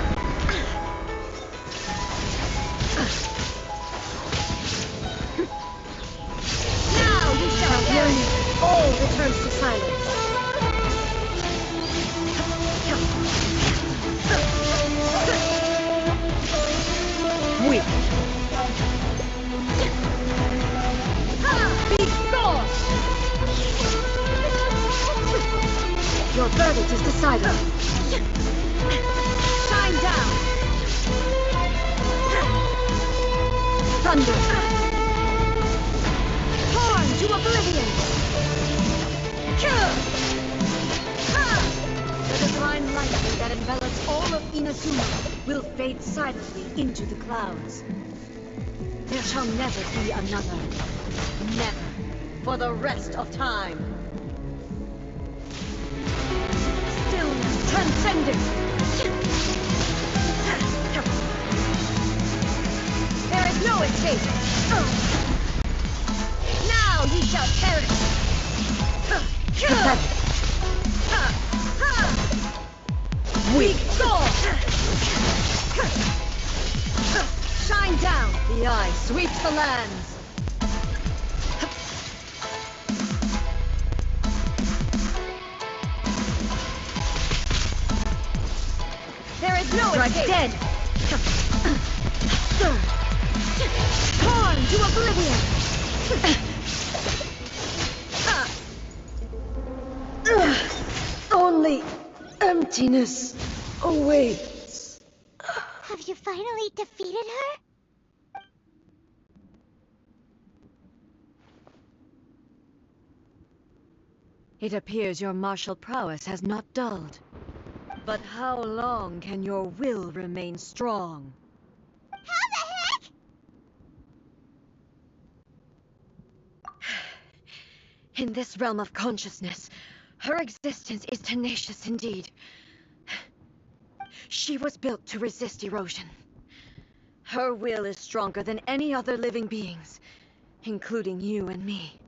Now you shall perish! All returns to silence. Weak. Be gone! Your verdict is decided. Shine down! Thunder! Torn to oblivion! The divine lightning that envelops all of Inazuma will fade silently into the clouds. There shall never be another. Never. For the rest of time. transcendent! There is no escape! Now ye shall perish! Pathetic! Weak soul! Shine down! The eye sweeps the lands! There is no escape! Dead! Torn to oblivion! Only emptiness awaits. Have you finally defeated her? It appears your martial prowess has not dulled. But how long can your will remain strong? How the heck? In this realm of consciousness, her existence is tenacious indeed. She was built to resist erosion. Her will is stronger than any other living being's, including you and me.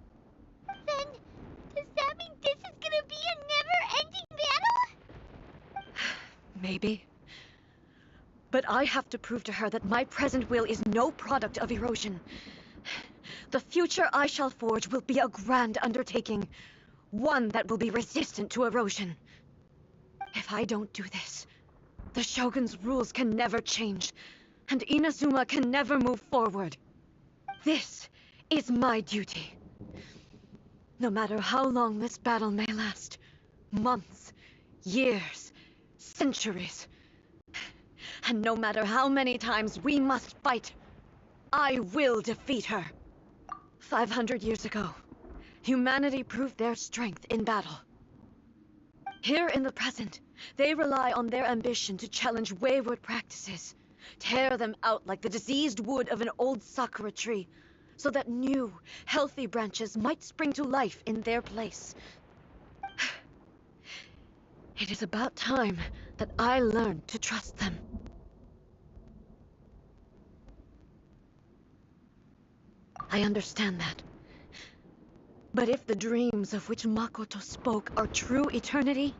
Then, does that mean this is gonna be a never-ending battle? Maybe. But I have to prove to her that my present will is no product of erosion. The future I shall forge will be a grand undertaking, one that will be resistant to erosion. If I don't do this, the Shogun's rules can never change, and Inazuma can never move forward. This is my duty. No matter how long this battle may last, months, years, centuries, and no matter how many times we must fight, I will defeat her. 500 years ago, humanity proved their strength in battle. Here in the present, they rely on their ambition to challenge wayward practices, tear them out like the diseased wood of an old sakura tree, so that new, healthy branches might spring to life in their place. It is about time that I learned to trust them. I understand that. But if the dreams of which Makoto spoke are true eternity,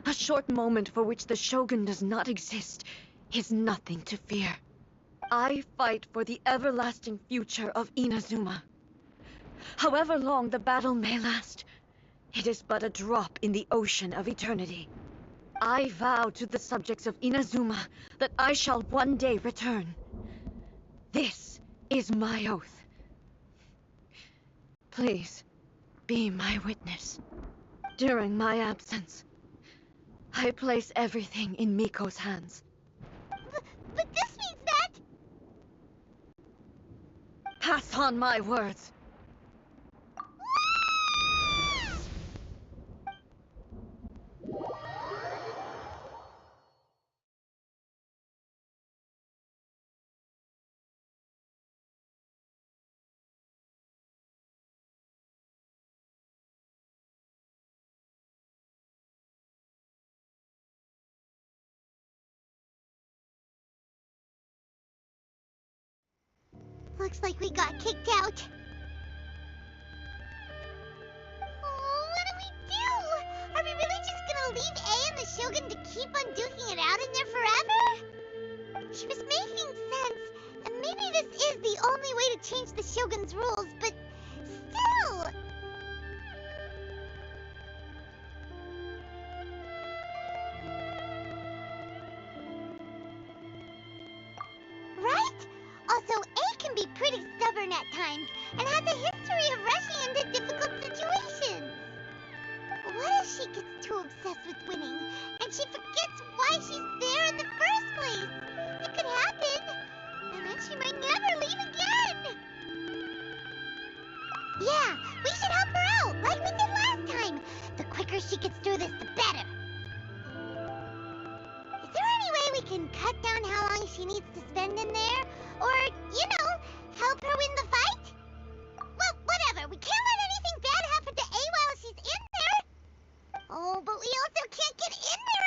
a short moment for which the Shogun does not exist is nothing to fear. I fight for the everlasting future of Inazuma. However long the battle may last, it is but a drop in the ocean of eternity. I vow to the subjects of Inazuma that I shall one day return. This is my oath. Please, be my witness. During my absence, I place everything in Miko's hands. But this means that... Pass on my words. Looks like we got kicked out. Oh, what do we do? Are we really just gonna leave A and the Shogun to keep on duking it out in there forever? She was making sense, and maybe this is the only way to change the Shogun's rules, but still... Right? Also, A can be pretty stubborn at times, and has a history of rushing into difficult situations. What if she gets too obsessed with winning, and she forgets why she's there in the first place? It could happen, and then she might never leave again. Yeah, we should help her out, like we did last time. The quicker she gets through this, the better. Is there any way we can cut down how long she needs to spend in there? Or, you know, help her win the fight? Well, whatever. We can't let anything bad happen to A while she's in there. Oh, but we also can't get in there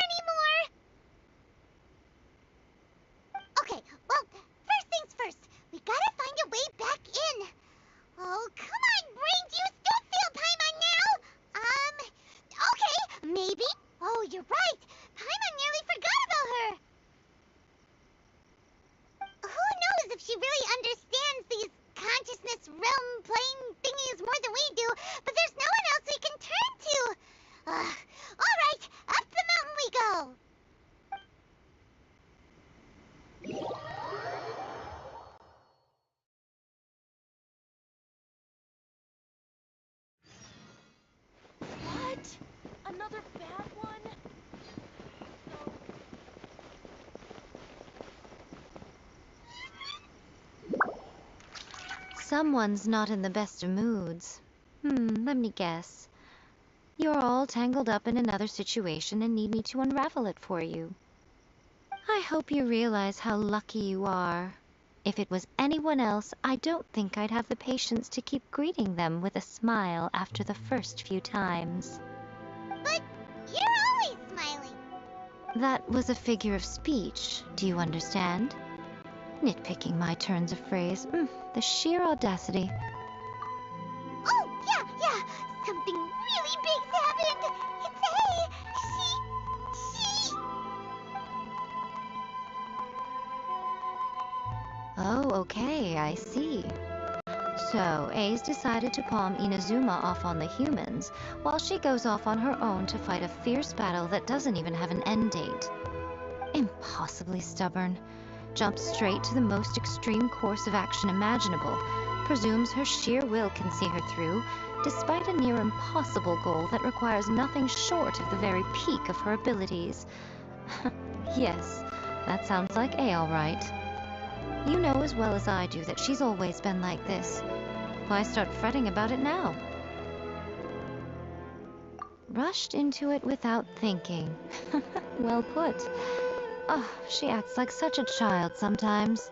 another bad one? Someone's not in the best of moods. Let me guess. You're all tangled up in another situation and need me to unravel it for you. I hope you realize how lucky you are. If it was anyone else, I don't think I'd have the patience to keep greeting them with a smile after the first few times. But you're always smiling. That was a figure of speech, do you understand? Nitpicking my turns of phrase. The sheer audacity. Oh, yeah. Something really big's happened. It's A. She... Oh, okay, I see. So, A's decided to palm Inazuma off on the humans, while she goes off on her own to fight a fierce battle that doesn't even have an end date. Impossibly stubborn. Jumps straight to the most extreme course of action imaginable, presumes her sheer will can see her through, despite a near impossible goal that requires nothing short of the very peak of her abilities. Yes, that sounds like A all right. You know as well as I do that she's always been like this. Why start fretting about it now? Rushed into it without thinking. Well put. Oh, she acts like such a child sometimes.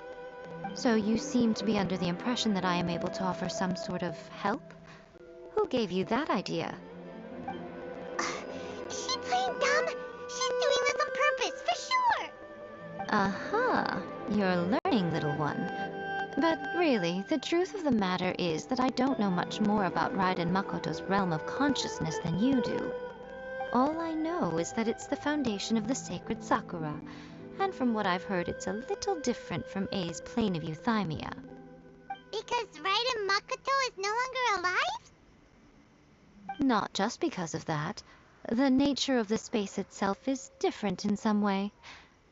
So you seem to be under the impression that I am able to offer some sort of help? Who gave you that idea? Is she playing dumb? She's doing this on purpose, for sure. Aha, you're learning, little one. But really, the truth of the matter is that I don't know much more about Raiden Makoto's realm of consciousness than you do. All I know is that it's the foundation of the sacred Sakura, and from what I've heard, it's a little different from A's plane of euthymia. Because Raiden Makoto is no longer alive? Not just because of that. The nature of the space itself is different in some way.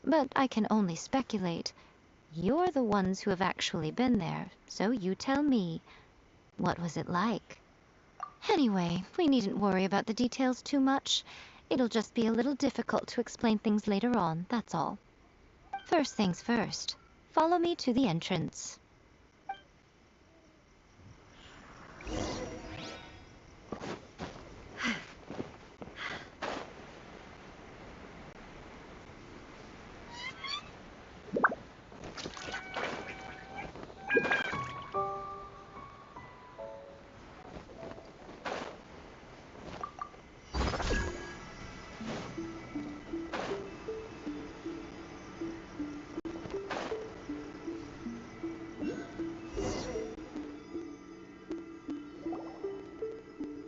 But I can only speculate. You're the ones who have actually been there, so you tell me. What was it like? Anyway, we needn't worry about the details too much. It'll just be a little difficult to explain things later on, that's all. First things first. Follow me to the entrance.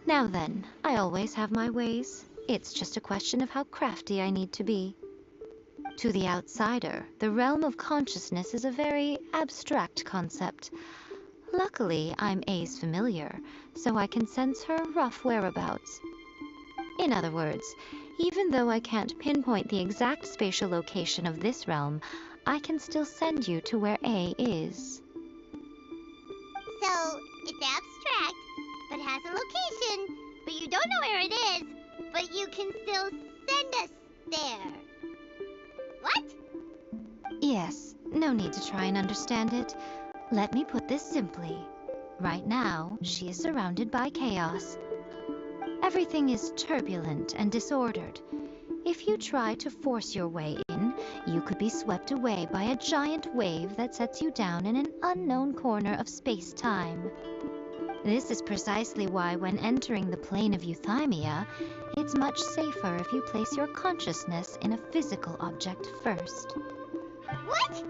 Now then, I always have my ways. It's just a question of how crafty I need to be. To the outsider, the realm of consciousness is a very abstract concept. Luckily, I'm A's familiar, so I can sense her rough whereabouts. In other words, even though I can't pinpoint the exact spatial location of this realm, I can still send you to where A is. So, it's abstract, but has a location, but you don't know where it is, but you can still send us there. What? Yes, no need to try and understand it. Let me put this simply. Right now, she is surrounded by chaos. Everything is turbulent and disordered. If you try to force your way in, you could be swept away by a giant wave that sets you down in an unknown corner of space-time. This is precisely why when entering the plane of euthymia, it's much safer if you place your consciousness in a physical object first. What?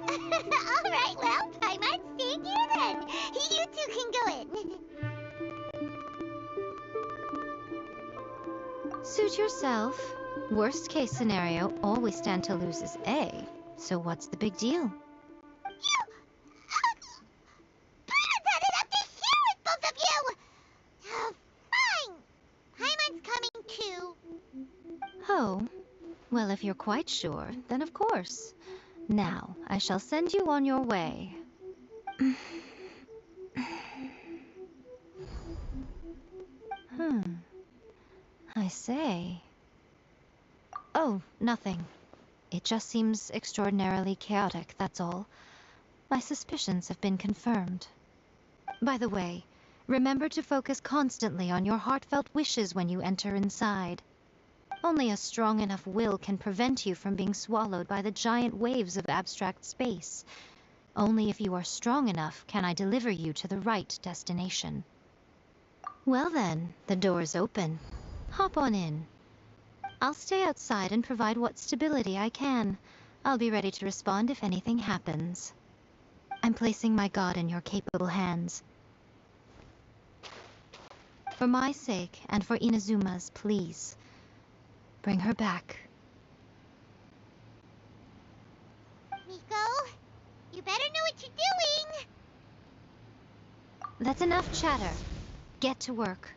Alright, well, I might stay here then. You two can go in. Suit yourself. Worst case scenario, all we stand to lose is A. So what's the big deal? Paimon had it up to here with both of you! Fine. Paimon's coming too. Oh, well, if you're quite sure, then of course. Now, I shall send you on your way. I I say. Oh, nothing. It just seems extraordinarily chaotic, that's all. My suspicions have been confirmed. By the way, remember to focus constantly on your heartfelt wishes when you enter inside. Only a strong enough will can prevent you from being swallowed by the giant waves of abstract space. Only if you are strong enough can I deliver you to the right destination. Well then, the door's open. Hop on in. I'll stay outside and provide what stability I can. I'll be ready to respond if anything happens. I'm placing my god in your capable hands. For my sake, and for Inazuma's, please. Bring her back. Miko, you better know what you're doing! That's enough chatter. Get to work.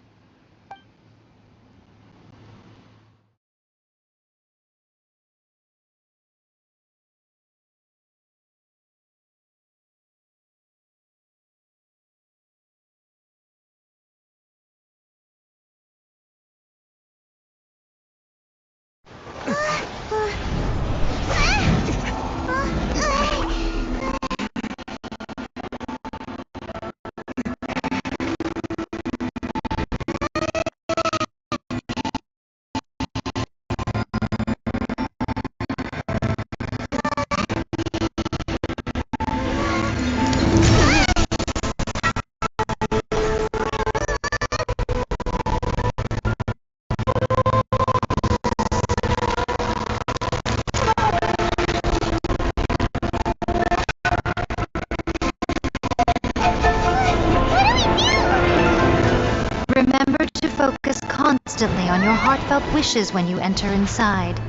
Remember to focus constantly on your heartfelt wishes when you enter inside.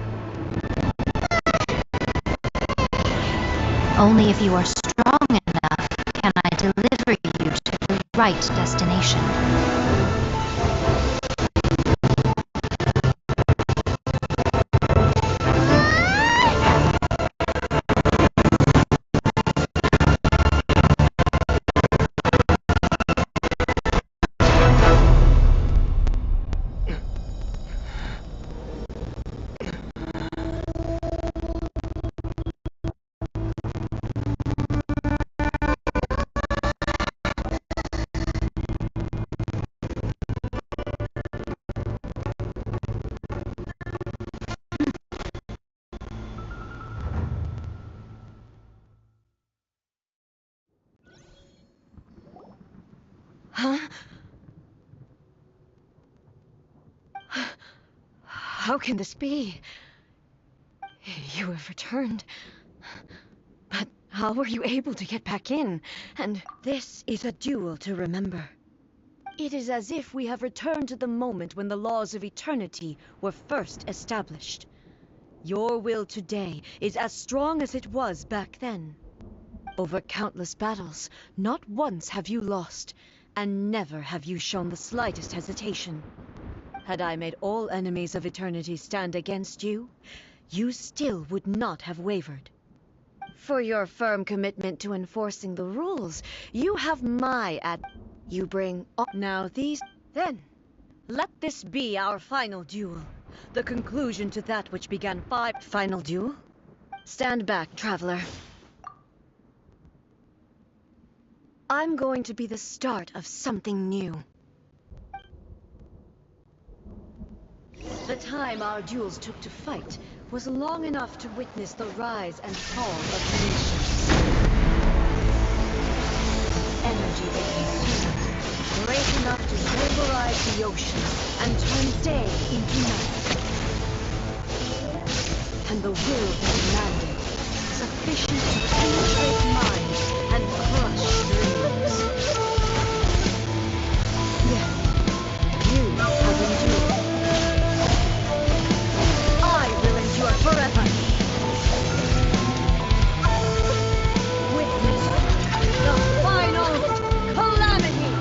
Only if you are strong enough can I deliver you to the right destination. Huh? How can this be? You have returned. But how were you able to get back in? And this is a duel to remember. It is as if we have returned to the moment when the laws of eternity were first established. Your will today is as strong as it was back then. Over countless battles, not once have you lost, and never have you shown the slightest hesitation. Had I made all enemies of eternity stand against you, you still would not have wavered. For your firm commitment to enforcing the rules, you have my You bring now these... Then, let this be our final duel. The conclusion to that which began Final duel? Stand back, traveler. I'm going to be the start of something new. The time our duels took to fight was long enough to witness the rise and fall of nations. Energy they consumed, great enough to pulverize the ocean and turn day into night. And the will they demanded, sufficient to penetrate minds and crush dreams. Yet, you have endured. I will endure forever. Witness the final calamity.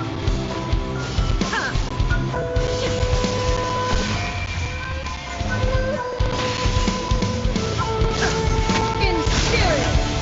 In spirit.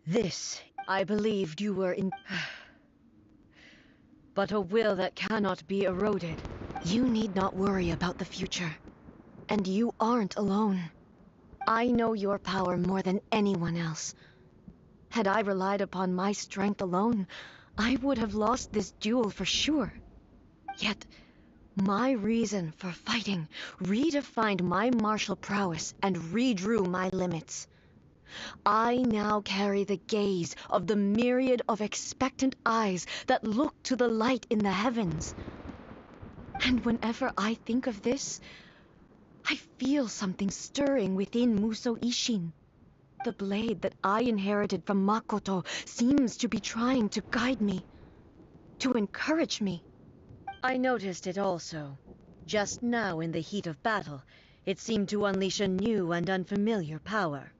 This, I believed you were in... but a will that cannot be eroded. You need not worry about the future. And you aren't alone. I know your power more than anyone else. Had I relied upon my strength alone, I would have lost this duel for sure. Yet, my reason for fighting redefined my martial prowess and redrew my limits. I now carry the gaze of the myriad of expectant eyes that look to the light in the heavens. And whenever I think of this, I feel something stirring within Musou Ishin. The blade that I inherited from Makoto seems to be trying to guide me, to encourage me. I noticed it also. Just now in the heat of battle, it seemed to unleash a new and unfamiliar power.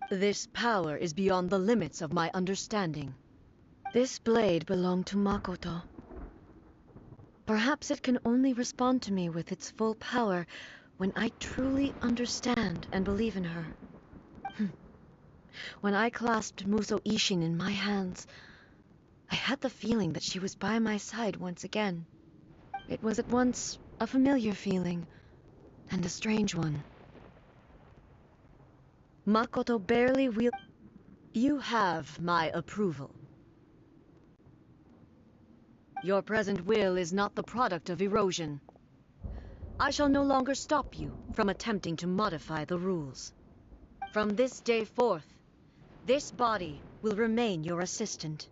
This power is beyond the limits of my understanding. This blade belonged to Makoto. Perhaps it can only respond to me with its full power when I truly understand and believe in her. When I clasped Musou Ishin in my hands, I had the feeling that she was by my side once again. It was at once a familiar feeling and a strange one. Makoto barely wielded... You have my approval. Your present will is not the product of erosion. I shall no longer stop you from attempting to modify the rules. From this day forth, this body will remain your assistant.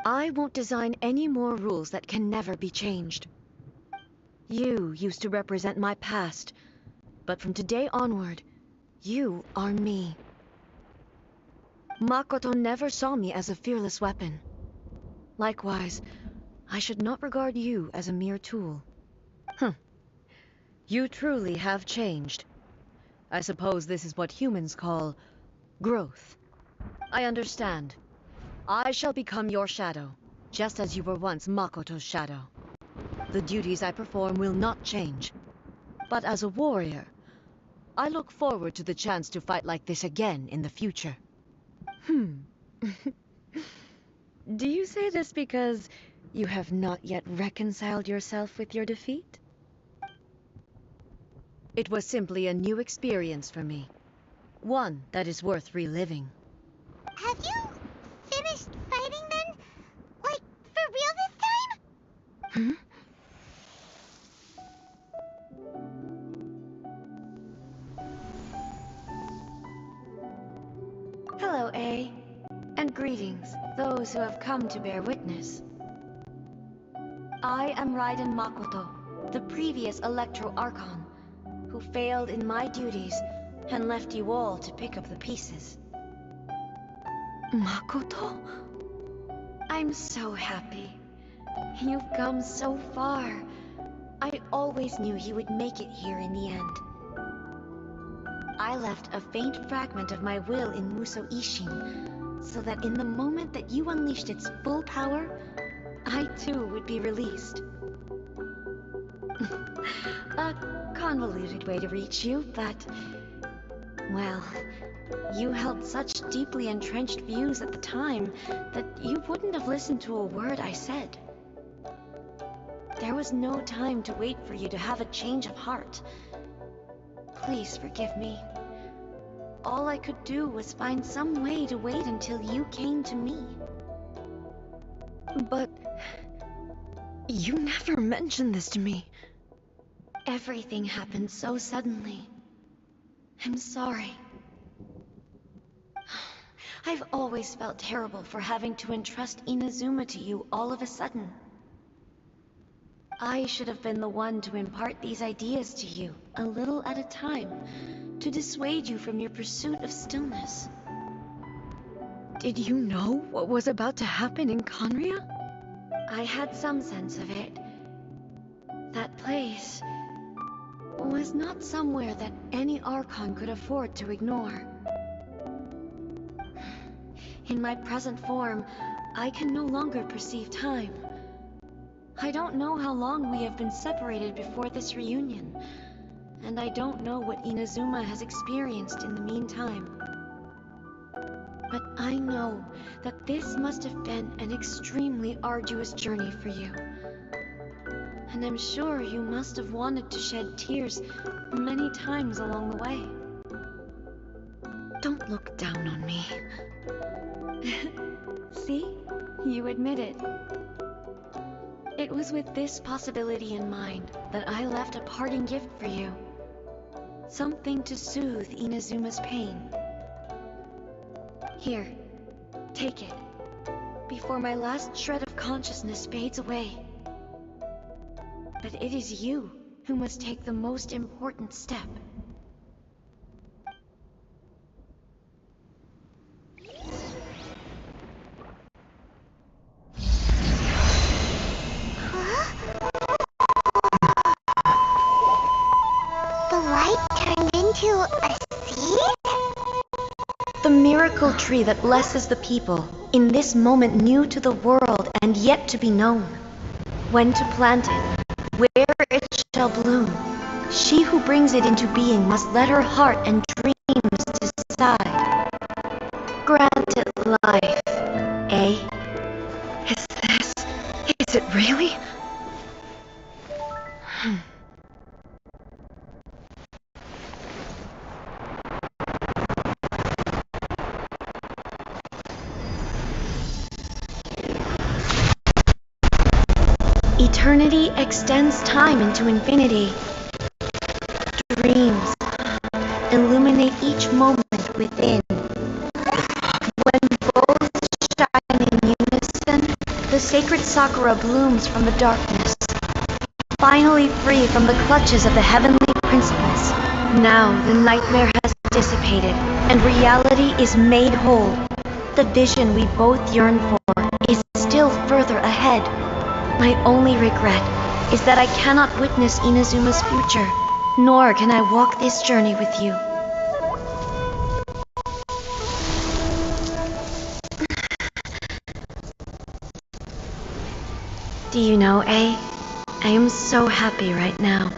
I won't design any more rules that can never be changed. You used to represent my past, but from today onward, you are me. Makoto never saw me as a fearless weapon. Likewise, I should not regard you as a mere tool. You truly have changed. I suppose this is what humans call growth. I understand. I shall become your shadow, just as you were once Makoto's shadow. The duties I perform will not change. But as a warrior, I look forward to the chance to fight like this again in the future. Do you say this because you have not yet reconciled yourself with your defeat? It was simply a new experience for me. One that is worth reliving. Have you finished fighting then? Like, for real this time? Hello, A. And greetings, those who have come to bear witness. I am Raiden Makoto, the previous Electro Archon, who failed in my duties and left you all to pick up the pieces. Makoto? I'm so happy. You've come so far. I always knew you would make it here in the end. I left a faint fragment of my will in Musou Ishin, so that in the moment that you unleashed its full power, I too would be released. A convoluted way to reach you, but... well, you held such deeply entrenched views at the time that you wouldn't have listened to a word I said. There was no time to wait for you to have a change of heart. Please forgive me. All I could do was find some way to wait until you came to me. But... you never mentioned this to me. Everything happened so suddenly. I'm sorry. I've always felt terrible for having to entrust Inazuma to you all of a sudden. I should have been the one to impart these ideas to you, a little at a time, to dissuade you from your pursuit of stillness. Did you know what was about to happen in Conria? I had some sense of it. That place was not somewhere that any Archon could afford to ignore. In my present form, I can no longer perceive time. I don't know how long we have been separated before this reunion, and I don't know what Inazuma has experienced in the meantime. But I know that this must have been an extremely arduous journey for you. And I'm sure you must have wanted to shed tears many times along the way. Don't look down on me. See? You admit it. It was with this possibility in mind that I left a parting gift for you. Something to soothe Inazuma's pain. Here, take it, before my last shred of consciousness fades away. But it is you who must take the most important step. The light turned into a seed? The miracle tree that blesses the people, in this moment new to the world and yet to be known. When to plant it, where it shall bloom. She who brings it into being must let her heart and dreams decide. Grant it life, eh? Is it really? Eternity extends time into infinity. Dreams illuminate each moment within. When both shine in unison, the sacred sakura blooms from the darkness, finally free from the clutches of the heavenly principles. Now the nightmare has dissipated, and reality is made whole. The vision we both yearn for is still further ahead. My only regret is that I cannot witness Inazuma's future, nor can I walk this journey with you. Do you know, I am so happy right now,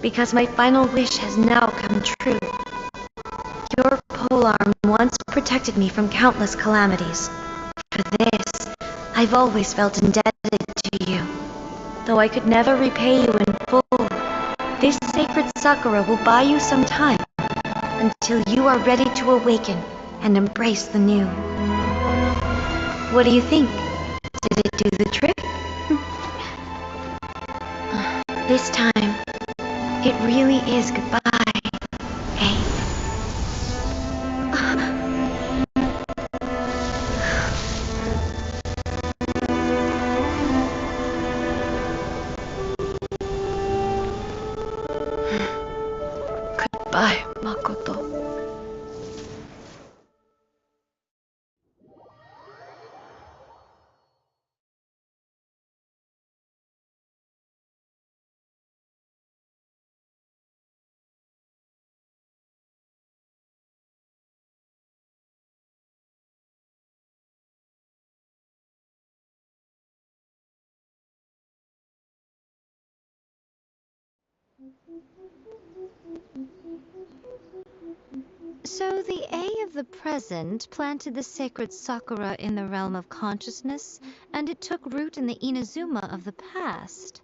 because my final wish has now come true. Your polearm once protected me from countless calamities. For this, I've always felt indebted to you. Though I could never repay you in full, this sacred sakura will buy you some time, until you are ready to awaken and embrace the new. What do you think? Did it do the trick? This time, it really is goodbye, eh? Goodbye, Makoto. So the A of the present planted the sacred sakura in the realm of consciousness, and it took root in the Inazuma of the past.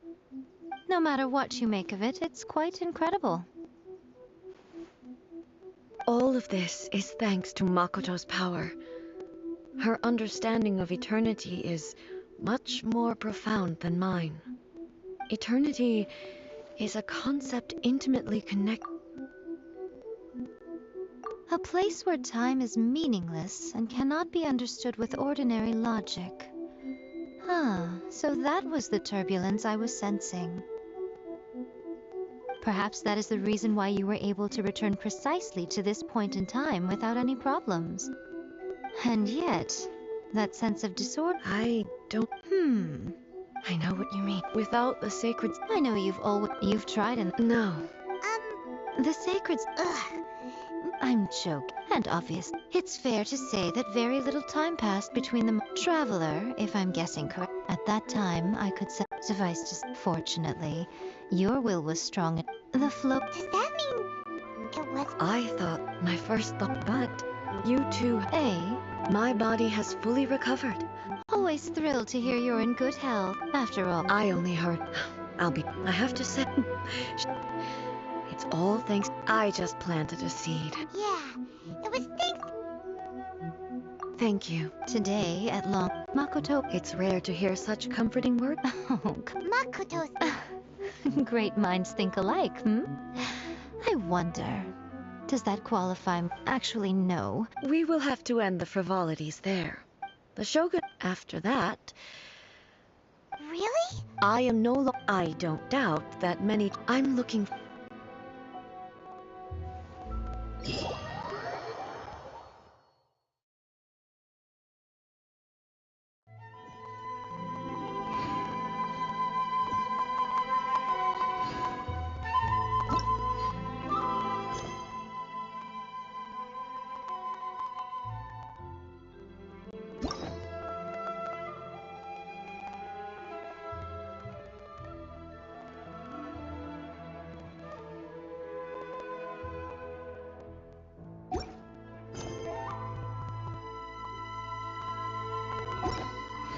No matter what you make of it, it's quite incredible. All of this is thanks to Makoto's power. Her understanding of eternity is much more profound than mine. Eternity is a concept intimately connected. A place where time is meaningless and cannot be understood with ordinary logic. So that was the turbulence I was sensing. Perhaps that is the reason why you were able to return precisely to this point in time without any problems. And yet, that sense of disorder... I don't... I know what you mean. Without the sacred... I know you've tried and... No. The sacred... I'm joking. And obvious. It's fair to say that very little time passed between the traveler, if I'm guessing correct. At that time, I could suffice to say, fortunately, your will was strong. The flow... Does that mean it was... I thought my first thought, but You too. My body has fully recovered. Always thrilled to hear you're in good health. After all, I only heard. I have to say. It's all thanks. I just planted a seed. Yeah, it was thanks. Thank you. Today at long, Makoto. It's rare to hear such comforting words. Makoto's. Great minds think alike, hmm? I wonder, does that qualify? Actually, no. We will have to end the frivolities there. The Shogun. After that. Really? I am no longer. I don't doubt that many. I'm looking.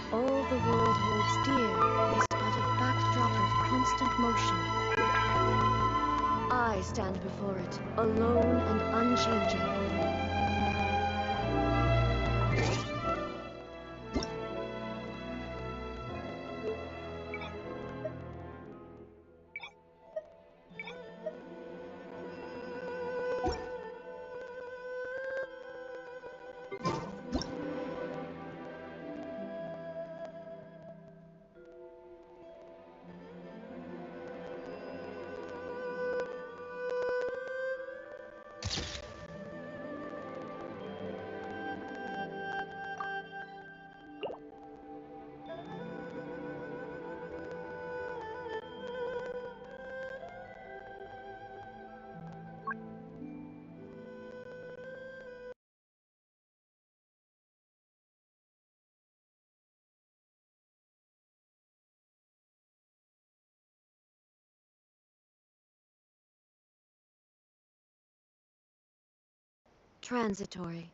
All the world holds dear is but a backdrop of constant motion. I stand before it, alone and unchanging. Transitory.